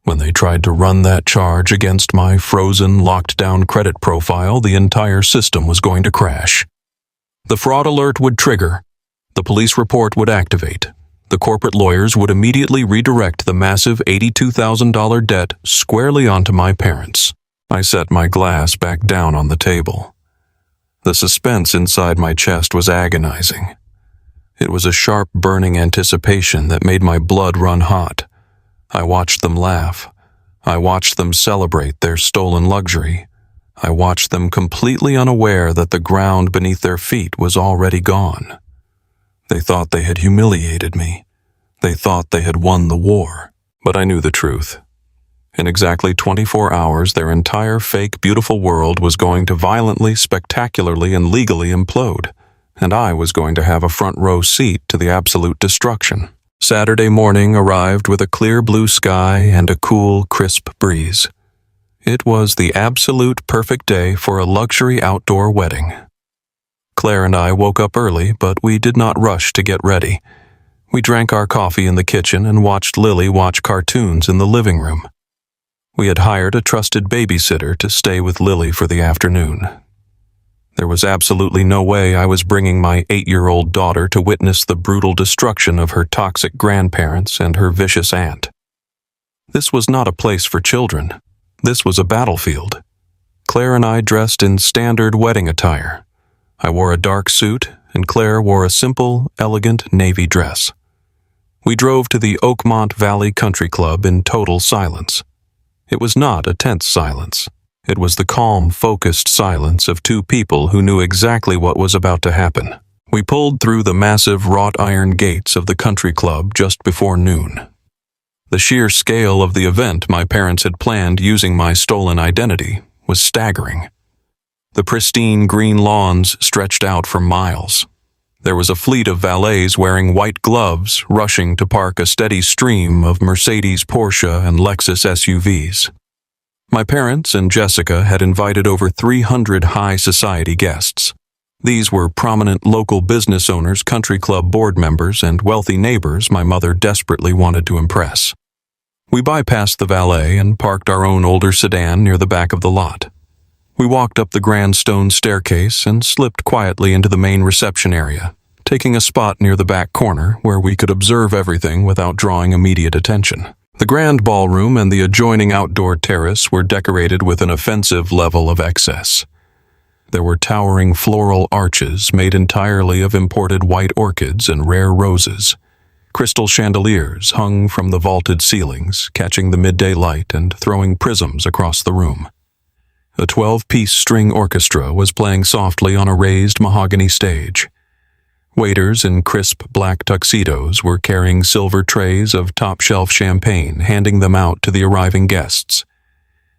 [SPEAKER 1] When they tried to run that charge against my frozen, locked-down credit profile, the entire system was going to crash. The fraud alert would trigger. The police report would activate. The corporate lawyers would immediately redirect the massive $82,000 debt squarely onto my parents. I set my glass back down on the table. The suspense inside my chest was agonizing. It was a sharp, burning anticipation that made my blood run hot. I watched them laugh. I watched them celebrate their stolen luxury. I watched them completely unaware that the ground beneath their feet was already gone. They thought they had humiliated me. They thought they had won the war. But I knew the truth. In exactly 24 hours, their entire fake, beautiful world was going to violently, spectacularly, and legally implode, and I was going to have a front row seat to the absolute destruction. Saturday morning arrived with a clear blue sky and a cool, crisp breeze. It was the absolute perfect day for a luxury outdoor wedding. Claire and I woke up early, but we did not rush to get ready. We drank our coffee in the kitchen and watched Lily watch cartoons in the living room. We had hired a trusted babysitter to stay with Lily for the afternoon. There was absolutely no way I was bringing my 8-year-old daughter to witness the brutal destruction of her toxic grandparents and her vicious aunt. This was not a place for children. This was a battlefield. Claire and I dressed in standard wedding attire. I wore a dark suit, and Claire wore a simple, elegant navy dress. We drove to the Oakmont Valley Country Club in total silence. It was not a tense silence. It was the calm, focused silence of two people who knew exactly what was about to happen. We pulled through the massive wrought iron gates of the country club just before noon. The sheer scale of the event my parents had planned using my stolen identity was staggering. The pristine green lawns stretched out for miles. There was a fleet of valets wearing white gloves rushing to park a steady stream of Mercedes, Porsche, and Lexus SUVs. My parents and Jessica had invited over 300 high society guests. These were prominent local business owners, country club board members, and wealthy neighbors my mother desperately wanted to impress. We bypassed the valet and parked our own older sedan near the back of the lot. We walked up the grand stone staircase and slipped quietly into the main reception area, taking a spot near the back corner where we could observe everything without drawing immediate attention. The grand ballroom and the adjoining outdoor terrace were decorated with an offensive level of excess. There were towering floral arches made entirely of imported white orchids and rare roses. Crystal chandeliers hung from the vaulted ceilings, catching the midday light and throwing prisms across the room. A 12-piece string orchestra was playing softly on a raised mahogany stage. Waiters in crisp black tuxedos were carrying silver trays of top-shelf champagne, handing them out to the arriving guests.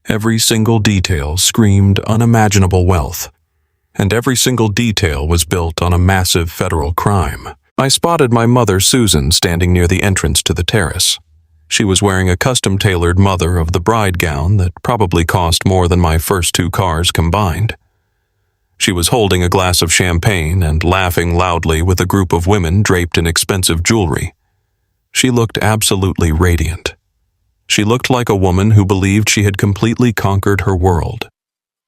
[SPEAKER 1] Every single detail screamed unimaginable wealth, and every single detail was built on a massive federal crime. I spotted my mother, Susan, standing near the entrance to the terrace. She was wearing a custom-tailored mother of the bride gown that probably cost more than my first 2 cars combined. She was holding a glass of champagne and laughing loudly with a group of women draped in expensive jewelry. She looked absolutely radiant. She looked like a woman who believed she had completely conquered her world.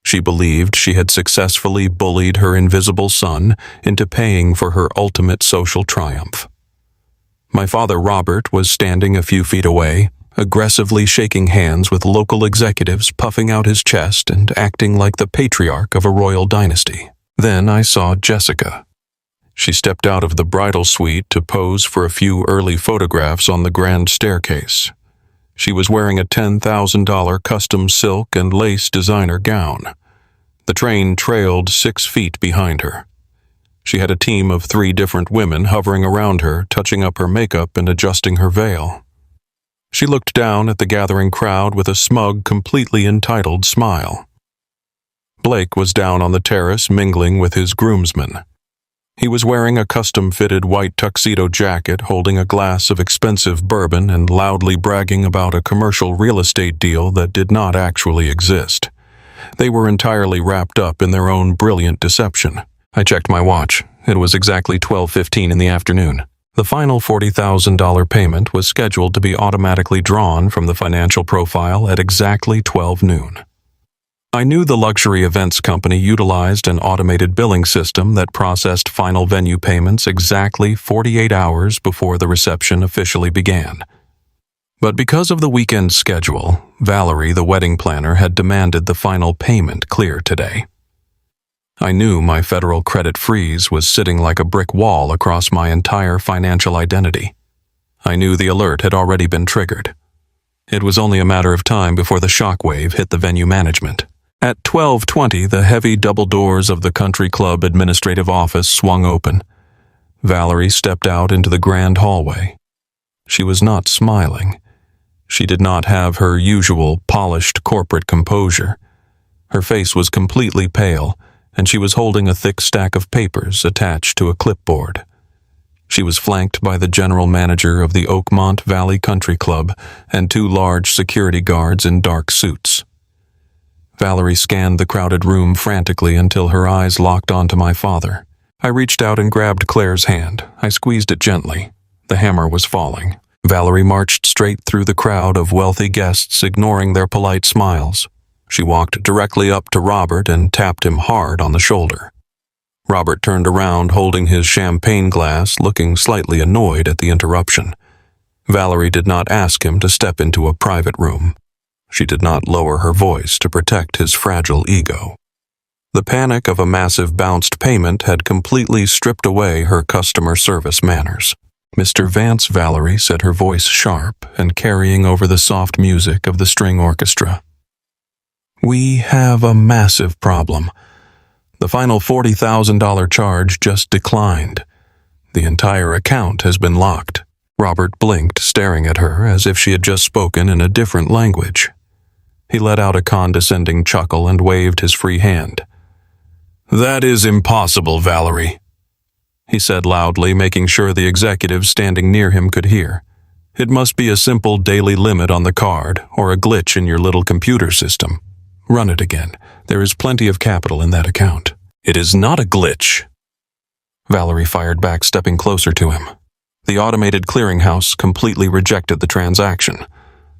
[SPEAKER 1] She believed she had successfully bullied her invisible son into paying for her ultimate social triumph. My father, Robert, was standing a few feet away, aggressively shaking hands with local executives, puffing out his chest and acting like the patriarch of a royal dynasty. Then I saw Jessica. She stepped out of the bridal suite to pose for a few early photographs on the grand staircase. She was wearing a $10,000 custom silk and lace designer gown. The train trailed 6 feet behind her. She had a team of 3 different women hovering around her, touching up her makeup and adjusting her veil. She looked down at the gathering crowd with a smug, completely entitled smile. Blake was down on the terrace mingling with his groomsmen. He was wearing a custom-fitted white tuxedo jacket, holding a glass of expensive bourbon and loudly bragging about a commercial real estate deal that did not actually exist. They were entirely wrapped up in their own brilliant deception. I checked my watch. It was exactly 12:15 in the afternoon. The final $40,000 payment was scheduled to be automatically drawn from the financial profile at exactly 12 noon. I knew the luxury events company utilized an automated billing system that processed final venue payments exactly 48 hours before the reception officially began. But because of the weekend schedule, Valerie, the wedding planner, had demanded the final payment clear today. I knew my federal credit freeze was sitting like a brick wall across my entire financial identity. I knew the alert had already been triggered. It was only a matter of time before the shockwave hit the venue management. At 12:20, the heavy double doors of the country club administrative office swung open. Valerie stepped out into the grand hallway. She was not smiling. She did not have her usual polished corporate composure. Her face was completely pale, and she was holding a thick stack of papers attached to a clipboard. She was flanked by the general manager of the Oakmont Valley Country Club and 2 large security guards in dark suits. Valerie scanned the crowded room frantically until her eyes locked onto my father. I reached out and grabbed Claire's hand. I squeezed it gently. The hammer was falling. Valerie marched straight through the crowd of wealthy guests, ignoring their polite smiles. She walked directly up to Robert and tapped him hard on the shoulder. Robert turned around holding his champagne glass, looking slightly annoyed at the interruption. Valerie did not ask him to step into a private room. She did not lower her voice to protect his fragile ego. The panic of a massive bounced payment had completely stripped away her customer service manners. "Mr. Vance," Valerie said, her voice sharp and carrying over the soft music of the string orchestra. "We have a massive problem. The final $40,000 charge just declined. The entire account has been locked." Robert blinked, staring at her as if she had just spoken in a different language. He let out a condescending chuckle and waved his free hand. "That is impossible, Valerie," he said loudly, making sure the executive standing near him could hear. "It must be a simple daily limit on the card or a glitch in your little computer system. Run it again. There is plenty of capital in that account." "It is not a glitch," Valerie fired back, stepping closer to him. The automated clearinghouse completely rejected the transaction.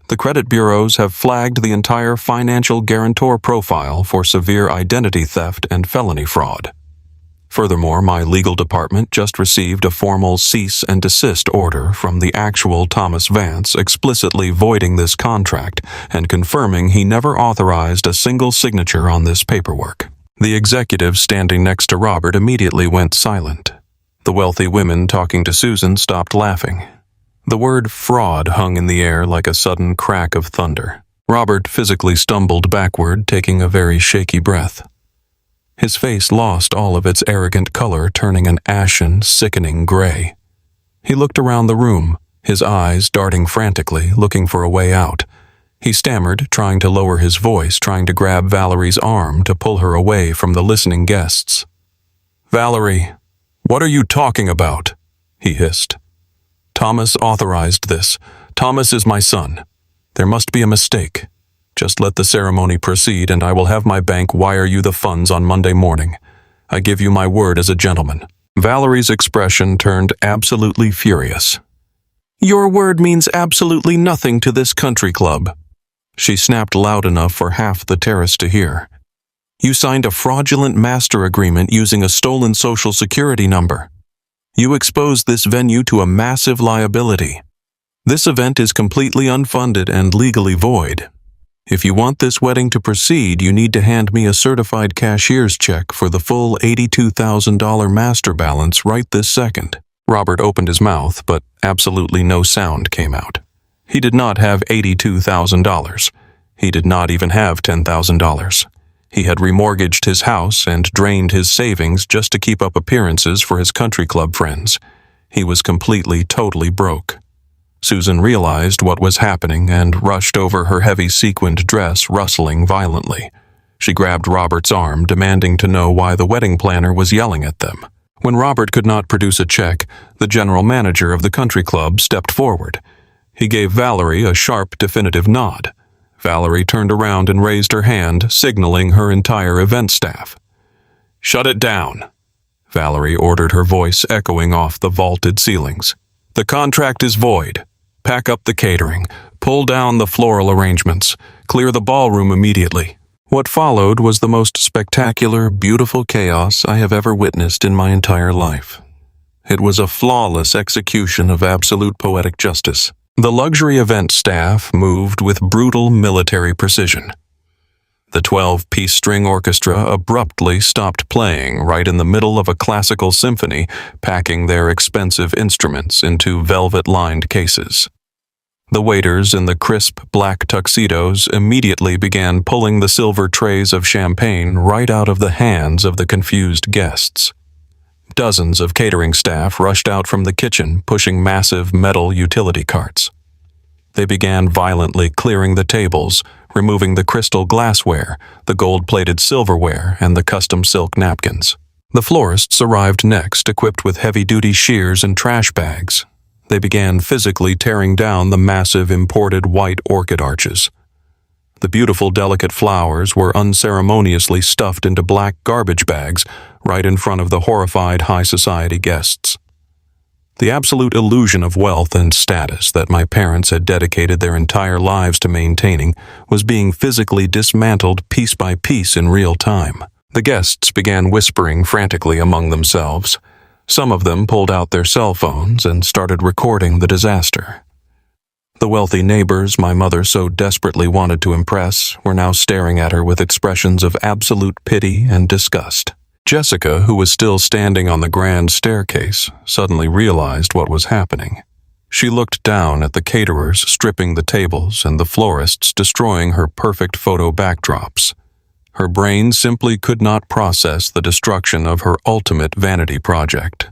[SPEAKER 1] The credit bureaus have flagged the entire financial guarantor profile for severe identity theft and felony fraud. Furthermore, my legal department just received a formal cease and desist order from the actual Thomas Vance, explicitly voiding this contract and confirming he never authorized a single signature on this paperwork. The executive standing next to Robert immediately went silent. The wealthy women talking to Susan stopped laughing. The word fraud hung in the air like a sudden crack of thunder. Robert physically stumbled backward, taking a very shaky breath. His face lost all of its arrogant color, turning an ashen, sickening gray. He looked around the room, his eyes darting frantically, looking for a way out. He stammered, trying to lower his voice, trying to grab Valerie's arm to pull her away from the listening guests. "Valerie, what are you talking about?" he hissed. "Thomas authorized this. Thomas is my son. There must be a mistake. Just let the ceremony proceed and I will have my bank wire you the funds on Monday morning. I give you my word as a gentleman." Valerie's expression turned absolutely furious. "Your word means absolutely nothing to this country club." She snapped loud enough for half the terrace to hear. "You signed a fraudulent master agreement using a stolen social security number. You exposed this venue to a massive liability. This event is completely unfunded and legally void. If you want this wedding to proceed, you need to hand me a certified cashier's check for the full $82,000 master balance right this second." Robert opened his mouth, but absolutely no sound came out. He did not have $82,000. He did not even have $10,000. He had remortgaged his house and drained his savings just to keep up appearances for his country club friends. He was completely, totally broke. Susan realized what was happening and rushed over her heavy sequined dress, rustling violently. She grabbed Robert's arm, demanding to know why the wedding planner was yelling at them. When Robert could not produce a check, the general manager of the country club stepped forward. He gave Valerie a sharp, definitive nod. Valerie turned around and raised her hand, signaling her entire event staff. "Shut it down," Valerie ordered, her voice echoing off the vaulted ceilings. "The contract is void. Pack up the catering, pull down the floral arrangements, clear the ballroom immediately." What followed was the most spectacular, beautiful chaos I have ever witnessed in my entire life. It was a flawless execution of absolute poetic justice. The luxury event staff moved with brutal military precision. The 12-piece string orchestra abruptly stopped playing right in the middle of a classical symphony, packing their expensive instruments into velvet-lined cases. The waiters in the crisp black tuxedos immediately began pulling the silver trays of champagne right out of the hands of the confused guests. Dozens of catering staff rushed out from the kitchen, pushing massive metal utility carts. They began violently clearing the tables, removing the crystal glassware, the gold-plated silverware, and the custom silk napkins. The florists arrived next, equipped with heavy-duty shears and trash bags. They began physically tearing down the massive imported white orchid arches. The beautiful, delicate flowers were unceremoniously stuffed into black garbage bags right in front of the horrified high society guests. The absolute illusion of wealth and status that my parents had dedicated their entire lives to maintaining was being physically dismantled piece by piece in real time. The guests began whispering frantically among themselves. Some of them pulled out their cell phones and started recording the disaster. The wealthy neighbors my mother so desperately wanted to impress were now staring at her with expressions of absolute pity and disgust. Jessica, who was still standing on the grand staircase, suddenly realized what was happening. She looked down at the caterers stripping the tables and the florists destroying her perfect photo backdrops. Her brain simply could not process the destruction of her ultimate vanity project.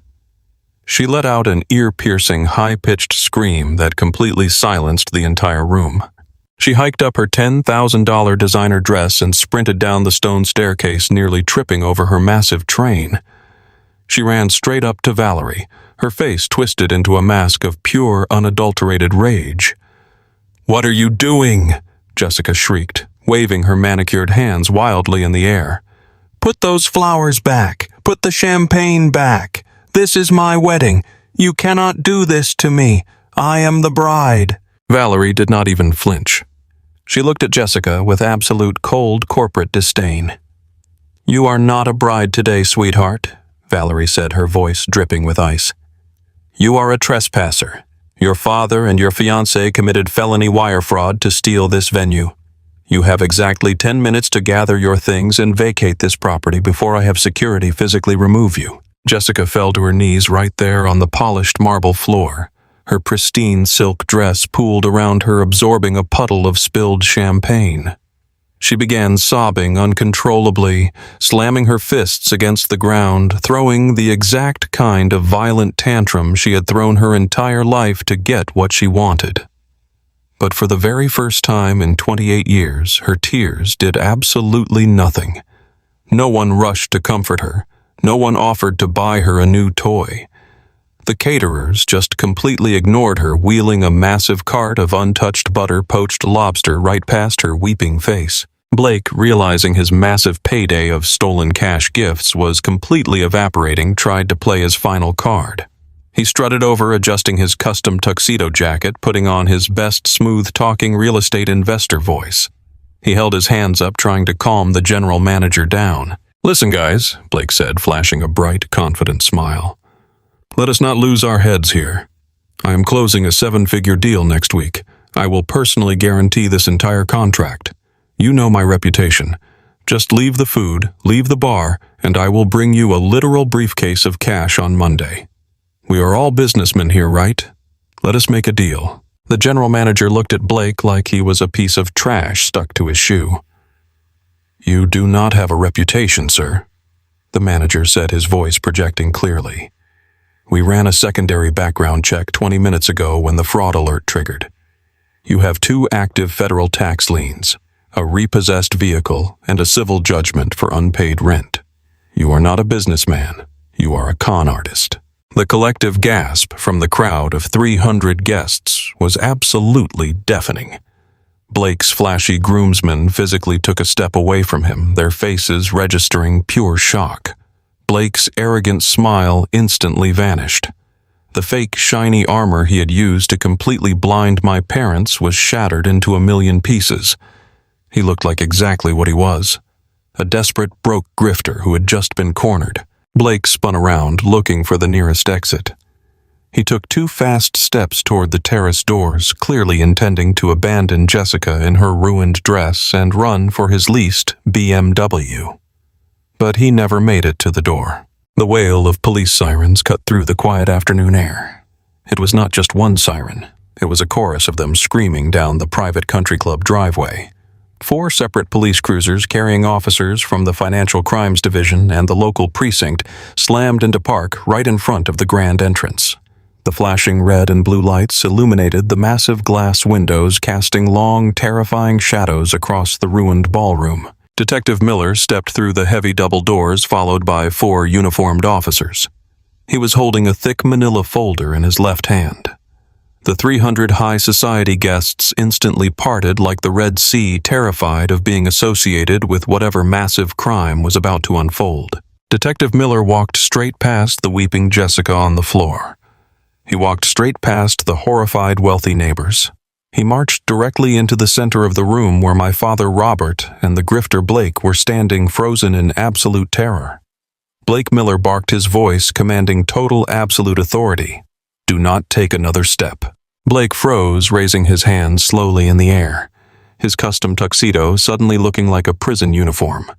[SPEAKER 1] She let out an ear-piercing, high-pitched scream that completely silenced the entire room. She hiked up her $10,000 designer dress and sprinted down the stone staircase, nearly tripping over her massive train. She ran straight up to Valerie, her face twisted into a mask of pure, unadulterated rage. "What are you doing?" Jessica shrieked, waving her manicured hands wildly in the air. "Put those flowers back! Put the champagne back! This is my wedding! You cannot do this to me! I am the bride!" Valerie did not even flinch. She looked at Jessica with absolute cold corporate disdain. "You are not a bride today, sweetheart," Valerie said, her voice dripping with ice. "You are a trespasser. Your father and your fiancé committed felony wire fraud to steal this venue. You have exactly 10 minutes to gather your things and vacate this property before I have security physically remove you." Jessica fell to her knees right there on the polished marble floor. Her pristine silk dress pooled around her, absorbing a puddle of spilled champagne. She began sobbing uncontrollably, slamming her fists against the ground, throwing the exact kind of violent tantrum she had thrown her entire life to get what she wanted. But for the very first time in 28 years, her tears did absolutely nothing. No one rushed to comfort her. No one offered to buy her a new toy. The caterers just completely ignored her, wheeling a massive cart of untouched butter poached lobster right past her weeping face. Blake, realizing his massive payday of stolen cash gifts was completely evaporating, tried to play his final card. He strutted over, adjusting his custom tuxedo jacket, putting on his best smooth-talking real estate investor voice. He held his hands up, trying to calm the general manager down. "Listen, guys," Blake said, flashing a bright, confident smile. "Let us not lose our heads here. I am closing a 7-figure deal next week. I will personally guarantee this entire contract. You know my reputation. Just leave the food, leave the bar, and I will bring you a literal briefcase of cash on Monday. We are all businessmen here, right? Let us make a deal." The general manager looked at Blake like he was a piece of trash stuck to his shoe. "You do not have a reputation, sir," the manager said, his voice projecting clearly. "We ran a secondary background check 20 minutes ago when the fraud alert triggered. You have 2 active federal tax liens, a repossessed vehicle, and a civil judgment for unpaid rent. You are not a businessman. You are a con artist." The collective gasp from the crowd of 300 guests was absolutely deafening. Blake's flashy groomsmen physically took a step away from him, their faces registering pure shock. Blake's arrogant smile instantly vanished. The fake shiny armor he had used to completely blind my parents was shattered into a million pieces. He looked like exactly what he was, a desperate broke grifter who had just been cornered. Blake spun around, looking for the nearest exit. He took 2 fast steps toward the terrace doors, clearly intending to abandon Jessica in her ruined dress and run for his leased BMW. But he never made it to the door. The wail of police sirens cut through the quiet afternoon air. It was not just one siren. It was a chorus of them screaming down the private country club driveway. 4 separate police cruisers carrying officers from the Financial Crimes Division and the local precinct slammed into park right in front of the grand entrance. The flashing red and blue lights illuminated the massive glass windows, casting long, terrifying shadows across the ruined ballroom. Detective Miller stepped through the heavy double doors, followed by 4 uniformed officers. He was holding a thick manila folder in his left hand. The 300 high society guests instantly parted like the Red Sea, terrified of being associated with whatever massive crime was about to unfold. Detective Miller walked straight past the weeping Jessica on the floor. He walked straight past the horrified wealthy neighbors. He marched directly into the center of the room where my father Robert and the grifter Blake were standing frozen in absolute terror. Blake Miller barked his voice, commanding total absolute authority. "Do not take another step." Blake froze, raising his hands slowly in the air, his custom tuxedo suddenly looking like a prison uniform.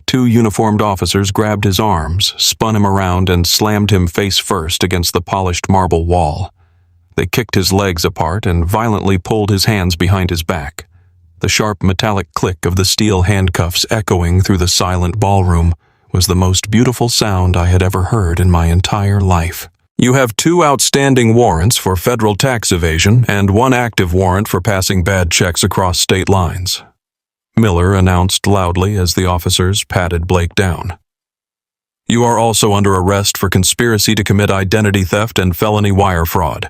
[SPEAKER 1] Two uniformed officers grabbed his arms, spun him around, and slammed him face first against the polished marble wall. They kicked his legs apart and violently pulled his hands behind his back, the sharp metallic click of the steel handcuffs echoing through the silent ballroom was the most beautiful sound I had ever heard in my entire life. "You have 2 outstanding warrants for federal tax evasion and 1 active warrant for passing bad checks across state lines," Miller announced loudly as the officers patted Blake down. "You are also under arrest for conspiracy to commit identity theft and felony wire fraud.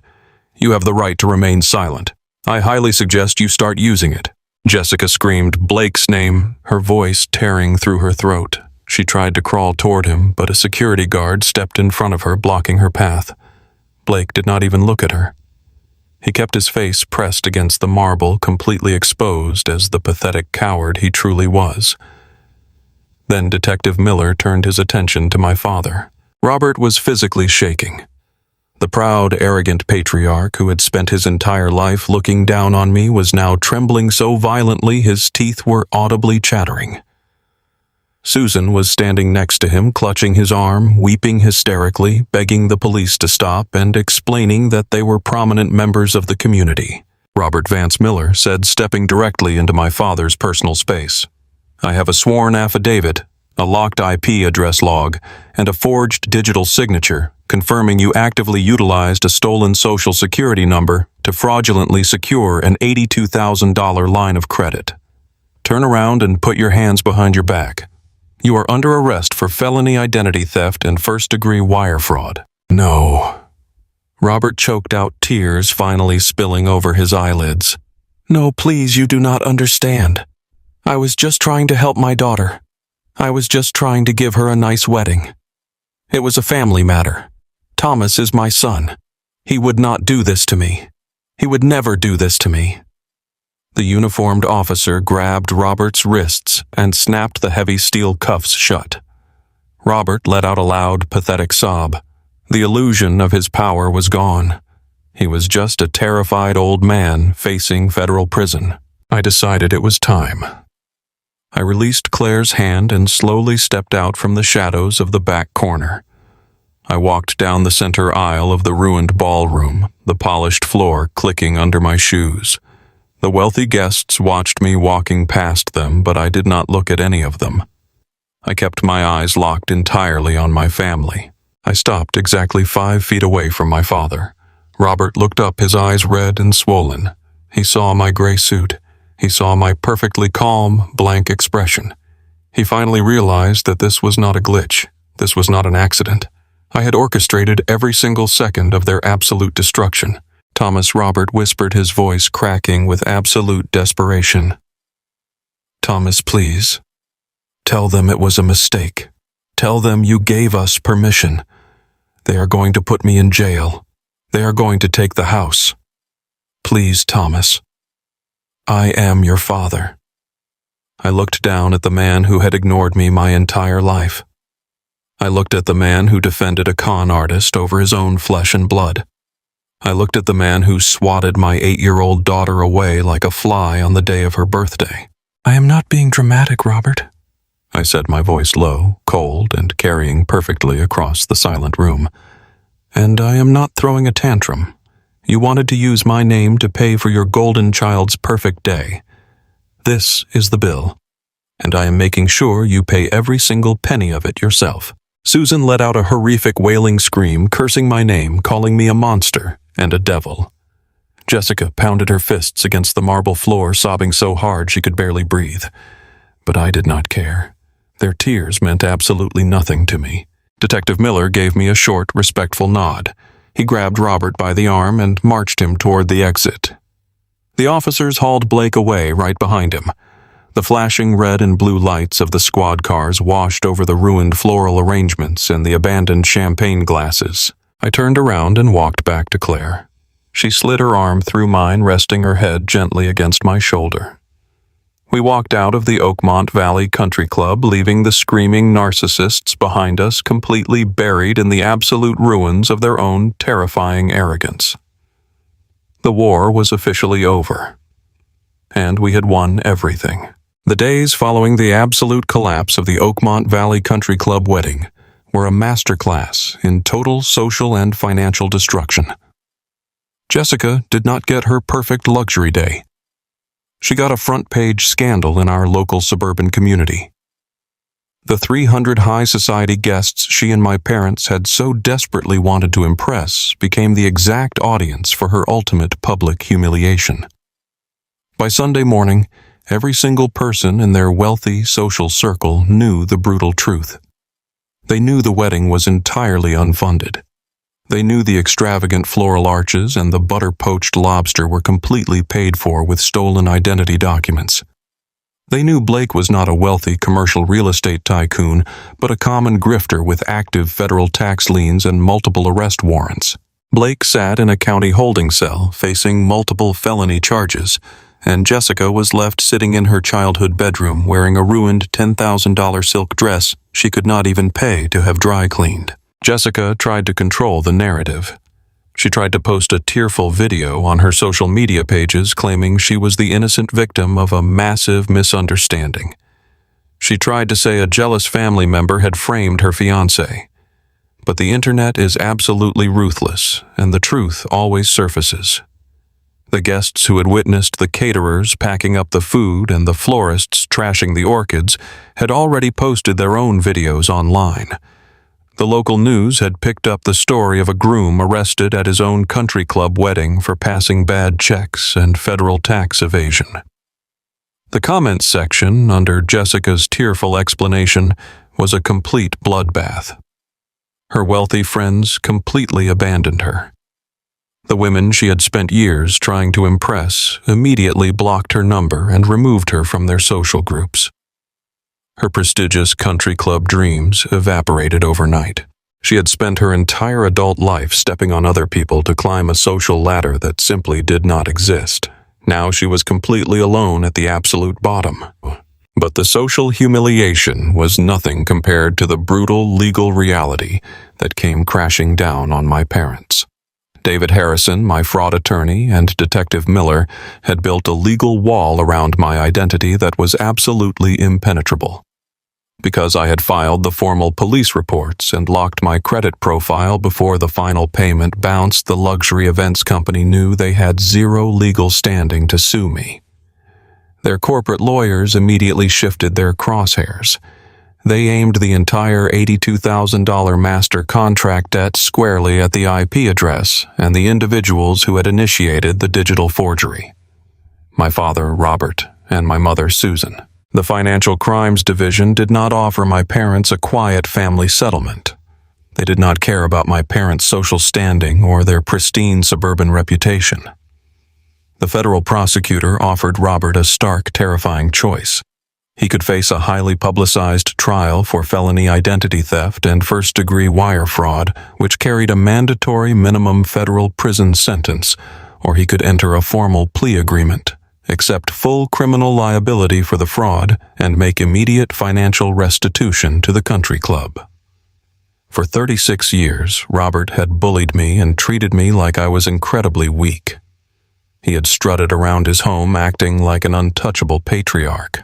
[SPEAKER 1] You have the right to remain silent. I highly suggest you start using it." Jessica screamed Blake's name, her voice tearing through her throat. She tried to crawl toward him, but a security guard stepped in front of her, blocking her path. Blake did not even look at her. He kept his face pressed against the marble, completely exposed as the pathetic coward he truly was. Then Detective Miller turned his attention to my father. Robert was physically shaking. The proud, arrogant patriarch who had spent his entire life looking down on me was now trembling so violently his teeth were audibly chattering. Susan was standing next to him, clutching his arm, weeping hysterically, begging the police to stop, and explaining that they were prominent members of the community. Robert Vance Miller said, stepping directly into my father's personal space, "I have a sworn affidavit, a locked IP address log, and a forged digital signature confirming you actively utilized a stolen Social Security number to fraudulently secure an $82,000 line of credit. Turn around and put your hands behind your back. You are under arrest for felony identity theft and first-degree wire fraud." "No." Robert choked out, tears finally spilling over his eyelids. "No, please, you do not understand. I was just trying to help my daughter. I was just trying to give her a nice wedding. It was a family matter. Thomas is my son. He would not do this to me. He would never do this to me." The uniformed officer grabbed Robert's wrists and snapped the heavy steel cuffs shut. Robert let out a loud, pathetic sob. The illusion of his power was gone. He was just a terrified old man facing federal prison. I decided it was time. I released Claire's hand and slowly stepped out from the shadows of the back corner. I walked down the center aisle of the ruined ballroom, the polished floor clicking under my shoes. The wealthy guests watched me walking past them, but I did not look at any of them. I kept my eyes locked entirely on my family. I stopped exactly 5 feet away from my father. Robert looked up, his eyes red and swollen. He saw my gray suit. He saw my perfectly calm, blank expression. He finally realized that this was not a glitch. This was not an accident. I had orchestrated every single second of their absolute destruction. Thomas Robert whispered, his voice cracking with absolute desperation. "Thomas, please. Tell them it was a mistake. Tell them you gave us permission. They are going to put me in jail. They are going to take the house. Please, Thomas. I am your father." I looked down at the man who had ignored me my entire life. I looked at the man who defended a con artist over his own flesh and blood. I looked at the man who swatted my 8-year-old daughter away like a fly on the day of her birthday. "I am not being dramatic, Robert," I said, my voice low, cold, and carrying perfectly across the silent room. "And I am not throwing a tantrum. You wanted to use my name to pay for your golden child's perfect day. This is the bill, and I am making sure you pay every single penny of it yourself." Susan let out a horrific wailing scream, cursing my name, calling me a monster and a devil. Jessica pounded her fists against the marble floor, sobbing so hard she could barely breathe. But I did not care. Their tears meant absolutely nothing to me. Detective Miller gave me a short, respectful nod. He grabbed Robert by the arm and marched him toward the exit. The officers hauled Blake away right behind him. The flashing red and blue lights of the squad cars washed over the ruined floral arrangements and the abandoned champagne glasses. I turned around and walked back to Claire. She slid her arm through mine, resting her head gently against my shoulder. We walked out of the Oakmont Valley Country Club, leaving the screaming narcissists behind us, completely buried in the absolute ruins of their own terrifying arrogance. The war was officially over, and we had won everything. The days following the absolute collapse of the Oakmont Valley Country Club wedding were a masterclass in total social and financial destruction. Jessica did not get her perfect luxury day. She got a front-page scandal in our local suburban community. The 300 high society guests she and my parents had so desperately wanted to impress became the exact audience for her ultimate public humiliation. By Sunday morning, every single person in their wealthy social circle knew the brutal truth. They knew the wedding was entirely unfunded. They knew the extravagant floral arches and the butter-poached lobster were completely paid for with stolen identity documents. They knew Blake was not a wealthy commercial real estate tycoon, but a common grifter with active federal tax liens and multiple arrest warrants. Blake sat in a county holding cell, facing multiple felony charges, and Jessica was left sitting in her childhood bedroom wearing a ruined $10,000 silk dress she could not even pay to have dry cleaned. Jessica tried to control the narrative. She tried to post a tearful video on her social media pages claiming she was the innocent victim of a massive misunderstanding. She tried to say a jealous family member had framed her fiancé. But the internet is absolutely ruthless, and the truth always surfaces. The guests who had witnessed the caterers packing up the food and the florists trashing the orchids had already posted their own videos online. The local news had picked up the story of a groom arrested at his own country club wedding for passing bad checks and federal tax evasion. The comments section under Jessica's tearful explanation was a complete bloodbath. Her wealthy friends completely abandoned her. The women she had spent years trying to impress immediately blocked her number and removed her from their social groups. Her prestigious country club dreams evaporated overnight. She had spent her entire adult life stepping on other people to climb a social ladder that simply did not exist. Now she was completely alone at the absolute bottom. But the social humiliation was nothing compared to the brutal legal reality that came crashing down on my parents. David Harrison, my fraud attorney, and Detective Miller had built a legal wall around my identity that was absolutely impenetrable. Because I had filed the formal police reports and locked my credit profile before the final payment bounced, the luxury events company knew they had zero legal standing to sue me. Their corporate lawyers immediately shifted their crosshairs. They aimed the entire $82,000 master contract debt squarely at the IP address and the individuals who had initiated the digital forgery. My father, Robert, and my mother, Susan. The Financial Crimes Division did not offer my parents a quiet family settlement. They did not care about my parents' social standing or their pristine suburban reputation. The federal prosecutor offered Robert a stark, terrifying choice. He could face a highly publicized trial for felony identity theft and first-degree wire fraud, which carried a mandatory minimum federal prison sentence, or he could enter a formal plea agreement, accept full criminal liability for the fraud, and make immediate financial restitution to the country club. For 36 years, Robert had bullied me and treated me like I was incredibly weak. He had strutted around his home acting like an untouchable patriarch.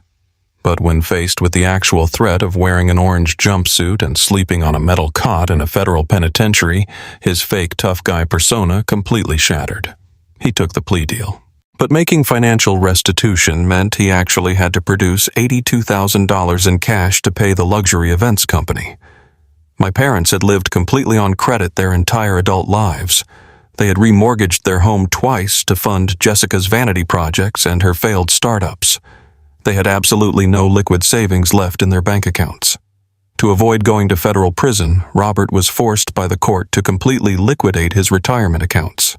[SPEAKER 1] But when faced with the actual threat of wearing an orange jumpsuit and sleeping on a metal cot in a federal penitentiary, his fake tough guy persona completely shattered. He took the plea deal. But making financial restitution meant he actually had to produce $82,000 in cash to pay the luxury events company. My parents had lived completely on credit their entire adult lives. They had remortgaged their home twice to fund Jessica's vanity projects and her failed startups. They had absolutely no liquid savings left in their bank accounts. To avoid going to federal prison, Robert was forced by the court to completely liquidate his retirement accounts.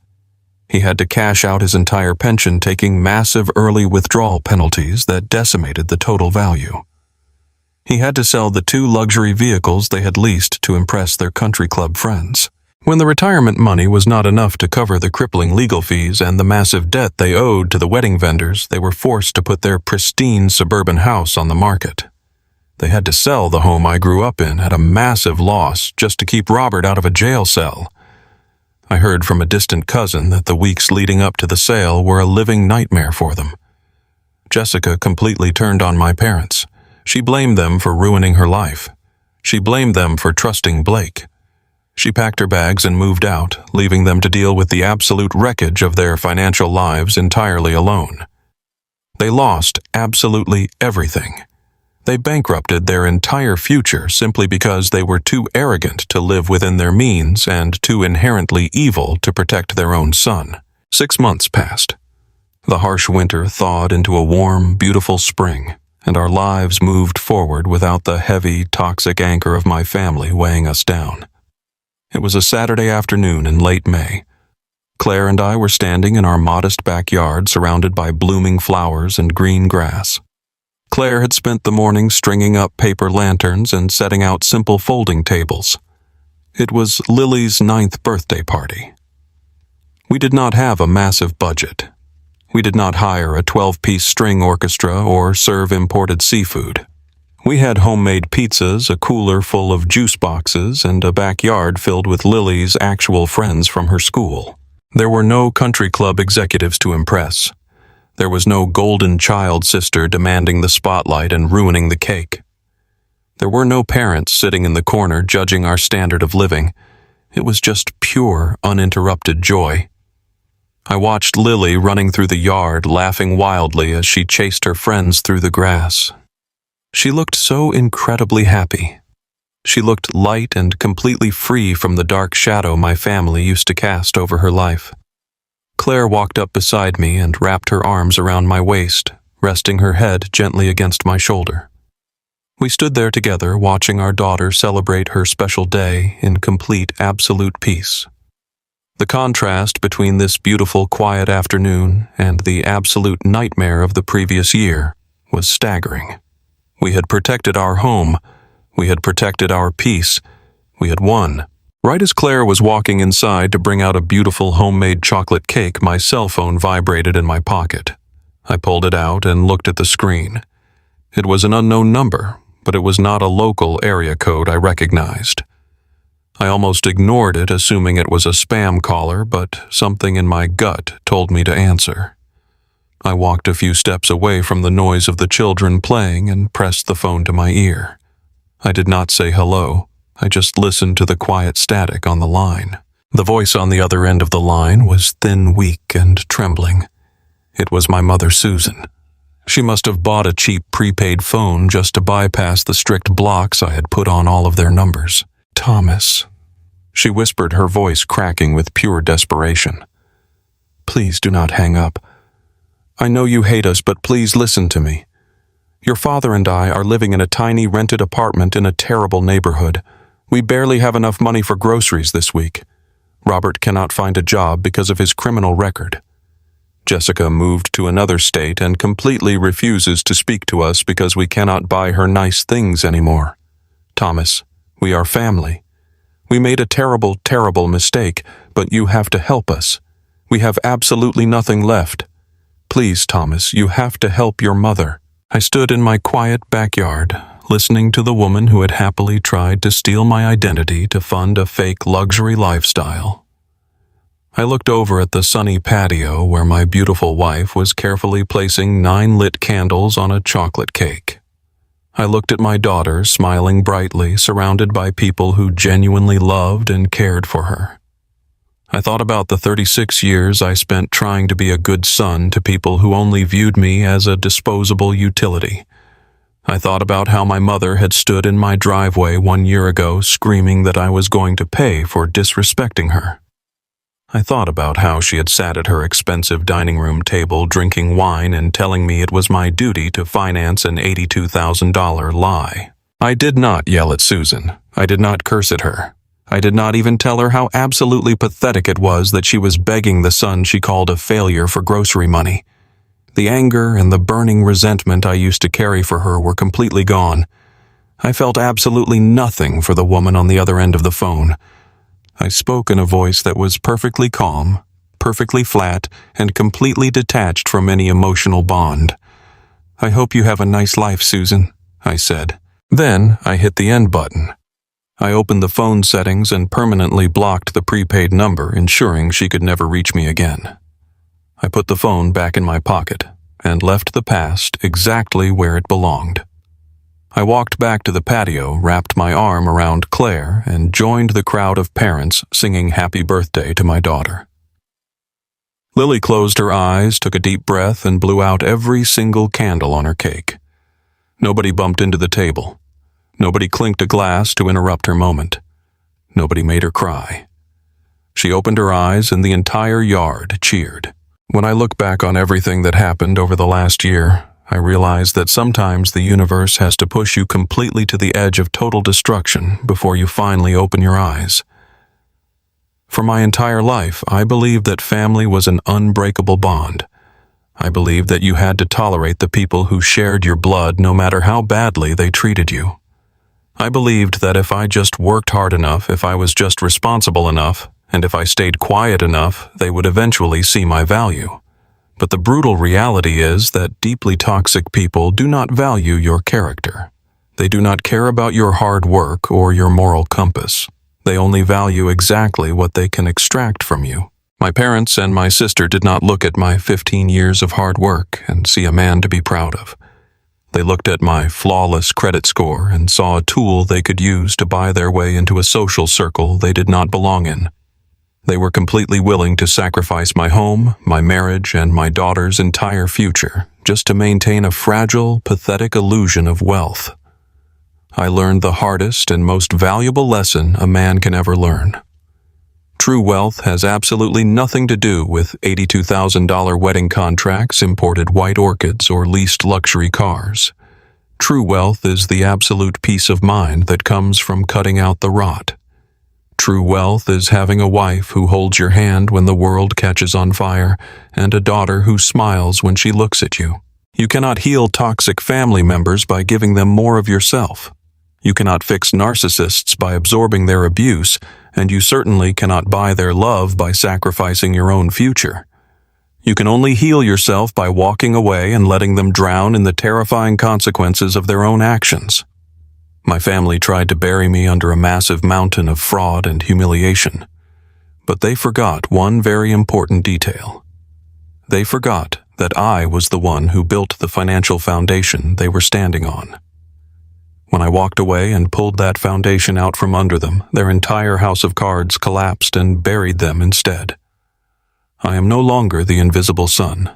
[SPEAKER 1] He had to cash out his entire pension, taking massive early withdrawal penalties that decimated the total value. He had to sell the 2 luxury vehicles they had leased to impress their country club friends. When the retirement money was not enough to cover the crippling legal fees and the massive debt they owed to the wedding vendors, they were forced to put their pristine suburban house on the market. They had to sell the home I grew up in at a massive loss just to keep Robert out of a jail cell. I heard from a distant cousin that the weeks leading up to the sale were a living nightmare for them. Jessica completely turned on my parents. She blamed them for ruining her life. She blamed them for trusting Blake. She packed her bags and moved out, leaving them to deal with the absolute wreckage of their financial lives entirely alone. They lost absolutely everything. They bankrupted their entire future simply because they were too arrogant to live within their means and too inherently evil to protect their own son. 6 months passed. The harsh winter thawed into a warm, beautiful spring, and our lives moved forward without the heavy, toxic anchor of my family weighing us down. It was a Saturday afternoon in late May. Claire and I were standing in our modest backyard surrounded by blooming flowers and green grass. Claire had spent the morning stringing up paper lanterns and setting out simple folding tables. It was Lily's 9th birthday party. We did not have a massive budget. We did not hire a 12-piece string orchestra or serve imported seafood. We had homemade pizzas, a cooler full of juice boxes, and a backyard filled with Lily's actual friends from her school. There were no country club executives to impress. There was no golden child sister demanding the spotlight and ruining the cake. There were no parents sitting in the corner judging our standard of living. It was just pure, uninterrupted joy. I watched Lily running through the yard, laughing wildly as she chased her friends through the grass. She looked so incredibly happy. She looked light and completely free from the dark shadow my family used to cast over her life. Claire walked up beside me and wrapped her arms around my waist, resting her head gently against my shoulder. We stood there together, watching our daughter celebrate her special day in complete, absolute peace. The contrast between this beautiful, quiet afternoon and the absolute nightmare of the previous year was staggering. We had protected our home. We had protected our peace. We had won. Right as Claire was walking inside to bring out a beautiful homemade chocolate cake, my cell phone vibrated in my pocket. I pulled it out and looked at the screen. It was an unknown number, but it was not a local area code I recognized. I almost ignored it, assuming it was a spam caller, but something in my gut told me to answer. I walked a few steps away from the noise of the children playing and pressed the phone to my ear. I did not say hello. I just listened to the quiet static on the line. The voice on the other end of the line was thin, weak, and trembling. It was my mother, Susan. She must have bought a cheap prepaid phone just to bypass the strict blocks I had put on all of their numbers. "Thomas," she whispered, her voice cracking with pure desperation. "Please do not hang up. I know you hate us, but please listen to me. Your father and I are living in a tiny rented apartment in a terrible neighborhood. We barely have enough money for groceries this week. Robert cannot find a job because of his criminal record. Jessica moved to another state and completely refuses to speak to us because we cannot buy her nice things anymore. Thomas, we are family. We made a terrible, terrible mistake, but you have to help us. We have absolutely nothing left. Please, Thomas, you have to help your mother." I stood in my quiet backyard, listening to the woman who had happily tried to steal my identity to fund a fake luxury lifestyle. I looked over at the sunny patio where my beautiful wife was carefully placing 9 lit candles on a chocolate cake. I looked at my daughter smiling brightly, surrounded by people who genuinely loved and cared for her. I thought about the 36 years I spent trying to be a good son to people who only viewed me as a disposable utility. I thought about how my mother had stood in my driveway 1 year ago screaming that I was going to pay for disrespecting her. I thought about how she had sat at her expensive dining room table drinking wine and telling me it was my duty to finance an $82,000 lie. I did not yell at Susan. I did not curse at her. I did not even tell her how absolutely pathetic it was that she was begging the son she called a failure for grocery money. The anger and the burning resentment I used to carry for her were completely gone. I felt absolutely nothing for the woman on the other end of the phone. I spoke in a voice that was perfectly calm, perfectly flat, and completely detached from any emotional bond. "I hope you have a nice life, Susan," I said. Then I hit the end button. I opened the phone settings and permanently blocked the prepaid number, ensuring she could never reach me again. I put the phone back in my pocket and left the past exactly where it belonged. I walked back to the patio, wrapped my arm around Claire, and joined the crowd of parents singing happy birthday to my daughter. Lily closed her eyes, took a deep breath, and blew out every single candle on her cake. Nobody bumped into the table. Nobody clinked a glass to interrupt her moment. Nobody made her cry. She opened her eyes and the entire yard cheered. When I look back on everything that happened over the last year, I realize that sometimes the universe has to push you completely to the edge of total destruction before you finally open your eyes. For my entire life, I believed that family was an unbreakable bond. I believed that you had to tolerate the people who shared your blood no matter how badly they treated you. I believed that if I just worked hard enough, if I was just responsible enough, and if I stayed quiet enough, they would eventually see my value. But the brutal reality is that deeply toxic people do not value your character. They do not care about your hard work or your moral compass. They only value exactly what they can extract from you. My parents and my sister did not look at my 15 years of hard work and see a man to be proud of. They looked at my flawless credit score and saw a tool they could use to buy their way into a social circle they did not belong in. They were completely willing to sacrifice my home, my marriage, and my daughter's entire future just to maintain a fragile, pathetic illusion of wealth. I learned the hardest and most valuable lesson a man can ever learn. True wealth has absolutely nothing to do with $82,000 wedding contracts, imported white orchids, or leased luxury cars. True wealth is the absolute peace of mind that comes from cutting out the rot. True wealth is having a wife who holds your hand when the world catches on fire, and a daughter who smiles when she looks at you. You cannot heal toxic family members by giving them more of yourself. You cannot fix narcissists by absorbing their abuse, and you certainly cannot buy their love by sacrificing your own future. You can only heal yourself by walking away and letting them drown in the terrifying consequences of their own actions. My family tried to bury me under a massive mountain of fraud and humiliation, but they forgot one very important detail. They forgot that I was the one who built the financial foundation they were standing on. When I walked away and pulled that foundation out from under them, their entire house of cards collapsed and buried them instead. I am no longer the invisible son.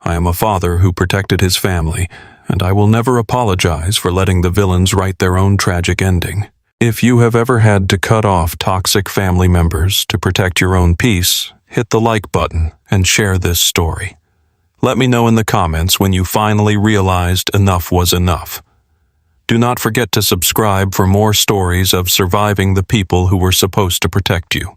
[SPEAKER 1] I am a father who protected his family, and I will never apologize for letting the villains write their own tragic ending. If you have ever had to cut off toxic family members to protect your own peace, hit the like button and share this story. Let me know in the comments when you finally realized enough was enough. Do not forget to subscribe for more stories of surviving the people who were supposed to protect you.